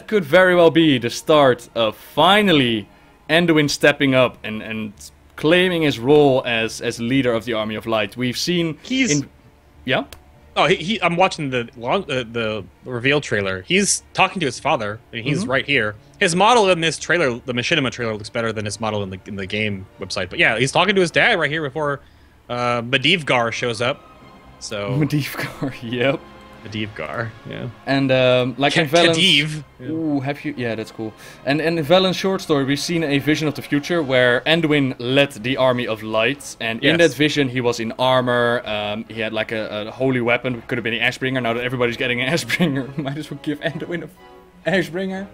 Speaker 1: could very well be the start of finally Anduin stepping up and claiming his role as leader of the Army of Light. We've seen... Yeah?
Speaker 2: Oh, I'm watching the reveal trailer. He's talking to his father, and he's right here. His model in this trailer, the Machinima trailer, looks better than his model in the game website. But yeah, he's talking to his dad right here before Medivhgar shows up. So
Speaker 1: Medivhgar, yep.
Speaker 2: Medivhgar, yeah.
Speaker 1: And like in Valen's...
Speaker 2: Khadiv.
Speaker 1: Ooh, have you... Yeah, that's cool. And in Valen's short story, we've seen a vision of the future where Anduin led the Army of Light. And in that vision, he was in armor. He had like a holy weapon. Could have been an Ashbringer. Now that everybody's getting an Ashbringer, might as well give Anduin an Ashbringer.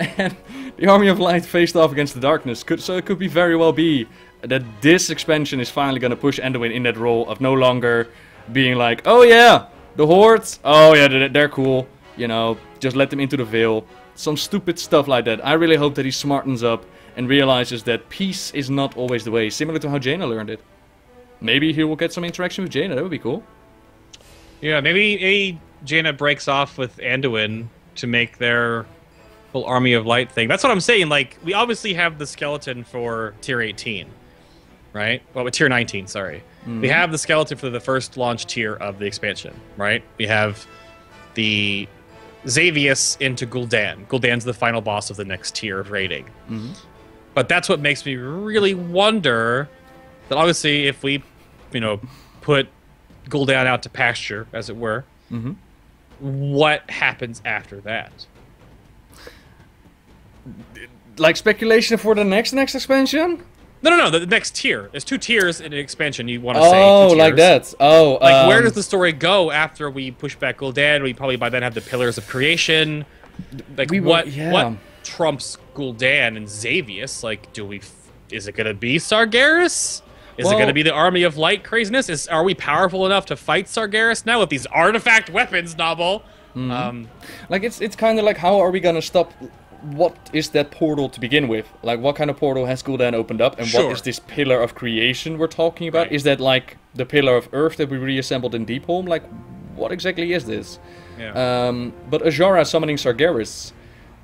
Speaker 1: And the Army of Light faced off against the darkness. So it could be very well be that this expansion is finally going to push Anduin in that role of no longer being like, oh yeah, the hordes, oh yeah, they're cool, you know, just let them into the veil. Some stupid stuff like that. I really hope that he smartens up and realizes that peace is not always the way, similar to how Jaina learned it. Maybe he will get some interaction with Jaina, that would be cool.
Speaker 2: Yeah, maybe Jaina breaks off with Anduin to make their whole Army of Light thing. That's what I'm saying, like, we obviously have the skeleton for tier 18, right? Well, with tier 19, sorry. We have the skeleton for the first launch tier of the expansion, right? We have the Xavius into Gul'dan. Gul'dan's the final boss of the next tier of raiding. But that's what makes me really wonder that obviously if we, you know, put Gul'dan out to pasture, as it were, what happens after that?
Speaker 1: Like speculation for the next expansion?
Speaker 2: No, the next tier. There's 2 tiers in an expansion, you want to say.
Speaker 1: Oh, like that. Oh,
Speaker 2: like, where does the story go after we push back Gul'dan? We probably by then have the Pillars of Creation. Like, what trumps Gul'dan and Xavius? Like, is it going to be Sargeras? Is it going to be the Army of Light craziness? Are we powerful enough to fight Sargeras now with these artifact weapons, Novel?
Speaker 1: Like, it's kind of like, how are we going to stop... What is that portal to begin with? Like, what kind of portal has Gul'dan opened up? And what is this Pillar of Creation we're talking about? Right. Is that like the Pillar of Earth that we reassembled in Deepholm? Like, what exactly is this? Yeah. But Azshara summoning Sargeras.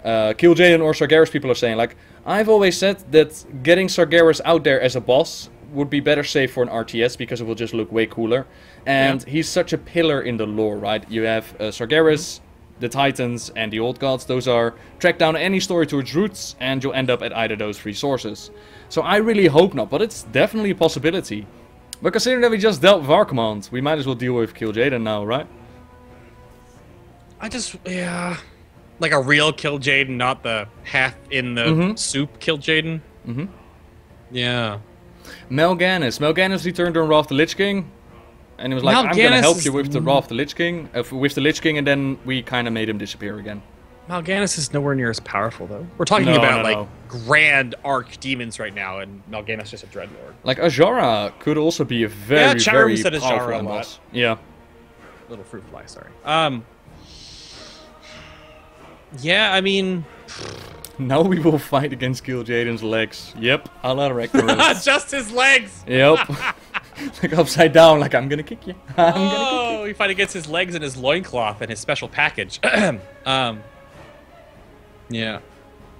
Speaker 1: Kil'jaeden or Sargeras people are saying, like, I've always said that getting Sargeras out there as a boss would be better safe for an RTS because it will just look way cooler. And he's such a pillar in the lore, right? You have Sargeras... the Titans and the Old Gods, those are track down any story to its roots and you'll end up at either those 3 sources. So I really hope not, but it's definitely a possibility. But considering that we just dealt with our command, we might as well deal with Kil'jaeden now, right?
Speaker 2: Like a real Kil'jaeden, not the half in the soup Kil'jaeden. Yeah.
Speaker 1: Mal'Ganis returned on Wrath the Lich King. And he was like, I'm gonna help you with the Wrath of the Lich King, and then we kind of made him disappear again.
Speaker 2: Mal'Ganis is nowhere near as powerful, though. We're talking about grand arc demons right now, and Mal'Ganis is just a dreadlord.
Speaker 1: Like Azara could also be a very very powerful boss. Yeah.
Speaker 2: Little fruit fly, sorry. Yeah, I mean.
Speaker 1: Now we will fight against Kill Jaden's legs. Yep, a la Ragnarok.
Speaker 2: Just his legs.
Speaker 1: Yep. Like upside down, like I'm gonna kick you.
Speaker 2: We fight against his legs and his loincloth and his special package. Yeah.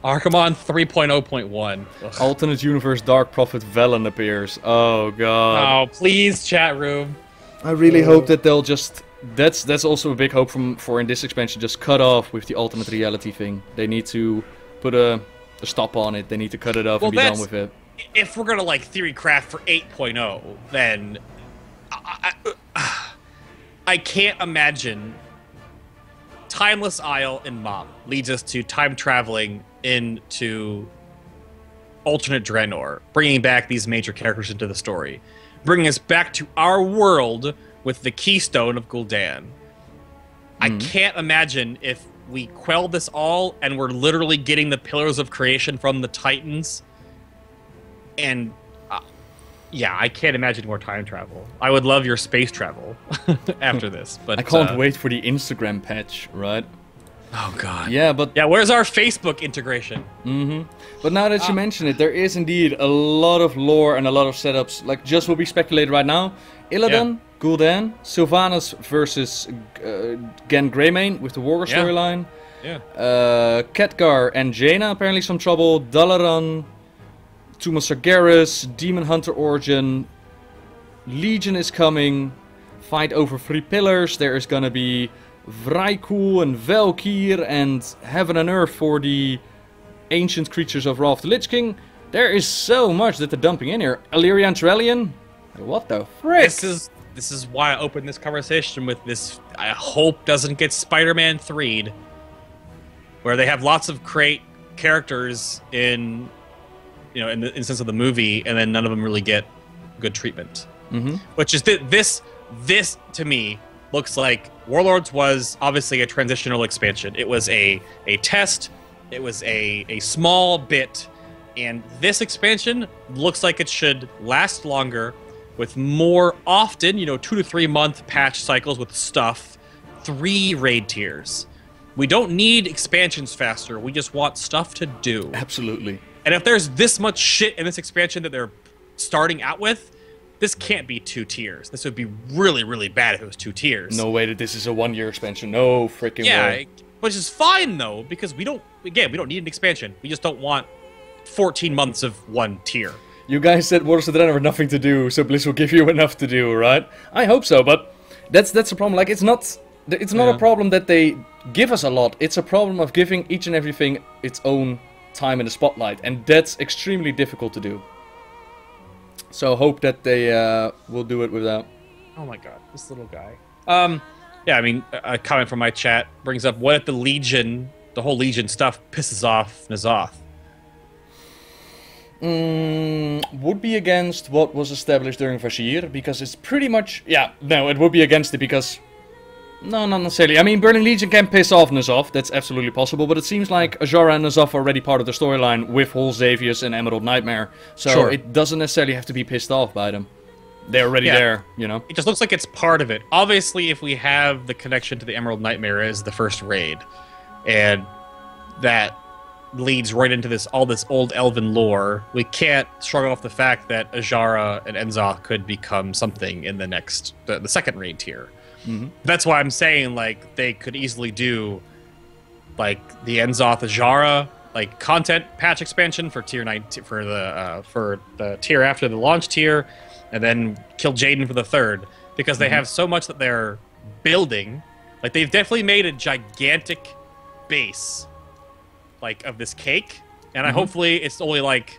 Speaker 2: Archimon 3.0.1.
Speaker 1: Alternate universe Dark Prophet Velen appears. Oh god.
Speaker 2: Oh, please, chat room.
Speaker 1: I really hope that they'll just. That's also a big hope for in this expansion. Just cut off with the alternate reality thing. They need to put a stop on it. They need to cut it off and be done with it.
Speaker 2: If we're gonna like theory craft for 8.0, then I can't imagine Timeless Isle and Mom leads us to time traveling into alternate Draenor, bringing back these major characters into the story, bringing us back to our world with the keystone of Gul'dan. I can't imagine if we quell this all and we're literally getting the Pillars of Creation from the Titans. And yeah, I can't imagine more time travel. I would love your space travel after this, but
Speaker 1: I can't wait for the Instagram patch, right?
Speaker 2: Oh god.
Speaker 1: Yeah, but
Speaker 2: where's our Facebook integration?
Speaker 1: But now that you mention it, there is indeed a lot of lore and a lot of setups. Like just what we speculated right now: Illidan, Gul'dan, Sylvanas versus Gen Greymane with the Warcraft storyline.
Speaker 2: Yeah.
Speaker 1: Khadgar and Jaina apparently some trouble. Dalaran, Tomb of Sargeras, Demon Hunter Origin, Legion is coming. Fight over 3 pillars. There is gonna be Vrykul and Valkyr and Heaven and Earth for the ancient creatures of Wrath the Lich King. There is so much that they're dumping in here. Illyria and Trellian? What the frick?
Speaker 2: This is why I opened this conversation with this. I hope doesn't get Spider-Man 3'd, where they have lots of great characters in, in the instance of the movie, and then none of them really get good treatment. Which is this to me looks like Warlords was obviously a transitional expansion. It was a test. It was a small bit, and this expansion looks like it should last longer, with more often, 2 to 3 month patch cycles with stuff, 3 raid tiers. We don't need expansions faster. We just want stuff to do.
Speaker 1: Absolutely.
Speaker 2: And if there's this much shit in this expansion that they're starting out with, this can't be 2 tiers. This would be really, really bad if it was 2 tiers.
Speaker 1: No way that this is a 1-year expansion. No freaking way.
Speaker 2: Yeah, which is fine though, because we don't need an expansion. We just don't want 14 months of 1 tier.
Speaker 1: You guys said Warlords of Draenor have nothing to do, so Bliss will give you enough to do, right? I hope so, but that's the problem. Like, it's not a problem that they give us a lot. It's a problem of giving each and everything its own time in the spotlight, and that's extremely difficult to do. So hope that they will do it without.
Speaker 2: Oh my god, this little guy. Yeah, I mean, a comment from my chat brings up, what if the whole Legion stuff pisses off N'Zoth?
Speaker 1: Would be against what was established during Vashir, because it's pretty much... Yeah, no, it would be against it because... No, not necessarily. I mean, Burning Legion can piss off N'Zoth, that's absolutely possible, but it seems like Azara and N'Zoth are already part of the storyline with whole Xavius and Emerald Nightmare, so it doesn't necessarily have to be pissed off by them. They're already there, It just
Speaker 2: looks like it's part of it. Obviously, if we have the connection to the Emerald Nightmare as the first raid, and that leads right into all this old elven lore, we can't shrug off the fact that Azara and N'Zoth could become something in the second raid tier. That's why I'm saying, like, they could easily do, like, the N'Zoth Azara, like, content patch expansion for tier 9 for the tier after the launch tier, and then kill Jaden for the 3rd, because they have so much that they're building. Like, they've definitely made a gigantic base, like, of this cake, and hopefully it's only like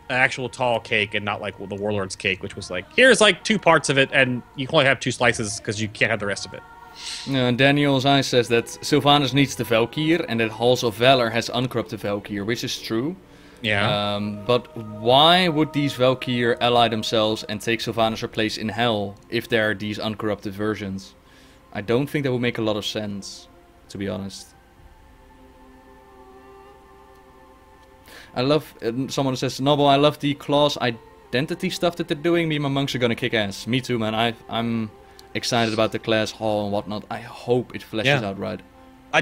Speaker 2: an actual tall cake and not like the Warlord's cake, which was like, here's like 2 parts of it and you can only have 2 slices because you can't have the rest of it.
Speaker 1: Daniel's Eye says that Sylvanas needs the Valkyr and that Halls of Valor has uncorrupted Valkyr, which is true.
Speaker 2: Yeah.
Speaker 1: But why would these Valkyr ally themselves and take Sylvanas' place in Hell if there are these uncorrupted versions? I don't think that would make a lot of sense, to be honest. I love. Someone says, Noble, I love the class identity stuff that they're doing. Me and my monks are gonna kick ass. Me too, man. I'm excited about the class hall and whatnot. I hope it fleshes out right.
Speaker 2: I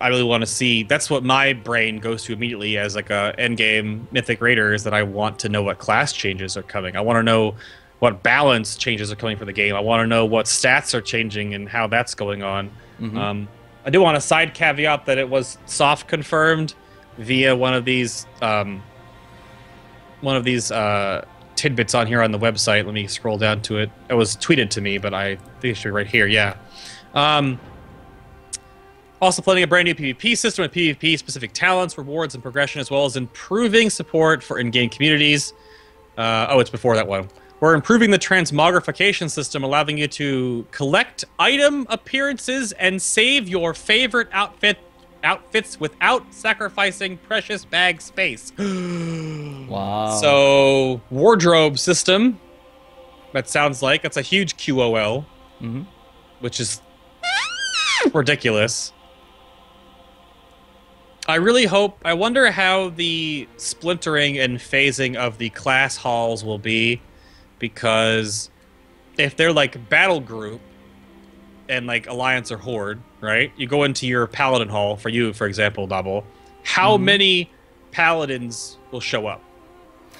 Speaker 2: really want to see. That's what my brain goes to immediately as like a endgame Mythic Raider, is that I want to know what class changes are coming. I want to know what balance changes are coming for the game. I want to know what stats are changing and how that's going on. I do want a side caveat that it was soft confirmed via one of these tidbits on here on the website. Let me scroll down to it. It was tweeted to me, but I think it should be right here. Yeah. Also planning a brand new PvP system with PvP-specific talents, rewards, and progression, as well as improving support for in-game communities. Oh, it's before that one. We're improving the transmogrification system, allowing you to collect item appearances and save your favorite outfits without sacrificing precious bag space.
Speaker 1: Wow.
Speaker 2: So, wardrobe system. That sounds like it's a huge QOL, which is ridiculous. I wonder how the splintering and phasing of the class halls will be, because if they're like battle group and like alliance or horde, right? You go into your paladin hall, for you, for example, Double. How many paladins will show up?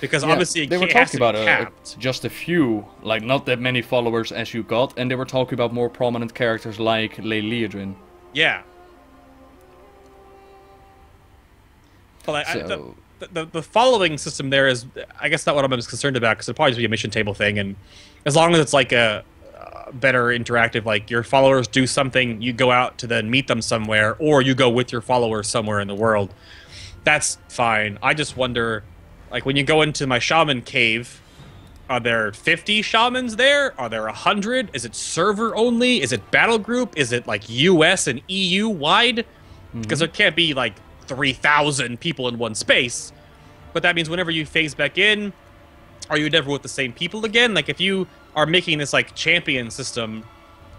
Speaker 2: Because obviously
Speaker 1: they were talking about just a few, like not that many followers as you got, and they were talking about more prominent characters like Leodrin.
Speaker 2: Yeah. But the following system there is, I guess, not what I'm most concerned about, because it'll probably just be a mission table thing, and as long as it's like a better interactive, like your followers do something, you go out to then meet them somewhere, or you go with your followers somewhere in the world, that's fine. I just wonder, like when you go into my shaman cave, are there 50 shamans there? Are there 100? Is it server only? Is it battle group? Is it like US and EU wide? Because there can't be like 3,000 people in one space. But that means whenever you phase back in, are you never with the same people again? Like if you are making this like champion system,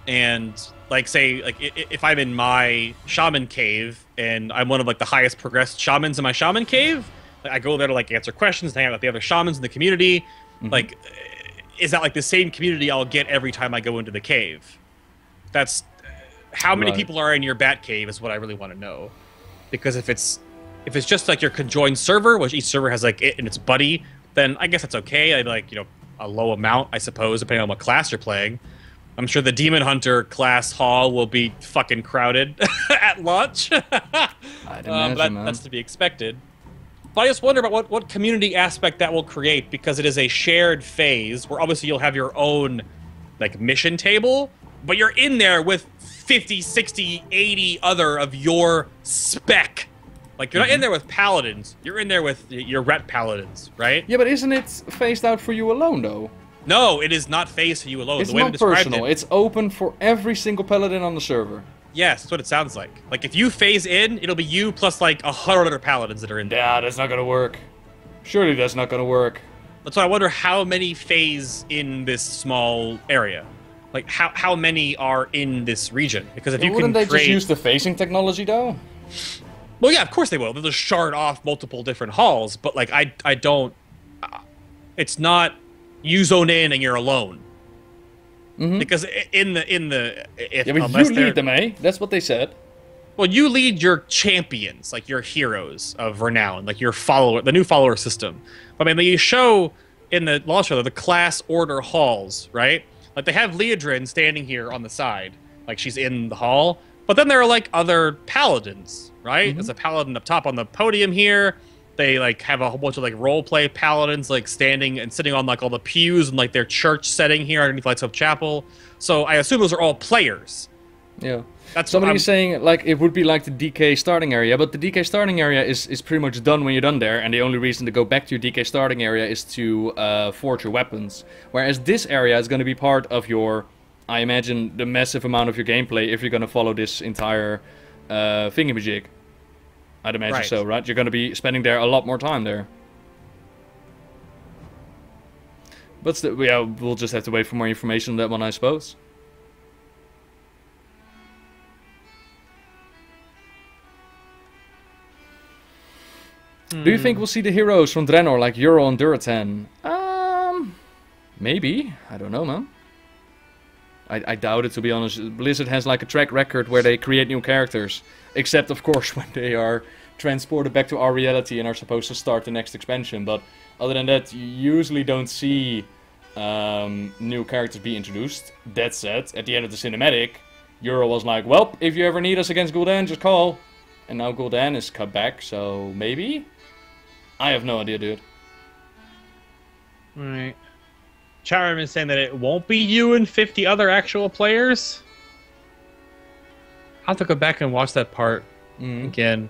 Speaker 2: and like say like if I'm in my shaman cave and I'm one of like the highest progressed shamans in my shaman cave, like, I go there to like answer questions, hang out with the other shamans in the community. Like, is that like the same community I'll get every time I go into the cave? That's how many people are in your bat cave is what I really want to know. Because if it's just like your conjoined server, which each server has like it and its buddy, then I guess that's okay. I'd like, you know, a low amount, I suppose, depending on what class you're playing. I'm sure the Demon Hunter class hall will be fucking crowded at launch.
Speaker 1: I'd imagine,
Speaker 2: that's to be expected. But I just wonder about what community aspect that will create, because it is a shared phase where obviously you'll have your own like mission table, but you're in there with 50, 60, 80 other of your spec. Like, you're not in there with paladins. You're in there with your ret paladins, right?
Speaker 1: Yeah, but isn't it phased out for you alone, though?
Speaker 2: No, it is not phased for you alone.
Speaker 1: It's not personal. It's open for every single paladin on the server.
Speaker 2: Yes, that's what it sounds like. Like, if you phase in, it'll be you plus, like, 100 other paladins that are in there.
Speaker 1: Yeah, that's not gonna work. Surely that's not gonna work.
Speaker 2: That's why I wonder how many phase in this small area. Like, how many are in this region? Because if you
Speaker 1: wouldn't
Speaker 2: can
Speaker 1: they just use the phasing technology, though?
Speaker 2: Well, yeah, of course they will. They'll just shard off multiple different halls, but, like, I don't... it's not you zone in and you're alone. Because in the
Speaker 1: yeah, but you lead them, eh? That's what they said.
Speaker 2: Well, you lead your champions, like your heroes of renown, like your follower, the new follower system. But I mean, you show in the launch trailer the class order halls, right? Like they have Leodrin standing here on the side, like she's in the hall. But then there are like other paladins, right? There's a paladin up top on the podium here. They like have a whole bunch of like role play paladins like standing and sitting on like all the pews and like their church setting here underneath Lights Hope Chapel. So I assume those are all players.
Speaker 1: Yeah. Somebody's saying like it would be like the DK starting area, but the DK starting area is pretty much done when you're done there, and the only reason to go back to your DK starting area is to forge your weapons. Whereas this area is going to be part of your, I imagine, the massive amount of your gameplay if you're going to follow this entire thingamajig. I'd imagine so, right? You're going to be spending there a lot more time there. But still, yeah, we'll just have to wait for more information on that one, I suppose. Do you think we'll see the heroes from Draenor like Euro and Duratan? Maybe. I don't know, man. I doubt it, to be honest. Blizzard has like a track record where they create new characters. Except, of course, when they are transported back to our reality and are supposed to start the next expansion. But other than that, you usually don't see new characters be introduced. That said, at the end of the cinematic, Euro was like, well, if you ever need us against Gul'dan, just call. And now Gul'dan is cut back, so maybe? I have no idea, dude.
Speaker 2: Right. Chat room is saying that it won't be you and 50 other actual players. I'll have to go back and watch that part again.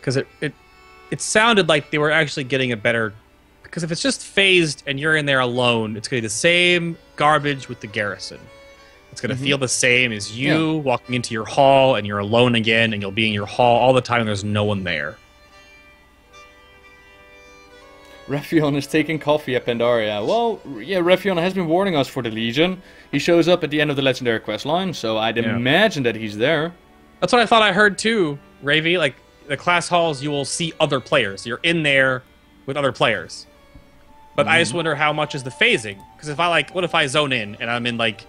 Speaker 2: Because it sounded like they were actually getting a better... Because if it's just phased and you're in there alone, it's going to be the same garbage with the garrison. It's going to feel the same as you walking into your hall and you're alone again and you'll be in your hall all the time and there's no one there.
Speaker 1: Raffion is taking coffee at Pandaria. Well, yeah, Raffion has been warning us for the Legion. He shows up at the end of the Legendary questline, so I'd imagine that he's there.
Speaker 2: That's what I thought I heard too, Ravy. Like, the class halls, you will see other players. You're in there with other players. But I just wonder how much is the phasing. Because if I, like, what if I zone in and I'm in, like,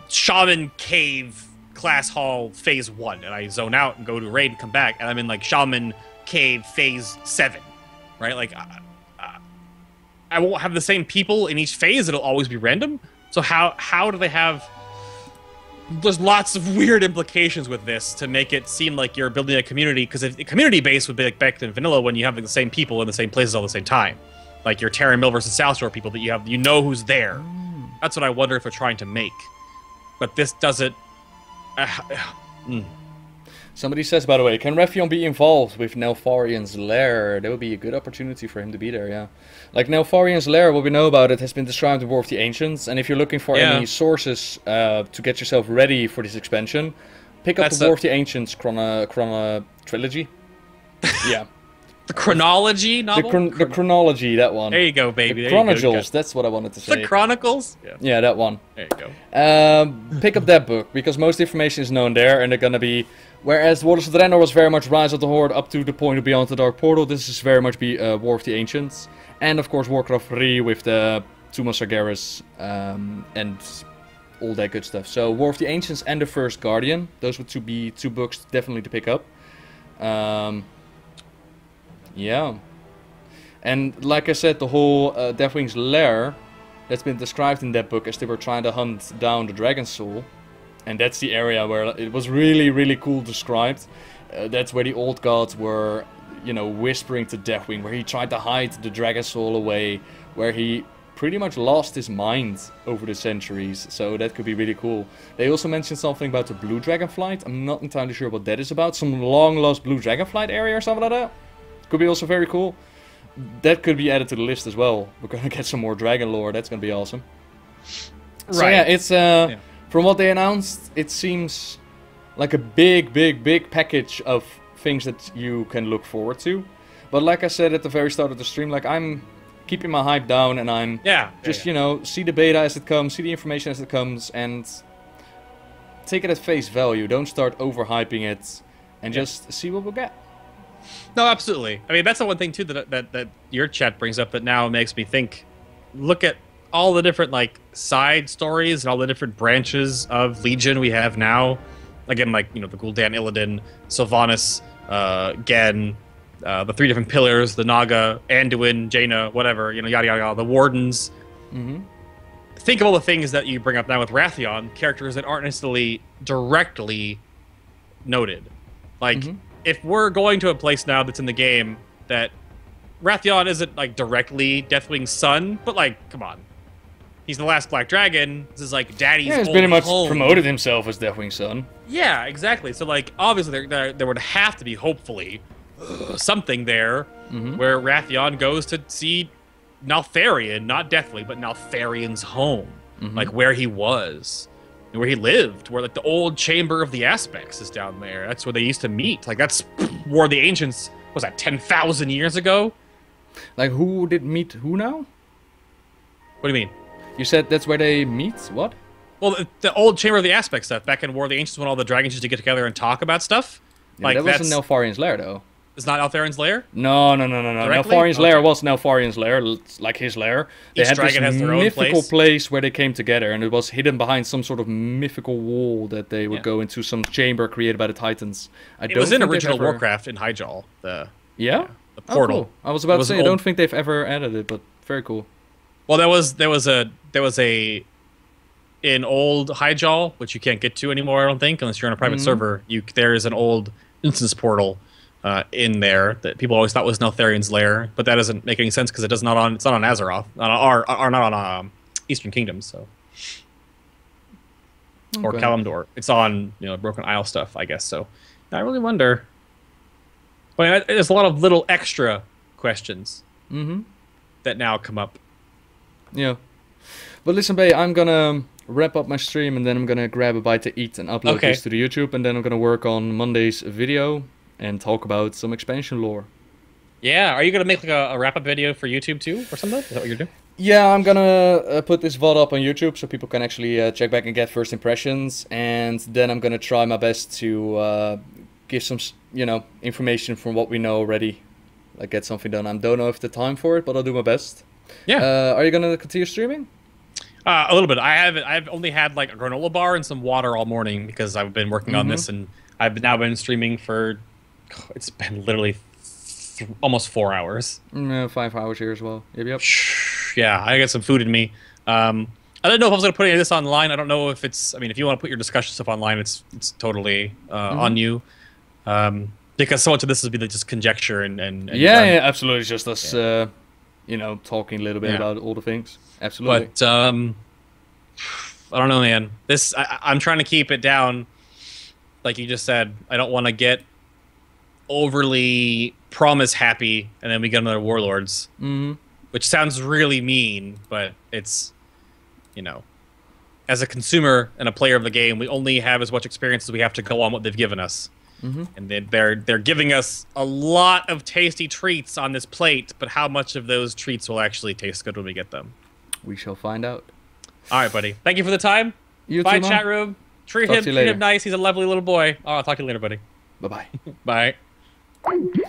Speaker 2: Shaman Cave Class Hall Phase 1, and I zone out and go to raid and come back, and I'm in, like, Shaman Cave Phase 7, right? Like, I won't have the same people in each phase. It'll always be random. So how do they have... There's lots of weird implications with this to make it seem like you're building a community, because if community base would be like back in vanilla when you have like, the same people in the same places all the same time. Like your Terran Mill versus South Shore people that you know who's there. That's what I wonder if they're trying to make. But this doesn't...
Speaker 1: Somebody says, by the way, can Raffion be involved with Neltharion's lair? That would be a good opportunity for him to be there, yeah. Like, Neltharion's lair, what we know about it, has been described in War of the Ancients. And if you're looking for any sources to get yourself ready for this expansion, pick up the War of the Ancients trilogy. Yeah.
Speaker 2: The chronology novel?
Speaker 1: The chronology, that one.
Speaker 2: There you go, baby.
Speaker 1: The Chronicles, that's what I wanted to say.
Speaker 2: The Chronicles?
Speaker 1: Yeah, that one.
Speaker 2: There you go.
Speaker 1: Pick up that book, because most information is known there, and they're gonna be... Whereas Waters of Draenor was very much Rise of the Horde up to the point of Beyond the Dark Portal, this is very much War of the Ancients. And of course Warcraft 3 with the Tomb of Sargeras and all that good stuff. So War of the Ancients and the First Guardian, those would be two books definitely to pick up. Yeah. And like I said, the whole Deathwing's Lair, that's been described in that book as they were trying to hunt down the Dragon Soul. And that's the area where it was really, really cool described. That's where the old gods were, you know, whispering to Deathwing, where he tried to hide the Dragon Soul away, where he pretty much lost his mind over the centuries. So that could be really cool. They also mentioned something about the Blue Dragonflight. I'm not entirely sure what that is about. Some long-lost Blue Dragonflight area or something like that. Could be also very cool. That could be added to the list as well. We're gonna get some more dragon lore. That's gonna be awesome. Right. So yeah, it's from what they announced, it seems like a big package of things that you can look forward to. But like I said at the very start of the stream, like I'm keeping my hype down and I'm you know, see the beta as it comes, see the information as it comes, and take it at face value. Don't start overhyping it, and just see what we'll get.
Speaker 2: No, absolutely. I mean, that's the one thing too that your chat brings up that now makes me think. Look at all the different like side stories and all the different branches of Legion we have now. Again, like, you know, the Gul'dan, Illidan, Sylvanas, Gen, the three different pillars, the Naga, Anduin, Jaina, whatever, you know, yada yada yada, the Wardens. Think of all the things that you bring up now with Wrathion, characters that aren't necessarily directly noted. Like, if we're going to a place now that's in the game that Wrathion isn't like directly Deathwing's son, but like, come on. He's the last Black Dragon. This is like Daddy's old home.
Speaker 1: He's pretty much promoted himself as Deathwing's son.
Speaker 2: Yeah, exactly. So like, obviously there would have to be, hopefully, something there where Wrathion goes to see Neltharion, not Deathwing, but Neltharion's home. Like where he was, where he lived, where like the old Chamber of the Aspects is down there. That's where they used to meet. Like that's War of the Ancients, what was that, 10,000 years ago?
Speaker 1: Like who did meet who now?
Speaker 2: What do you mean?
Speaker 1: You said that's where they meet? What?
Speaker 2: Well, the old Chamber of the Aspect stuff back in War of the Ancients when all the dragons used to get together and talk about stuff.
Speaker 1: Yeah,
Speaker 2: like
Speaker 1: that wasn't Neltharian's lair, though.
Speaker 2: It's not Altharian's lair?
Speaker 1: No. Neltharian's lair was Neltharian's lair, like his lair. They
Speaker 2: Each
Speaker 1: had
Speaker 2: dragon
Speaker 1: this
Speaker 2: has their own
Speaker 1: mythical place where they came together, and it was hidden behind some sort of mythical wall that they would go into some chamber created by the Titans.
Speaker 2: It was in original Warcraft in Hyjal. The portal.
Speaker 1: Oh, cool. I was about to say, I don't think they've ever added it, but very cool.
Speaker 2: Well, there was a in old Hyjal, which you can't get to anymore, I don't think, unless you're on a private server. There is an old instance portal in there that people always thought was Neltharian's lair, but that doesn't make any sense because it's not on Azeroth, not on Eastern Kingdoms, so or Kalimdor. It's on Broken Isle stuff, I guess. So I really wonder. Well, there's a lot of little extra questions that now come up.
Speaker 1: Yeah, but listen, Bay, I'm gonna wrap up my stream and then I'm gonna grab a bite to eat and upload this to the YouTube, and then I'm gonna work on Monday's video and talk about some expansion lore.
Speaker 2: Yeah, are you gonna make like a wrap-up video for YouTube too, or something? Is that what you're doing?
Speaker 1: Yeah, I'm gonna put this VOD up on YouTube so people can actually check back and get first impressions, and then I'm gonna try my best to give some, information from what we know already, like get something done. I don't know if the time for it, but I'll do my best.
Speaker 2: Yeah.
Speaker 1: Are you gonna continue streaming?
Speaker 2: A little bit. I've only had like a granola bar and some water all morning because I've been working on this, and I've now been streaming for. It's been literally almost 4 hours.
Speaker 1: 5 hours here as well. Yep.
Speaker 2: Yeah, I got some food in me. I don't know if I was going to put any of this online. I don't know if it's... I mean, if you want to put your discussion stuff online, it's totally on you. Because so much of this would be just conjecture and
Speaker 1: yeah, absolutely. It's just us, talking a little bit about all the things. Absolutely.
Speaker 2: But, I don't know, man. I'm trying to keep it down. Like you just said, I don't want to get overly promise happy and then we get another Warlords, which sounds really mean, but it's as a consumer and a player of the game, we only have as much experience as we have to go on what they've given us, and they're giving us a lot of tasty treats on this plate, but how much of those treats will actually taste good when we get them,
Speaker 1: we shall find out.
Speaker 2: All right, buddy, thank you for the time. Bye, chat room. Treat him nice. He's a lovely little boy. I'll talk to you later, buddy.
Speaker 1: Bye-bye.
Speaker 2: Bye.